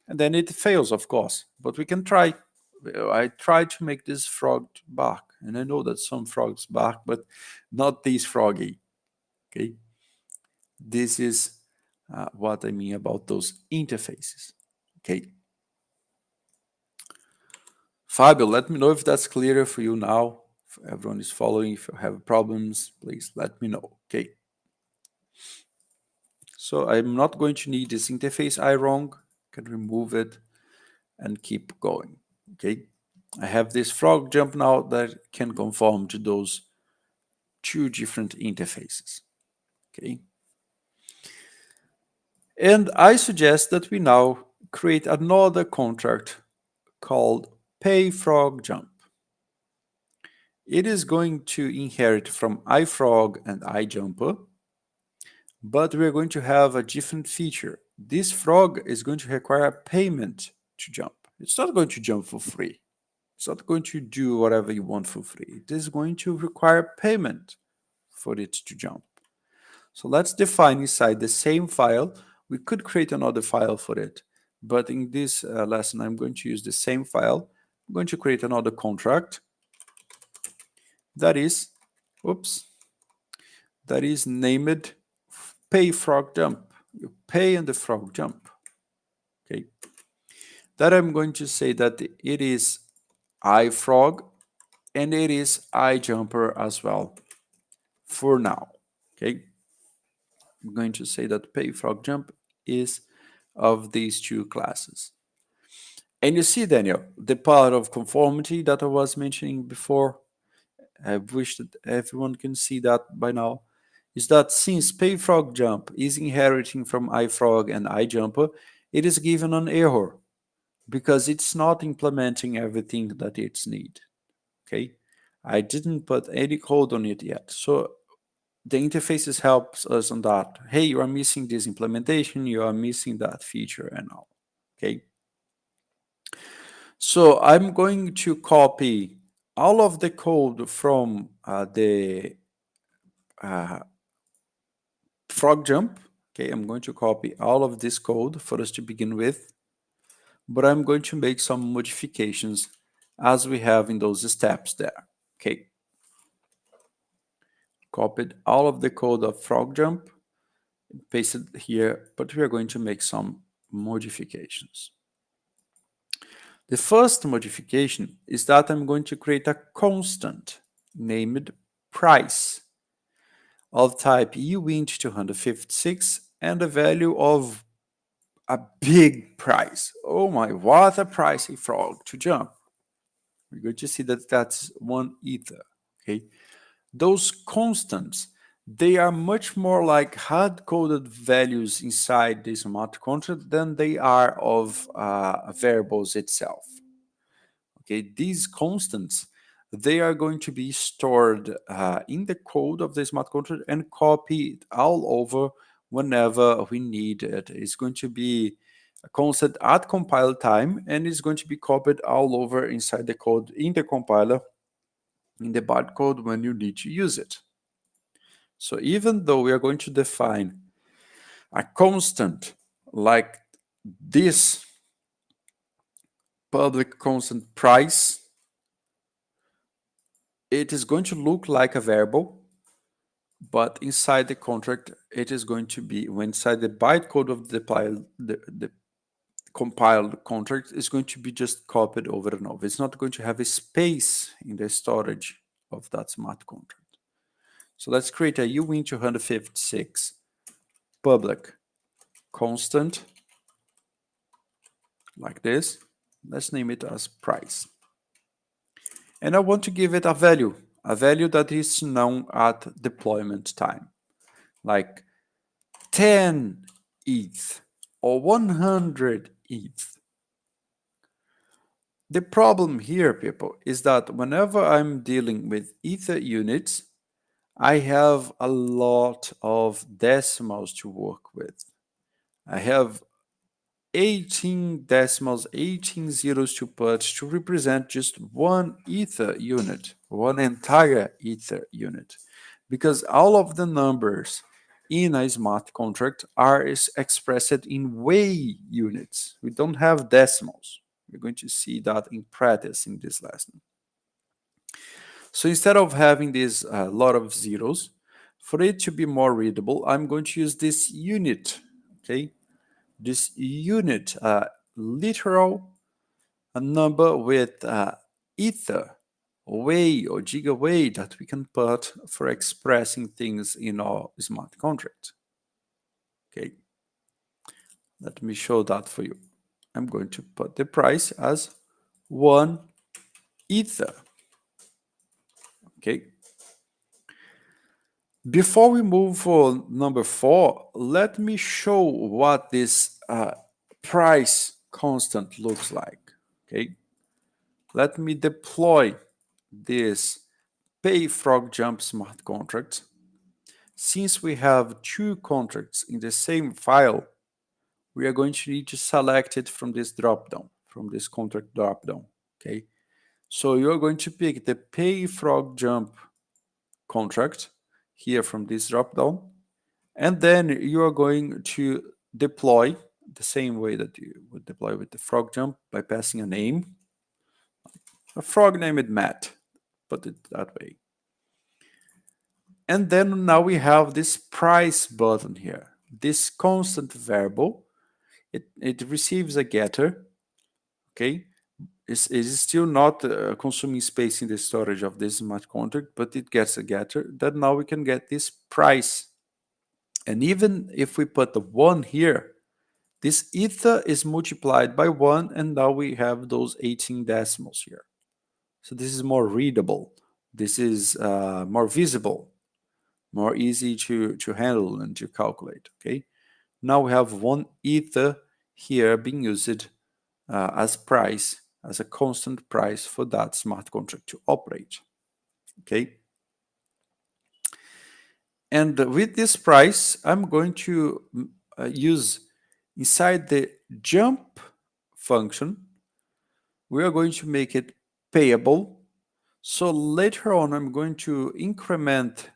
And then it fails, of course, but we can try. I tried to make this frog bark, and I know that some frogs bark, but not this froggy. Okay, this is what I mean about those interfaces. Okay, Fabio, let me know if that's clearer for you now. If everyone is following, if you have problems, please let me know. Okay. So I'm not going to need this interface wrong. Can remove it and keep going. Okay. I have this frog jump now that can conform to those two different interfaces. Okay. And I suggest that we now create another contract called payFrogJump. It is going to inherit from iFrog and iJumper, but we're going to have a different feature. This frog is going to require payment to jump. It's not going to jump for free. It's not going to do whatever you want for free. It is going to require payment for it to jump. So let's define inside the same file. We could create another file for it, but in this lesson, I'm going to use the same file. I'm going to create another contract that is, that is named pay frog jump. You pay and the frog jump. Okay. That I'm going to say that it is iFrog and it is iJumper as well for now. Okay. I'm going to say that payFrogJump is of these two classes. And you see, Daniel, the part of conformity that I was mentioning before, I wish that everyone can see that by now, is that since payFrogJump is inheriting from iFrog and iJumper, it is given an error because it's not implementing everything that it's need. Okay, I didn't put any code on it yet. So the interfaces helps us on that. Hey, you are missing this implementation, you are missing that feature and all. Okay. So I'm going to copy all of the code from the frog jump. Okay, I'm going to copy all of this code for us to begin with, but I'm going to make some modifications as we have in those steps there. Okay. Copied all of the code of frog jump, pasted here, but we are going to make some modifications. The first modification is that I'm going to create a constant named price of type uint256 and a value of a big price. Oh my, what a pricey frog to jump. We're going to see that that's 1 ether. Okay, those constants, they are much more like hard-coded values inside the smart contract than they are of variables itself. Okay, these constants, they are going to be stored in the code of the smart contract and copied all over whenever we need it. It's going to be a constant at compile time, and it's going to be copied all over inside the code in the compiler in the barcode when you need to use it. So even though we are going to define a constant like this public constant price, it is going to look like a variable, but inside the contract, it is going to be, when inside the bytecode of the compiled contract is going to be just copied over and over. It's not going to have a space in the storage of that smart contract. So let's create a uint256 public constant like this. Let's name it as price. And I want to give it a value that is known at deployment time, like 10 ETH or 100 ETH. The problem here, people, is that whenever I'm dealing with Ether units, I have a lot of decimals to work with. I have 18 decimals, 18 zeros to put to represent just one Ether unit, one entire Ether unit. Because all of the numbers in a smart contract are expressed in way units. We don't have decimals. We're going to see that in practice in this lesson. So instead of having this lot of zeros, for it to be more readable, I'm going to use this unit, okay? This unit, literal a number with ether, way or gigaway that we can put for expressing things in our smart contract. Okay, let me show that for you. I'm going to put the price as 1 ether. Okay. Before we move for number 4, let me show what this price constant looks like. Okay. Let me deploy this pay-frog-jump smart contract. Since we have 2 contracts in the same file, we are going to need to select it from this dropdown, from this contract dropdown. Okay, so you're going to pick the pay-frog-jump contract here from this dropdown, and then you are going to deploy the same way that you would deploy with the frog jump by passing a name. A frog named Matt, put it that way. And then now we have this price button here. This constant variable, it receives a getter, okay? It is still not consuming space in the storage of this smart contract, but it gets a getter. That now we can get this price. And even if we put the 1 here, this ether is multiplied by 1, and now we have those 18 decimals here. So this is more readable. This is more visible, more easy to handle and to calculate, okay? Now we have 1 ether here being used as price, as a constant price for that smart contract to operate, okay? And with this price, I'm going to use inside the jump function, we are going to make it payable. So later on, I'm going to increment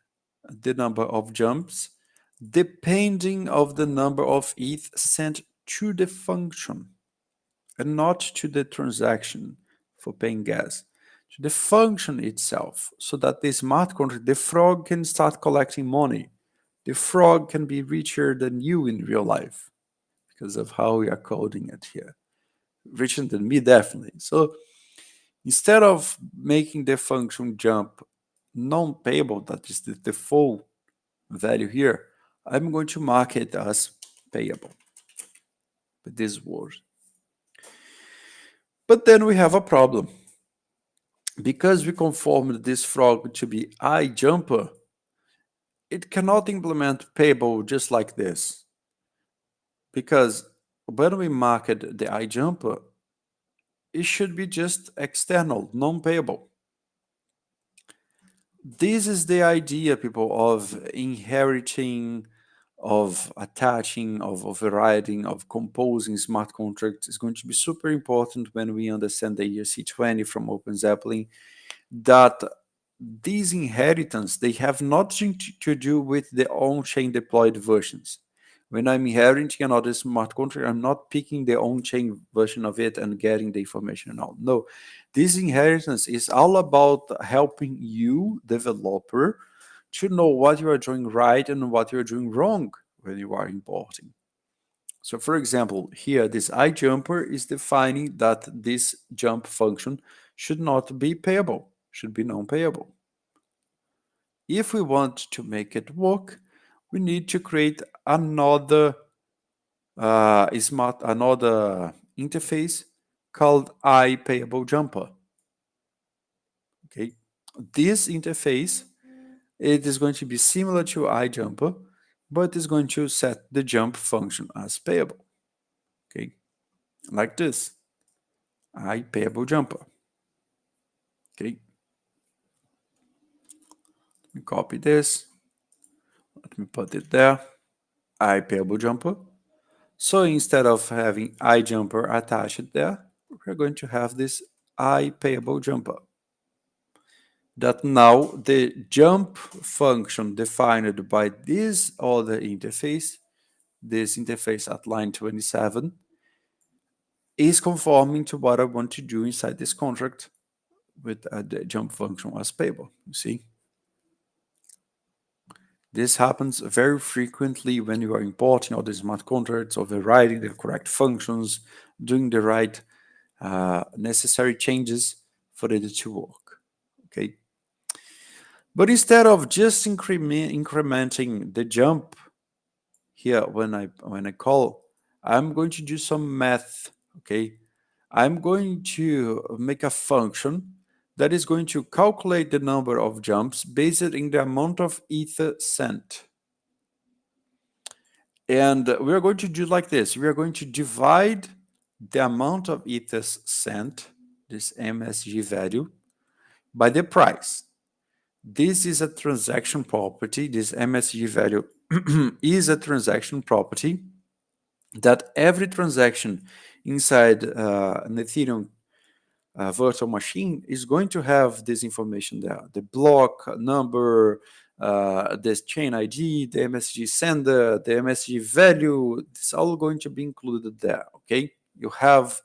the number of jumps depending of the number of ETH sent to the function and not to the transaction for paying gas, to the function itself, so that the smart contract, the frog, can start collecting money. The frog can be richer than you in real life because of how we are coding it here. Richer than me, definitely. So instead of making the function jump non-payable, that is the default value here, I'm going to mark it as payable with this word. But then we have a problem. Because we conformed this frog to be iJumper, it cannot implement payable just like this. Because when we marked the iJumper, it should be just external, non-payable. This is the idea, people, of inheriting, of attaching, of overriding, of composing smart contracts. Is going to be super important when we understand the ERC20 from OpenZeppelin, that these inheritance, they have nothing to do with the on-chain deployed versions. When I'm inheriting another smart contract, I'm not picking the on-chain version of it and getting the information out. No, this inheritance is all about helping you, developer, to know what you are doing right and what you are doing wrong when you are importing. So for example, here this iJumper is defining that this jump function should not be payable, should be non-payable. If we want to make it work, we need to create another interface called iPayableJumper. Okay, this interface, it is going to be similar to iJumper, but it's going to set the jump function as payable. Okay, like this, iPayableJumper. Okay, let me copy this. Let me put it there. iPayableJumper. So instead of having iJumper attached there, we're going to have this iPayableJumper. That now the jump function defined by this other interface, this interface at line 27, is conforming to what I want to do inside this contract with the jump function as payable. You see? This happens very frequently when you are importing all the smart contracts, overriding the correct functions, doing the right necessary changes for it to work. Okay. But instead of just incrementing the jump here when I call, I'm going to do some math. Okay. I'm going to make a function that is going to calculate the number of jumps based in the amount of ether sent. And we are going to do like this. We are going to divide the amount of ethers sent, this MSG value, by the price. This is a transaction property. This MSG value is a transaction property that every transaction inside an Ethereum virtual machine is going to have this information there. The block number, this chain ID, the MSG sender, the MSG value, it's all going to be included there, okay? You have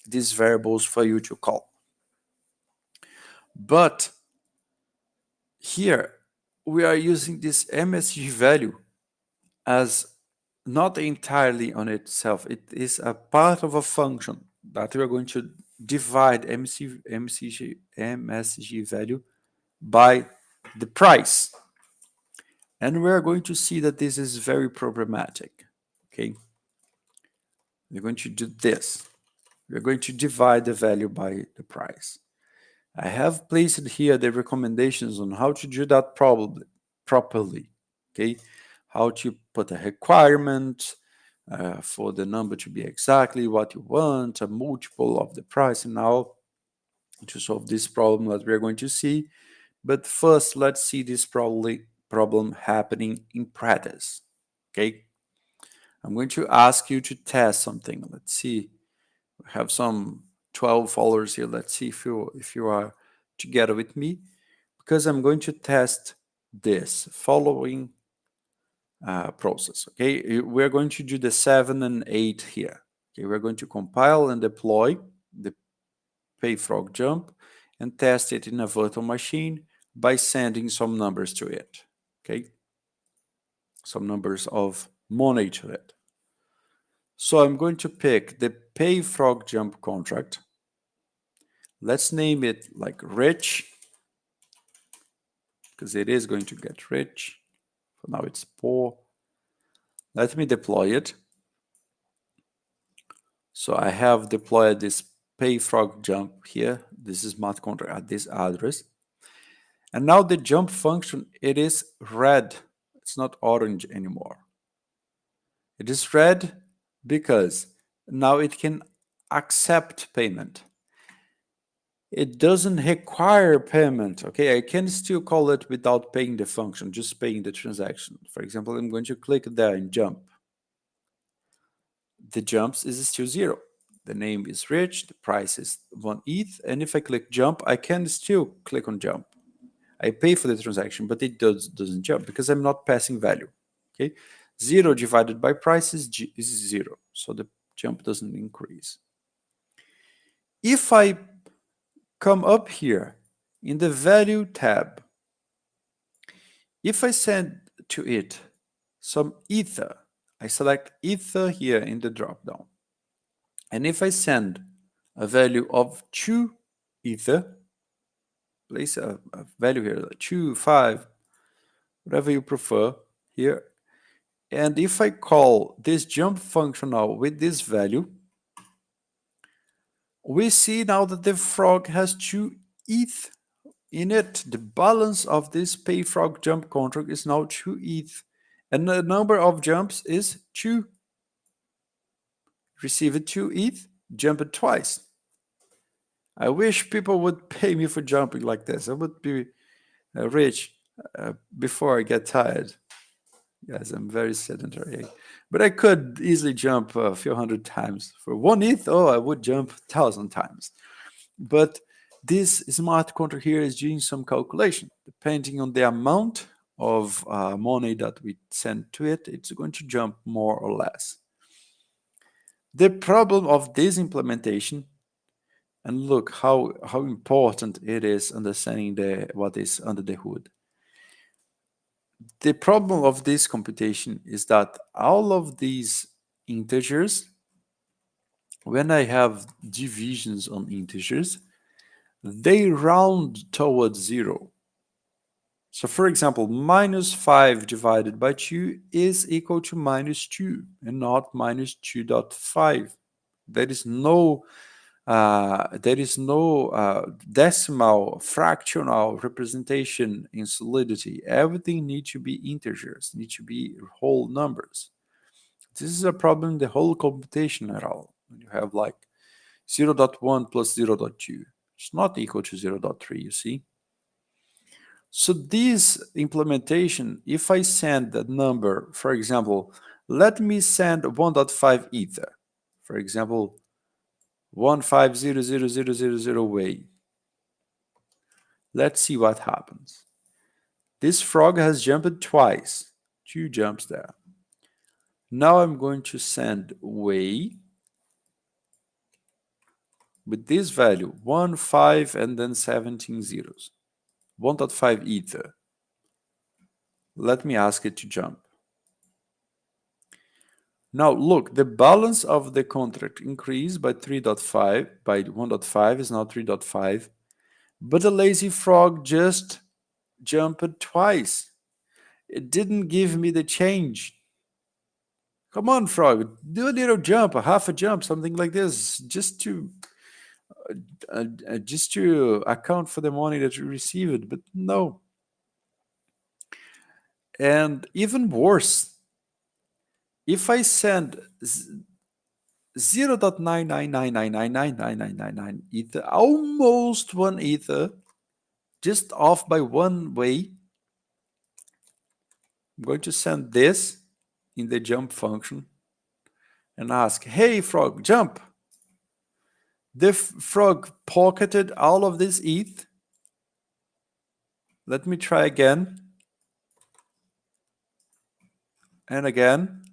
these variables for you to call. But here, we are using this MSG value as not entirely on itself. It is a part of a function that we are going to divide MSG value by the price. And we're going to see that this is very problematic. Okay. We're going to do this. We're going to divide the value by the price. I have placed here the recommendations on how to do that properly. Okay. How to put a requirement for the number to be exactly what you want, a multiple of the price, and now to solve this problem that we're going to see. But first, let's see this problem happening in practice. Okay, I'm going to ask you to test something. Let's see. We have some 12 followers here. Let's see if you are together with me, because I'm going to test this following process. Okay, we're going to do the 7 and 8 here. Okay, we're going to compile and deploy the PayFrog jump and test it in a virtual machine by sending some numbers to it. Okay, some numbers of money to it. So I'm going to pick the PayFrog jump contract. Let's name it like rich. because it is going to get rich. For now it's poor. Let me deploy it. So I have deployed this payFrog jump here. This is smart contract at this address. And now the jump function, it is red. It's not orange anymore. It is red because now it can accept payment. It doesn't require payment, okay? I can still call it without paying the function, just paying the transaction. For example, I'm going to click there and jump. The jumps is still 0. The name is rich, the price is 1 ETH, and if I click jump, I can still click on jump. I pay for the transaction, but it doesn't jump because I'm not passing value, okay? 0 divided by price is 0, so the jump doesn't increase. If I come up here in the value tab, if I send to it some ether, I select ether here in the dropdown. And if I send a value of 2 ether, place a value here, 2, 5, whatever you prefer here. And if I call this jump function now with this value, we see now that the frog has 2 ETH in it. The balance of this payFrog jump contract is now 2 ETH. And the number of jumps is 2. Receive it 2 ETH, jump it twice. I wish people would pay me for jumping like this. I would be rich before I get tired. Yes, I'm very sedentary. But I could easily jump a few hundred times. For 1 ETH, oh, I would jump 1,000 times. But this smart contract here is doing some calculation. Depending on the amount of money that we send to it, it's going to jump more or less. The problem of this implementation, and look how important it is understanding what is under the hood. The problem of this computation is that all of these integers, when I have divisions on integers, they round towards 0. So for example, -5 divided by 2 is equal to -2 and not -2.5. There is no decimal, fractional representation in Solidity. Everything needs to be integers, needs to be whole numbers. This is a problem in the whole computation at all. When you have like 0.1 plus 0.2, it's not equal to 0.3, you see? So this implementation, if I send that number, for example, let me send 1.5 ether, for example, 1500000 way. Let's see what happens. This frog has jumped twice, 2 jumps there. Now I'm going to send way with this value, 1, 5, and then 17 zeros, 1.5 ether. Let me ask it to jump. Now look, the balance of the contract increased by 3.5, by 1.5 is now 3.5, but the lazy frog just jumped twice. It didn't give me the change. Come on, frog, do a little jump, a half a jump, something like this, just to account for the money that you received, but no. And even worse, if I send 0.999999999 ether, almost 1 ether, just off by 1 way, I'm going to send this in the jump function and ask, hey frog, jump. The frog pocketed all of this ETH. Let me try again. And again.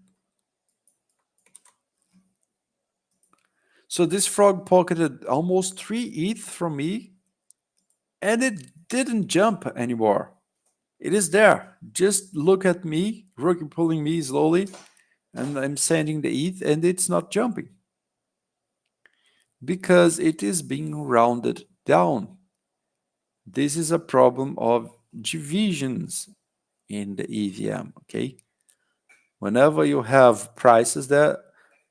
So this frog pocketed almost 3 ETH from me, and it didn't jump anymore. It is there. Just look at me, rug pulling me slowly, and I'm sending the ETH, and it's not jumping. Because it is being rounded down. This is a problem of divisions in the EVM, okay? Whenever you have prices there,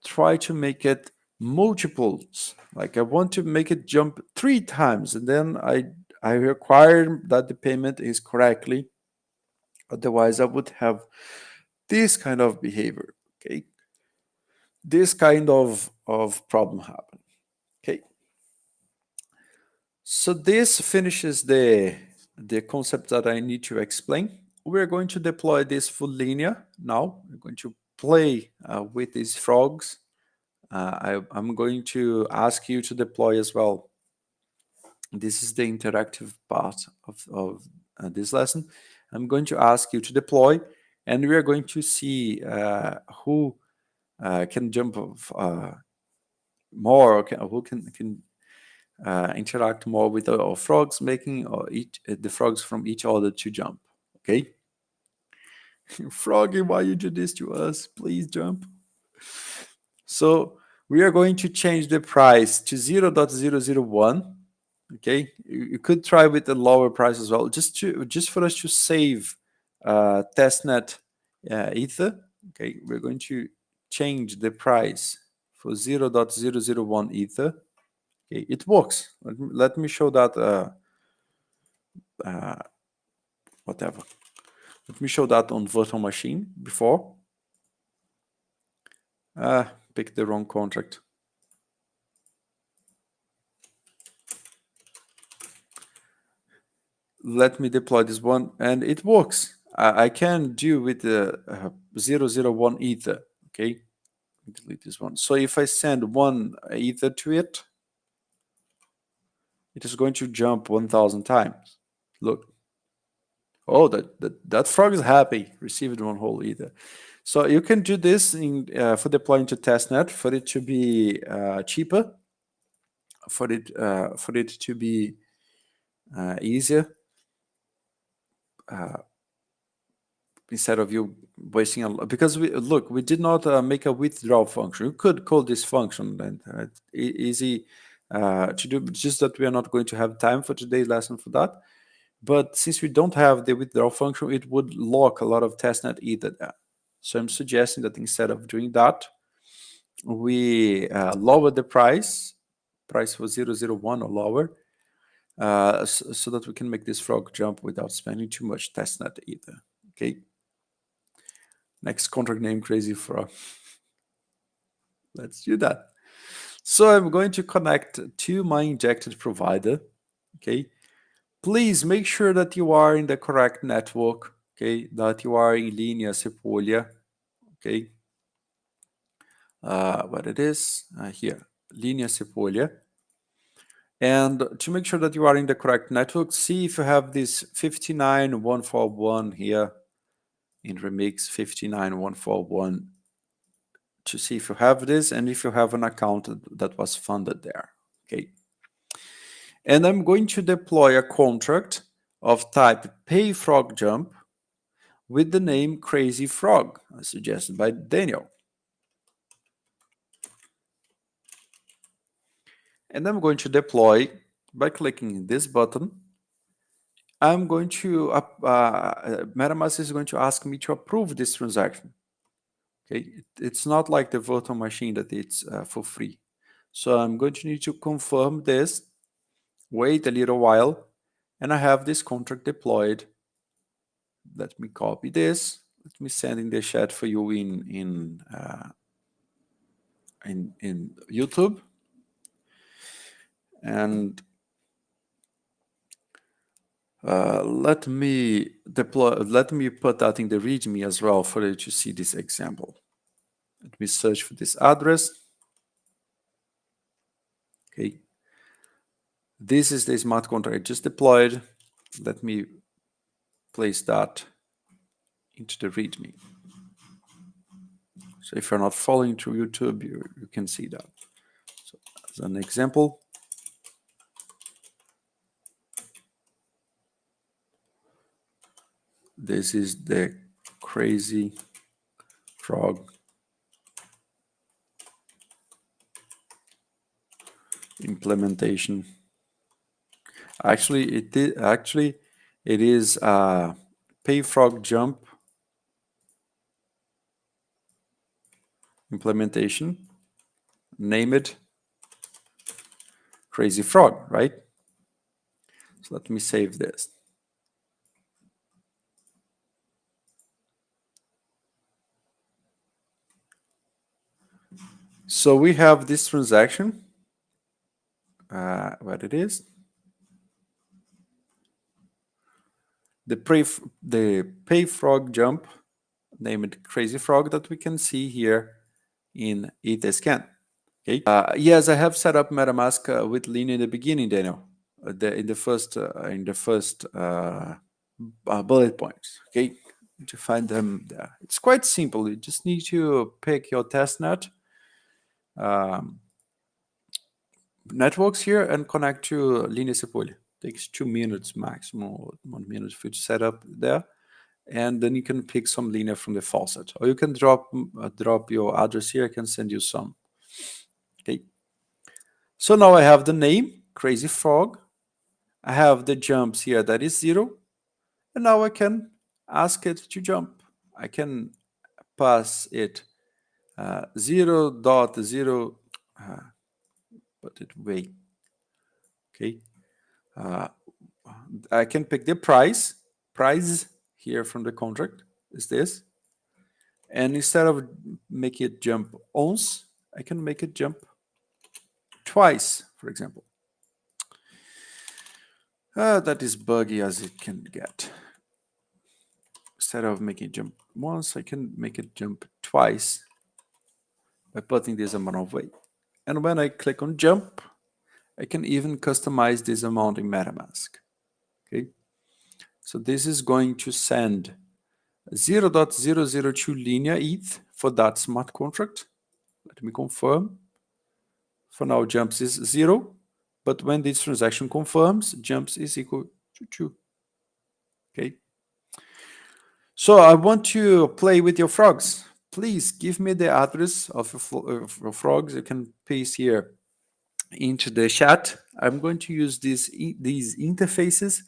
try to make it multiples. Like I want to make it jump 3 times, and then I require that the payment is correctly. Otherwise, I would have this kind of behavior, okay? This kind of problem happen, okay? So this finishes the concept that I need to explain. We're going to deploy this full Linea now. We're going to play with these frogs. I'm going to ask you to deploy as well. This is the interactive part of this lesson. I'm going to ask you to deploy, and we are going to see who can jump more, or who can interact more with our frogs, making the frogs from each other to jump. Okay. Froggy, why you do this to us? Please jump. So we are going to change the price to 0.001. Okay, you could try with a lower price as well, just for us to save testnet ether. Okay, we're going to change the price for 0.001 ether. Okay, it works. Let me show that. Whatever. Let me show that on virtual machine before. Pick the wrong contract. Let me deploy this one, and it works. I can do with the 001 ether. Okay, delete this one. So if I send 1 ether to it, it is going to jump 1,000 times. Look. Oh, that frog is happy. Received 1 whole ether. So you can do this for deploying to testnet for it to be cheaper, for it to be easier. Instead of you wasting a lot, because we did not make a withdrawal function. You could call this function and easy to do, just that we are not going to have time for today's lesson for that. But since we don't have the withdrawal function, it would lock a lot of testnet ether there. So I'm suggesting that instead of doing that, we lower the price for 001 or lower, so that we can make this frog jump without spending too much testnet ether. Okay. Next contract name, Crazy Frog. Let's do that. So I'm going to connect to my injected provider. Okay. Please make sure that you are in the correct network. Okay. That you are in Linea Sepolia. Okay. What it is here, Linea Sepolia. And to make sure that you are in the correct network, see if you have this 59141 here in Remix 59141. To see if you have this and if you have an account that was funded there. Okay. And I'm going to deploy a contract of type payFrogJump with the name Crazy Frog, as suggested by Daniel. And I'm going to deploy by clicking this button. I'm going to, Metamask is going to ask me to approve this transaction. Okay, it's not like the virtual machine that it's for free. So I'm going to need to confirm this, wait a little while, and I have this contract deployed. Let me copy this. Let me send in the chat for you in YouTube. And let me put that in the README as well for you to see this example. Let me search for this address. Okay. This is the smart contract I just deployed. Let me place that into the README. So if you're not following through YouTube, you can see that. So as an example, this is the Crazy Frog implementation. Actually, It is a payfrog jump implementation. Name it crazy frog, right? So let me save this. So we have this transaction, what it is. The pay frog jump, named crazy frog, that we can see here in ETHScan. Okay. Yes, I have set up MetaMask with Linea in the beginning, Daniel. In the first bullet points. Okay, to find them there. It's quite simple. You just need to pick your testnet networks here and connect to Linea Dev. Takes 2 minutes maximum, 1 minute for you to set up there, and then you can pick some Linea from the faucet, or you can drop your address here. I can send you some. Okay. So now I have the name Crazy Frog. I have the jumps here that is 0, and now I can ask it to jump. I can pass it 0.0, put it way. Okay. I can pick the price here from the contract is this. And instead of make it jump once, I can make it jump twice, for example. That is buggy as it can get. Instead of making it jump once, I can make it jump twice by putting this amount of weight. And when I click on jump, I can even customize this amount in MetaMask. Okay, so this is going to send 0.002 linear ETH for that smart contract. Let me confirm. For now, jumps is 0, but when this transaction confirms, jumps is equal to 2. Okay. So I want to play with your frogs. Please give me the address of your frogs. You can paste here into the chat. I'm going to use these interfaces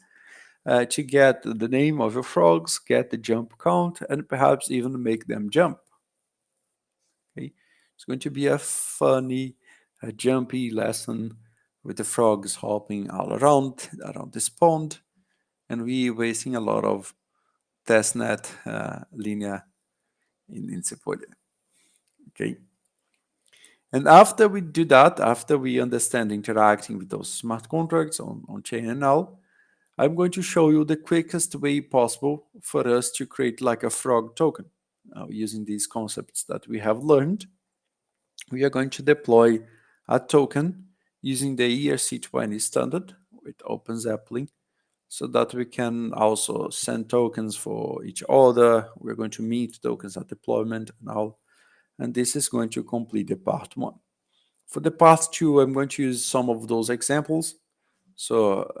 to get the name of your frogs, get the jump count, and perhaps even make them jump. Okay, it's going to be a funny, jumpy lesson with the frogs hopping all around this pond, and we wasting a lot of testnet Linea in Sepolia. Okay. And after we do that, after we understand interacting with those smart contracts on chain and all, I'm going to show you the quickest way possible for us to create like a frog token. Using these concepts that we have learned, we are going to deploy a token using the ERC20 standard with OpenZeppelin, so that we can also send tokens for each other. We're going to meet tokens at deployment and all. And this is going to complete the part 1. For the part 2, I'm going to use some of those examples. So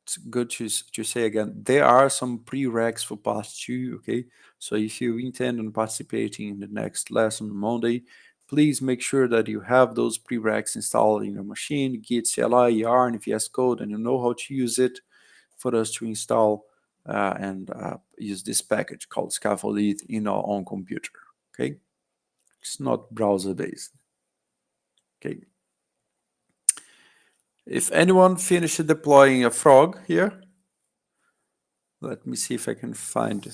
it's good to say again, there are some prereqs for part 2, okay? So if you intend on participating in the next lesson Monday, please make sure that you have those prereqs installed in your machine, Git, CLI, yarn, VS Code, and you know how to use it for us to install and use this package called Scaffolded in our own computer, okay? It's not browser-based, okay? If anyone finished deploying a frog here, let me see if I can find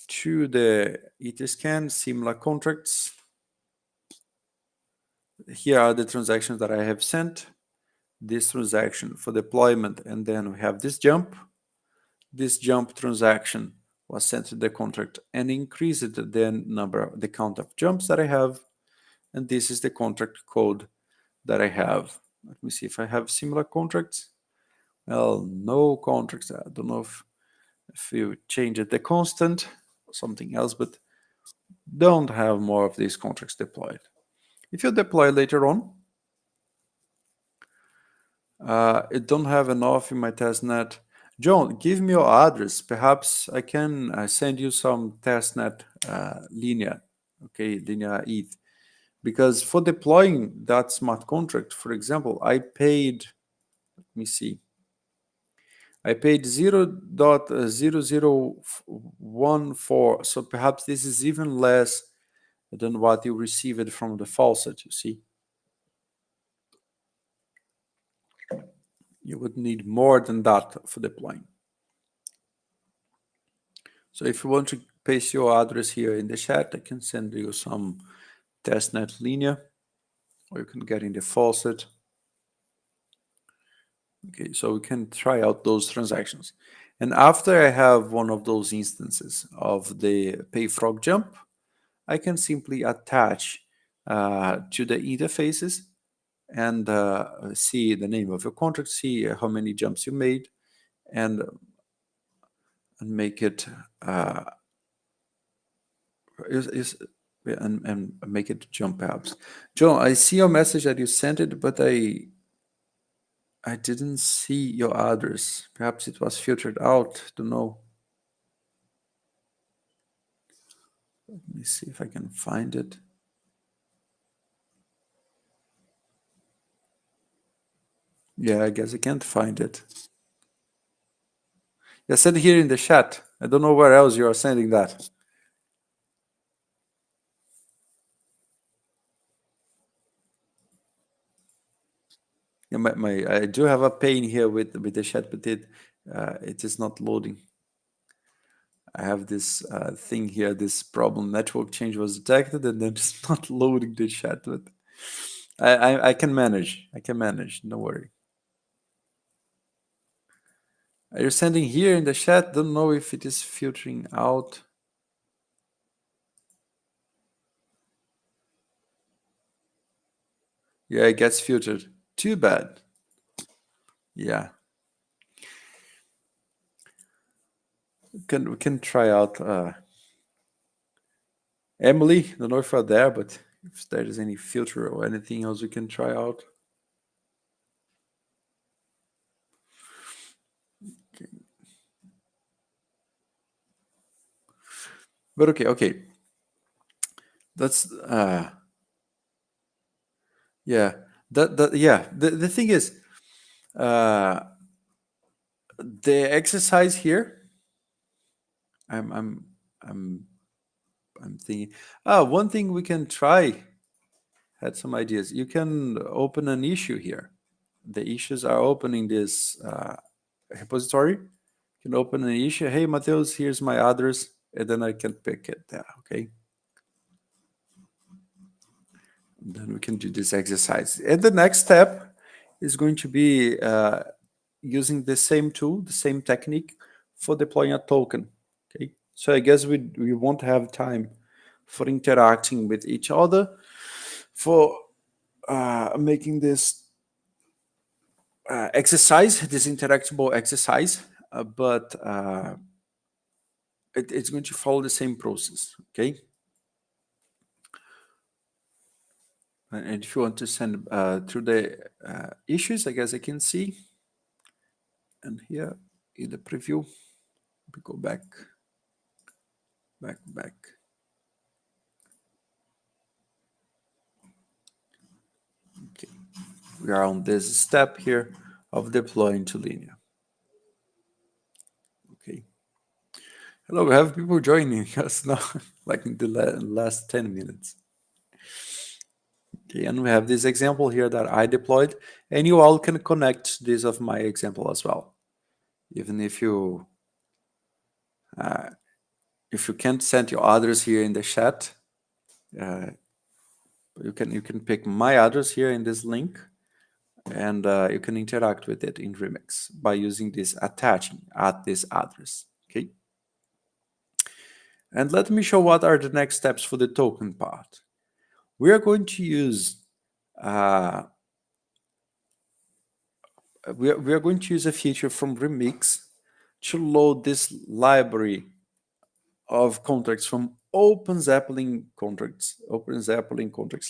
to the ETHScan similar contracts. Here are the transactions that I have sent. This transaction for deployment, and then we have this jump. This jump transaction was sent to the contract and increased the count of jumps that I have. And this is the contract code that I have. Let me see if I have similar contracts. Well, no contracts. I don't know if you change it the constant or something else, but don't have more of these contracts deployed. If you deploy later on, it don't have enough in my testnet. John, give me your address. Perhaps I can send you some testnet Linea, okay, Linea ETH. Because for deploying that smart contract, for example, I paid, let me see, I paid 0.0014, so perhaps this is even less than what you received from the faucet, you see. You would need more than that for deploying. So if you want to paste your address here in the chat, I can send you some testnet Linea, or you can get in the faucet. Okay, so we can try out those transactions. And after I have one of those instances of the payfrog jump, I can simply attach to the interfaces and see the name of your contract, see how many jumps you made, and make it and make it jump apps. Joe, I see your message that you sent it, but I didn't see your address. Perhaps it was filtered out. Don't know. Let me see if I can find it. Yeah, I guess I can't find it. Yeah, send it here in the chat. I don't know where else you are sending that. Yeah, I do have a pain here with the chat, but it is not loading. I have this thing here, this problem. Network change was detected, and then it's not loading the chat. But I can manage. I can manage. Don't worry. Are you sending here in the chat? Don't know if it is filtering out. Yeah, it gets filtered. Too bad. Yeah. We can try out Emily. Don't know if you're there, but if there is any filter or anything else we can try out. Okay. But okay. That's yeah. The thing is, the exercise here. I'm thinking. One thing we can try. Had some ideas. You can open an issue here. The issues are opening this repository. You can open an issue. Hey, Mateus, here's my address, and then I can pick it there. Okay. And then we can do this exercise. And the next step is going to be using the same tool, the same technique for deploying a token. Okay. So I guess we won't have time for interacting with each other, for making this exercise, this interactable exercise, but it's going to follow the same process, okay? And if you want to send through the issues, I guess I can see. And here in the preview, we go back. Okay, we are on this step here of deploying to Linea. Okay. Hello, we have people joining us now, like in the last 10 minutes. Okay, and we have this example here that I deployed, and you all can connect this of my example as well. Even if you can't send your address here in the chat, you can pick my address here in this link, and you can interact with it in Remix by using this attaching at this address. Okay. And let me show what are the next steps for the token part. We are going to use we are going to use a feature from Remix to load this library of contracts from OpenZeppelin contracts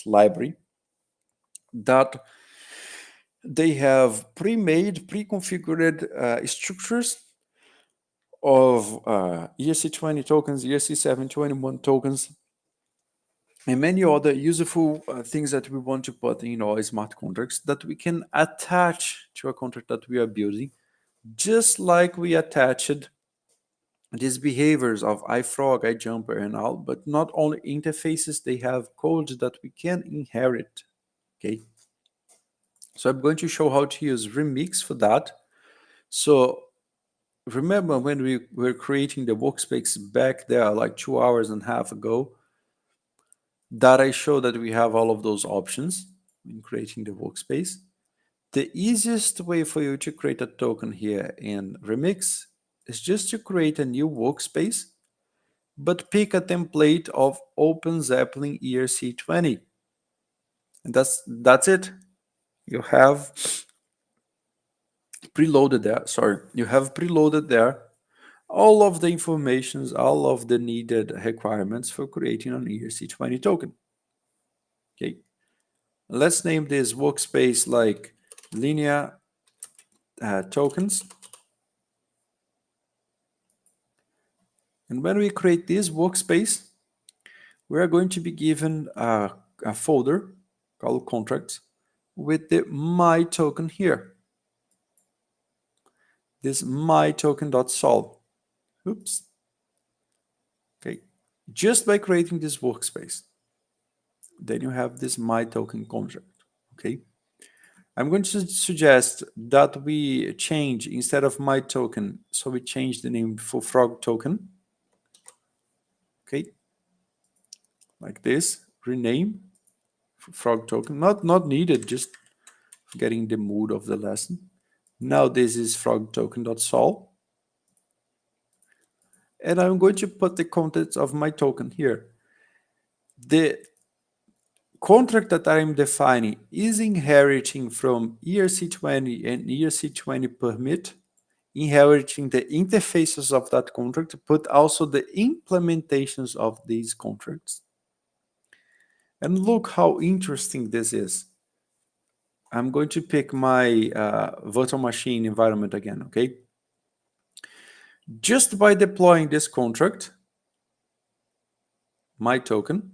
library that they have pre-made, pre-configured structures of ERC20 tokens, ERC721 tokens, and many other useful things that we want to put in our smart contracts that we can attach to a contract that we are building just like we attached these behaviors of iFrog, iJumper, and all, but not only interfaces, they have code that we can inherit. Okay. So I'm going to show how to use Remix for that. So remember when we were creating the workspace back there like 2 hours and a half ago, that I showed that we have all of those options in creating the workspace. The easiest way for you to create a token here in Remix is just to create a new workspace, but pick a template of OpenZeppelin ERC20. And that's it. You have preloaded there. Sorry, you have preloaded there all of the informations, all of the needed requirements for creating an ERC20 token. Okay, let's name this workspace like Linea tokens. And when we create this workspace, we are going to be given a folder called contracts with the my token here. This my token.sol. Oops. Okay. Just by creating this workspace, then you have this my token contract. Okay. I'm going to suggest that we change instead of my token, so we change the name for frog token. Okay. Like this. Rename frog token. Not needed, just getting the mood of the lesson. Now this is frog token.sol. And I'm going to put the contents of my token here. The contract that I'm defining is inheriting from ERC20 and ERC20 permit, inheriting the interfaces of that contract, but also the implementations of these contracts. And look how interesting this is. I'm going to pick my virtual machine environment again, okay? Just by deploying this contract, my token,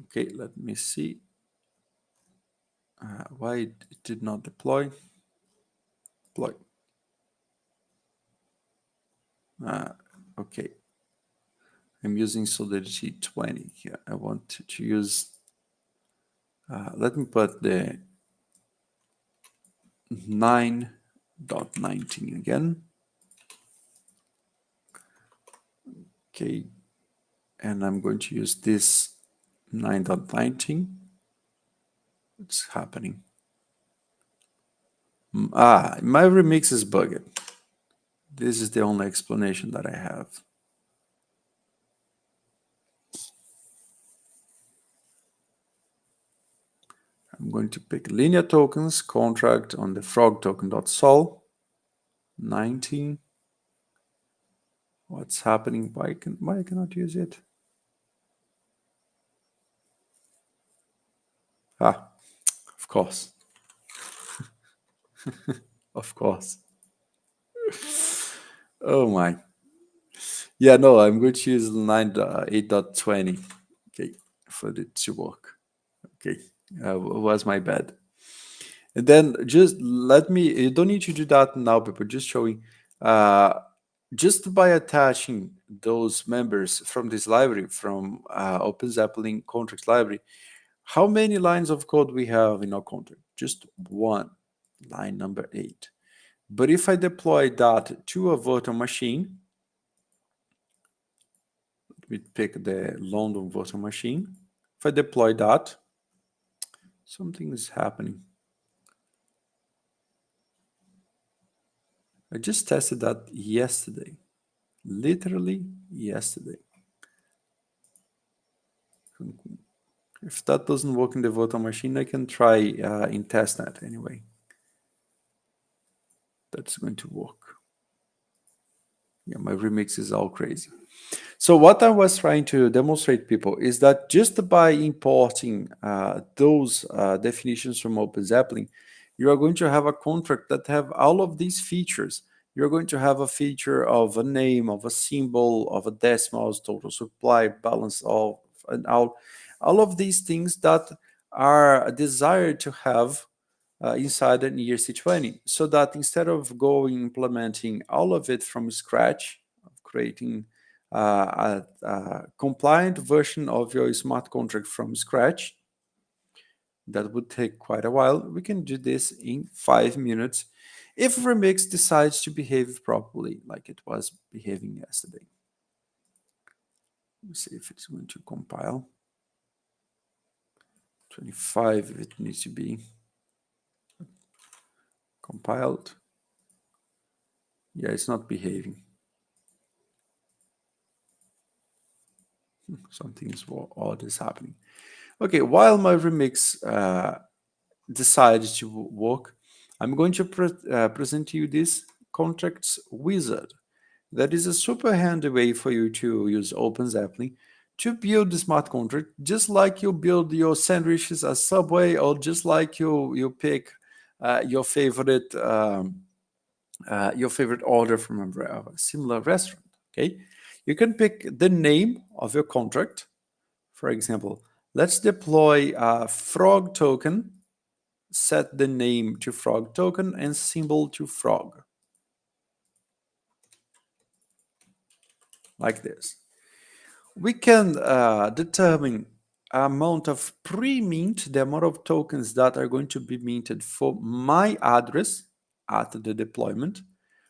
okay, let me see why it did not deploy. Deploy. Okay, I'm using Solidity 20 here. I want to use, let me put the 9.19 again. Okay, and I'm going to use this 9.19. What's happening? My remix is bugged. This is the only explanation that I have. I'm going to pick linear tokens, contract on the frog token.sol, 19. What's happening? Why I cannot use it? Of course. Of course. Oh my. Yeah, no, I'm going to use 8.20. Okay, for it to work. Okay, was my bad. And then just let me, you don't need to do that now, people, just showing, just by attaching those members from this library, from OpenZeppelin contracts library, how many lines of code we have in our contract? Just one, line number 8. But if I deploy that to a virtual machine, let me pick the London virtual machine. If I deploy that, something is happening. I just tested that yesterday, literally yesterday. If that doesn't work in the virtual machine, I can try in Testnet anyway. That's going to work. Yeah, my remix is all crazy. So what I was trying to demonstrate, people, is that just by importing those definitions from OpenZeppelin, you are going to have a contract that have all of these features. You're going to have a feature of a name, of a symbol, of a decimals, total supply, balance of, and all of these things that are desired to have inside an ERC20, so that instead of implementing all of it from scratch, creating a compliant version of your smart contract from scratch, that would take quite a while. We can do this in 5 minutes if Remix decides to behave properly like it was behaving yesterday. Let's see if it's going to compile. 25 if it needs to be compiled. Yeah, it's not behaving. Something odd is happening. Okay, while my remix decides to work, I'm going to present to you this contracts wizard. That is a super handy way for you to use OpenZeppelin to build the smart contract, just like you build your sandwiches at Subway, or just like you pick your favorite order from a similar restaurant. Okay, you can pick the name of your contract. For example, let's deploy a frog token. Set the name to frog token and symbol to frog, like this. We can determine amount of pre-mint, the amount of tokens that are going to be minted for my address at the deployment.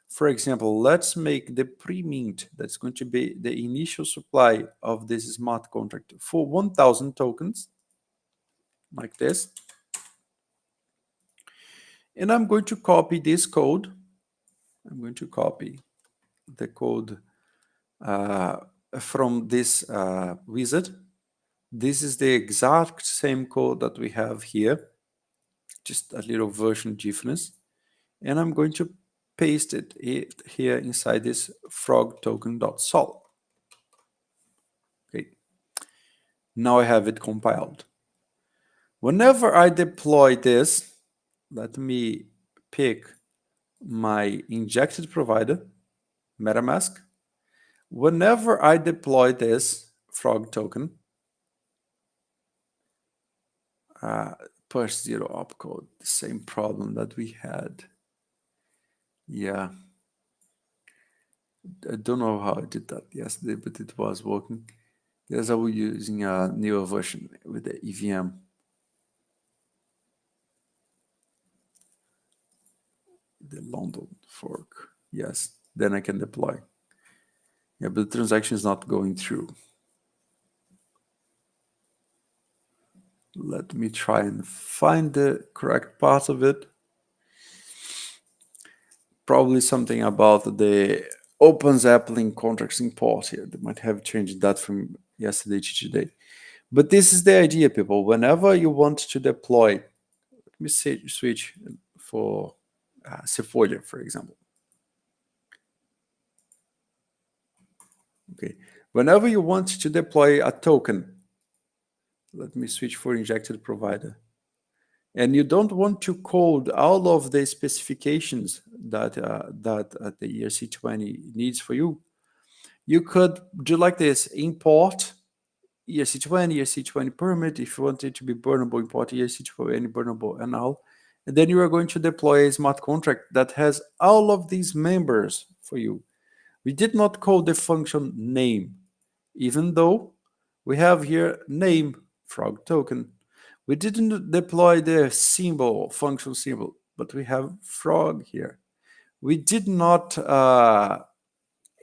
For example, let's make the pre-mint, that's going to be the initial supply of this smart contract, for 1,000 tokens, like this. And I'm going to copy this code. I'm going to copy the code from this wizard. This is the exact same code that we have here, just a little version difference. And I'm going to paste it here inside this frog token.sol. Okay. Now I have it compiled. Whenever I deploy this, let me pick my injected provider, Metamask. Whenever I deploy this frog token, push 0 opcode, the same problem that we had. Yeah. I don't know how I did that yesterday, but it was working. Yes, I was using a newer version with the EVM. The London fork. Yes, then I can deploy. Yeah, but the transaction is not going through. Let me try and find the correct part of it. Probably something about the OpenZeppelin contracts import here. They might have changed that from yesterday to today. But this is the idea, people. Whenever you want to deploy, let me switch for Sequoia, for example. Okay. Whenever you want to deploy a token, let me switch for injected provider. And you don't want to code all of the specifications that the ERC20 needs for you. You could do like this: import ERC20, ERC20 permit. If you want it to be burnable, import ERC20 burnable and all. And then you are going to deploy a smart contract that has all of these members for you. We did not code the function name, even though we have here name frog token. We didn't deploy the symbol, function symbol, but we have frog here. We did not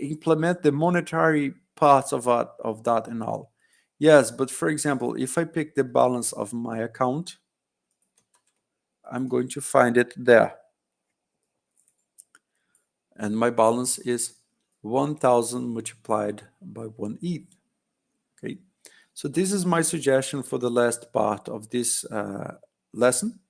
implement the monetary parts of that and all. Yes, but for example, if I pick the balance of my account, I'm going to find it there. And my balance is 1,000 multiplied by 1 ETH. Okay, so this is my suggestion for the last part of this lesson.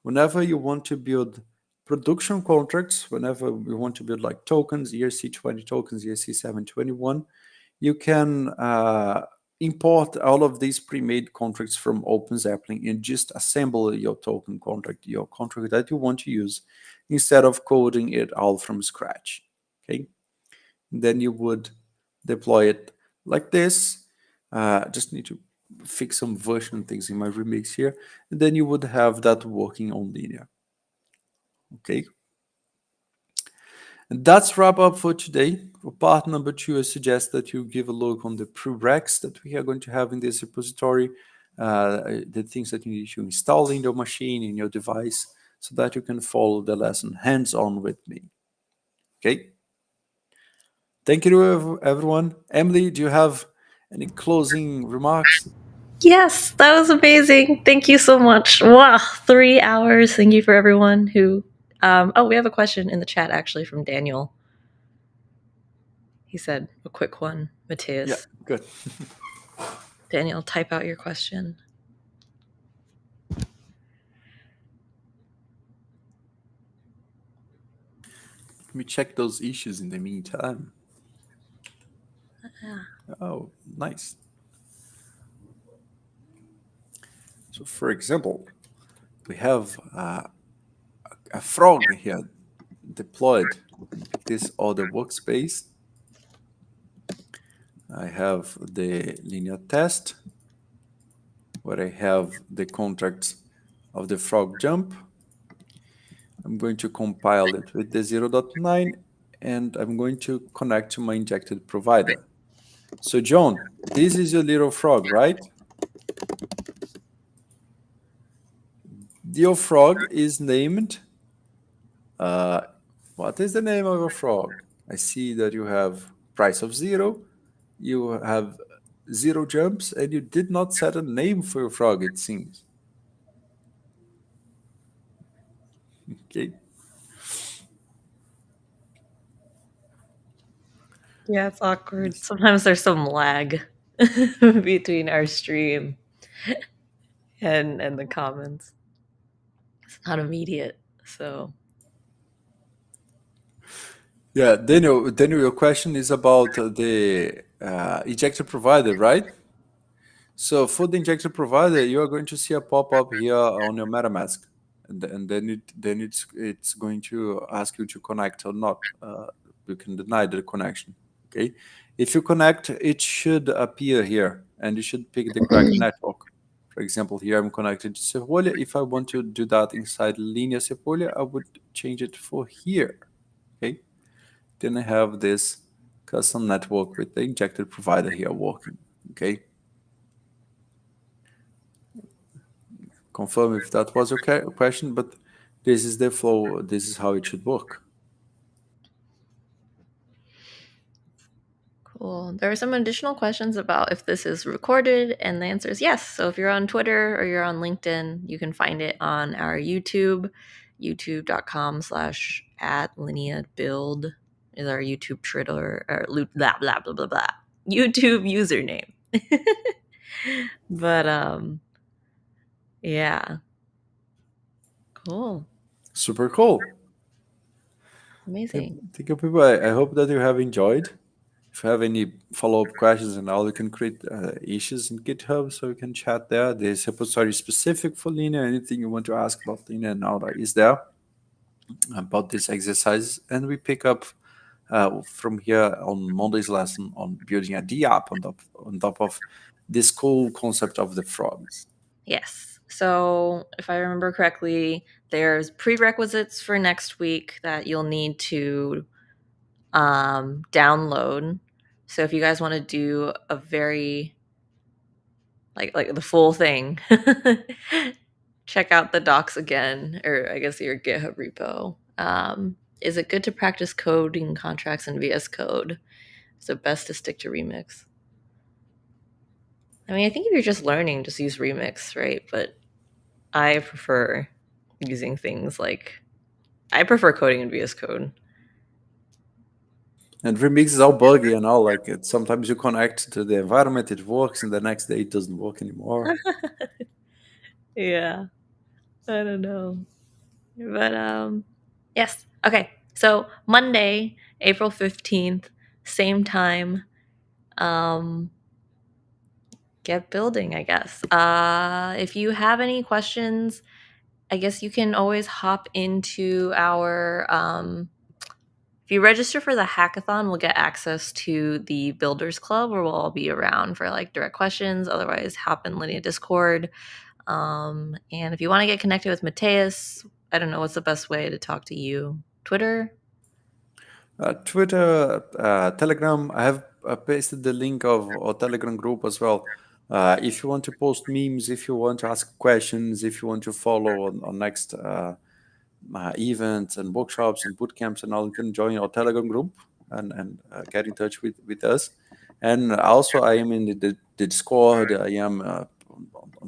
Whenever you want to build production contracts, whenever you want to build like tokens, ERC20 tokens, ERC721, you can import all of these pre-made contracts from OpenZeppelin and just assemble your token contract, your contract that you want to use, instead of coding it all from scratch. Okay, then you would deploy it like this. Just need to fix some version things in my remix here, and then you would have that working on Linea. Okay. And that's wrap up for today. For part number 2, I suggest that you give a look on the prereqs that we are going to have in this repository, the things that you need to install in your machine, in your device, so that you can follow the lesson hands-on with me. Okay? Thank you to everyone. Emily, do you have any closing remarks? Yes, that was amazing. Thank you so much. Wow, 3 hours. Thank you for everyone who. Oh, we have a question in the chat actually from Daniel. He said a quick one, Yeah, Matthias. good. Daniel, type out your question. Let me check those issues in the meantime. Yeah. Oh, nice. So, for example, we have a frog here deployed. Pick this other workspace. I have the linear test, where I have the contracts of the frog jump. I'm going to compile it with the 0.9, and I'm going to connect to my injected provider. So, John, this is your little frog, right? Your frog is named. What is the name of a frog? I see that you have price of 0, you have 0 jumps, and you did not set a name for your frog, it seems. Okay. Yeah, it's awkward. Sometimes there's some lag between our stream and the comments. It's not immediate, so Yeah, Daniel, your question is about the injector provider, right? So for the injector provider, you are going to see a pop-up here on your MetaMask, and then it's going to ask you to connect or not. You can deny the connection. Okay, if you connect, it should appear here, and you should pick the correct network. For example, here I'm connected to Sepolia. If I want to do that inside Linea Sepolia, I would change it for here. Okay, then I have this custom network with the injected provider here working. Okay. Confirm if that was okay question, but this is the flow. This is how it should work. cool. There are some additional questions about if this is recorded, and the answer is yes. So if you're on Twitter or you're on LinkedIn, you can find it on our YouTube, youtube.com/@lineabuild is our YouTube Twitter or blah blah blah blah blah YouTube username. But yeah, cool, Super cool. amazing. Thank you, people. I hope that you have enjoyed. If you have any follow-up questions and all, you can create issues in GitHub so you can chat there. There's a repository specific for Linea. Anything you want to ask about Linea and all that is there about this exercise. And we pick up from here on Monday's lesson on building a D app on top of this cool concept of the frogs. Yes. So if I remember correctly, there's prerequisites for next week that you'll need to download. So if you guys want to do a very like the full thing, check out the docs again, or I guess your GitHub repo. Is it good to practice coding contracts in VS Code? Is it best to stick to Remix? I mean, I think if you're just learning, just use Remix, right? But I prefer using things like I prefer coding in VS Code. And Remix is all buggy and all. Like sometimes you connect to the environment, it works, and the next day it doesn't work anymore. Yeah, I don't know, but yes. Okay, so Monday, April 15th, same time. Um, get building, I guess. If you have any questions, I guess you can always hop into our if you register for the hackathon, we'll get access to the Builders Club where we'll all be around for like direct questions. Otherwise, hop in Linea Discord. And if you want to get connected with Mateus, I don't know what's the best way to talk to you. Twitter? Twitter, Telegram. I have pasted the link of our Telegram group as well. If you want to post memes, if you want to ask questions, if you want to follow on next events and workshops and bootcamps and all, you can join our Telegram group and get in touch with us. And also, I am in the Discord. I am on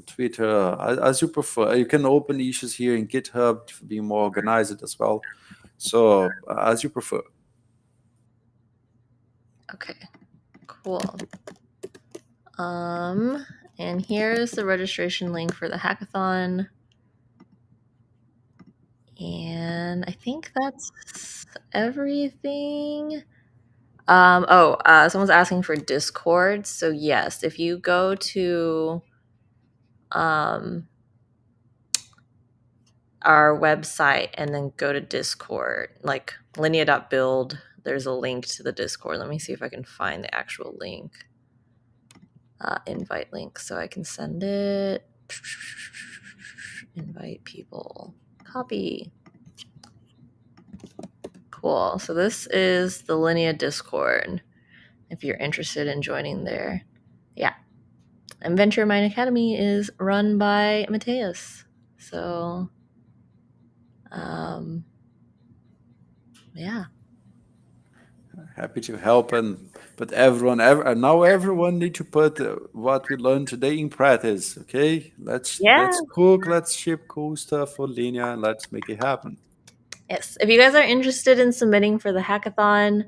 Twitter, as you prefer. You can open issues here in GitHub to be more organized as well. So, as you prefer. Okay, cool. And here's the registration link for the hackathon. And I think that's everything. Someone's asking for Discord. So yes, if you go to um our website and then go to Discord, like linea.build, there's a link to the Discord. Let me see if I can find the actual link. Invite link so I can send it. Invite people. Copy. Cool. So this is the Linea Discord if you're interested in joining there. Yeah. And Venture Mind Academy is run by Mateus. So, yeah. Happy to help, and but now everyone need to put what we learned today in practice. Okay, Yeah. let's cook, let's ship cool stuff for Linea, and let's make it happen. Yes. If you guys are interested in submitting for the hackathon,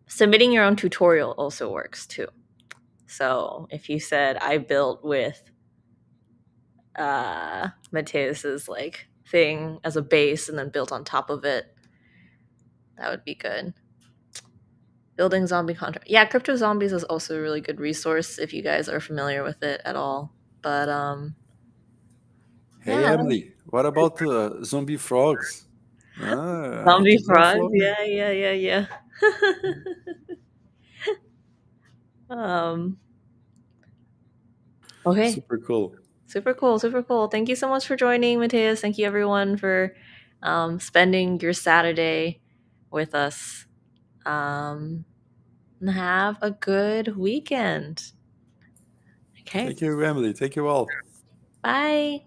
submitting your own tutorial also works too. So if you said I built with Mateus's like thing as a base and then built on top of it, that would be good. Building zombie contract. Yeah, Crypto Zombies is also a really good resource if you guys are familiar with it at all. But Hey yeah, Emily, what about zombie frogs? I zombie did not frogs. follow. Yeah. um. Okay. Super cool. Super cool. Super cool. Thank you so much for joining, Mateus. Thank you everyone for spending your Saturday with us. And have a good weekend. Okay. Thank you, Emily. Thank you all. Bye.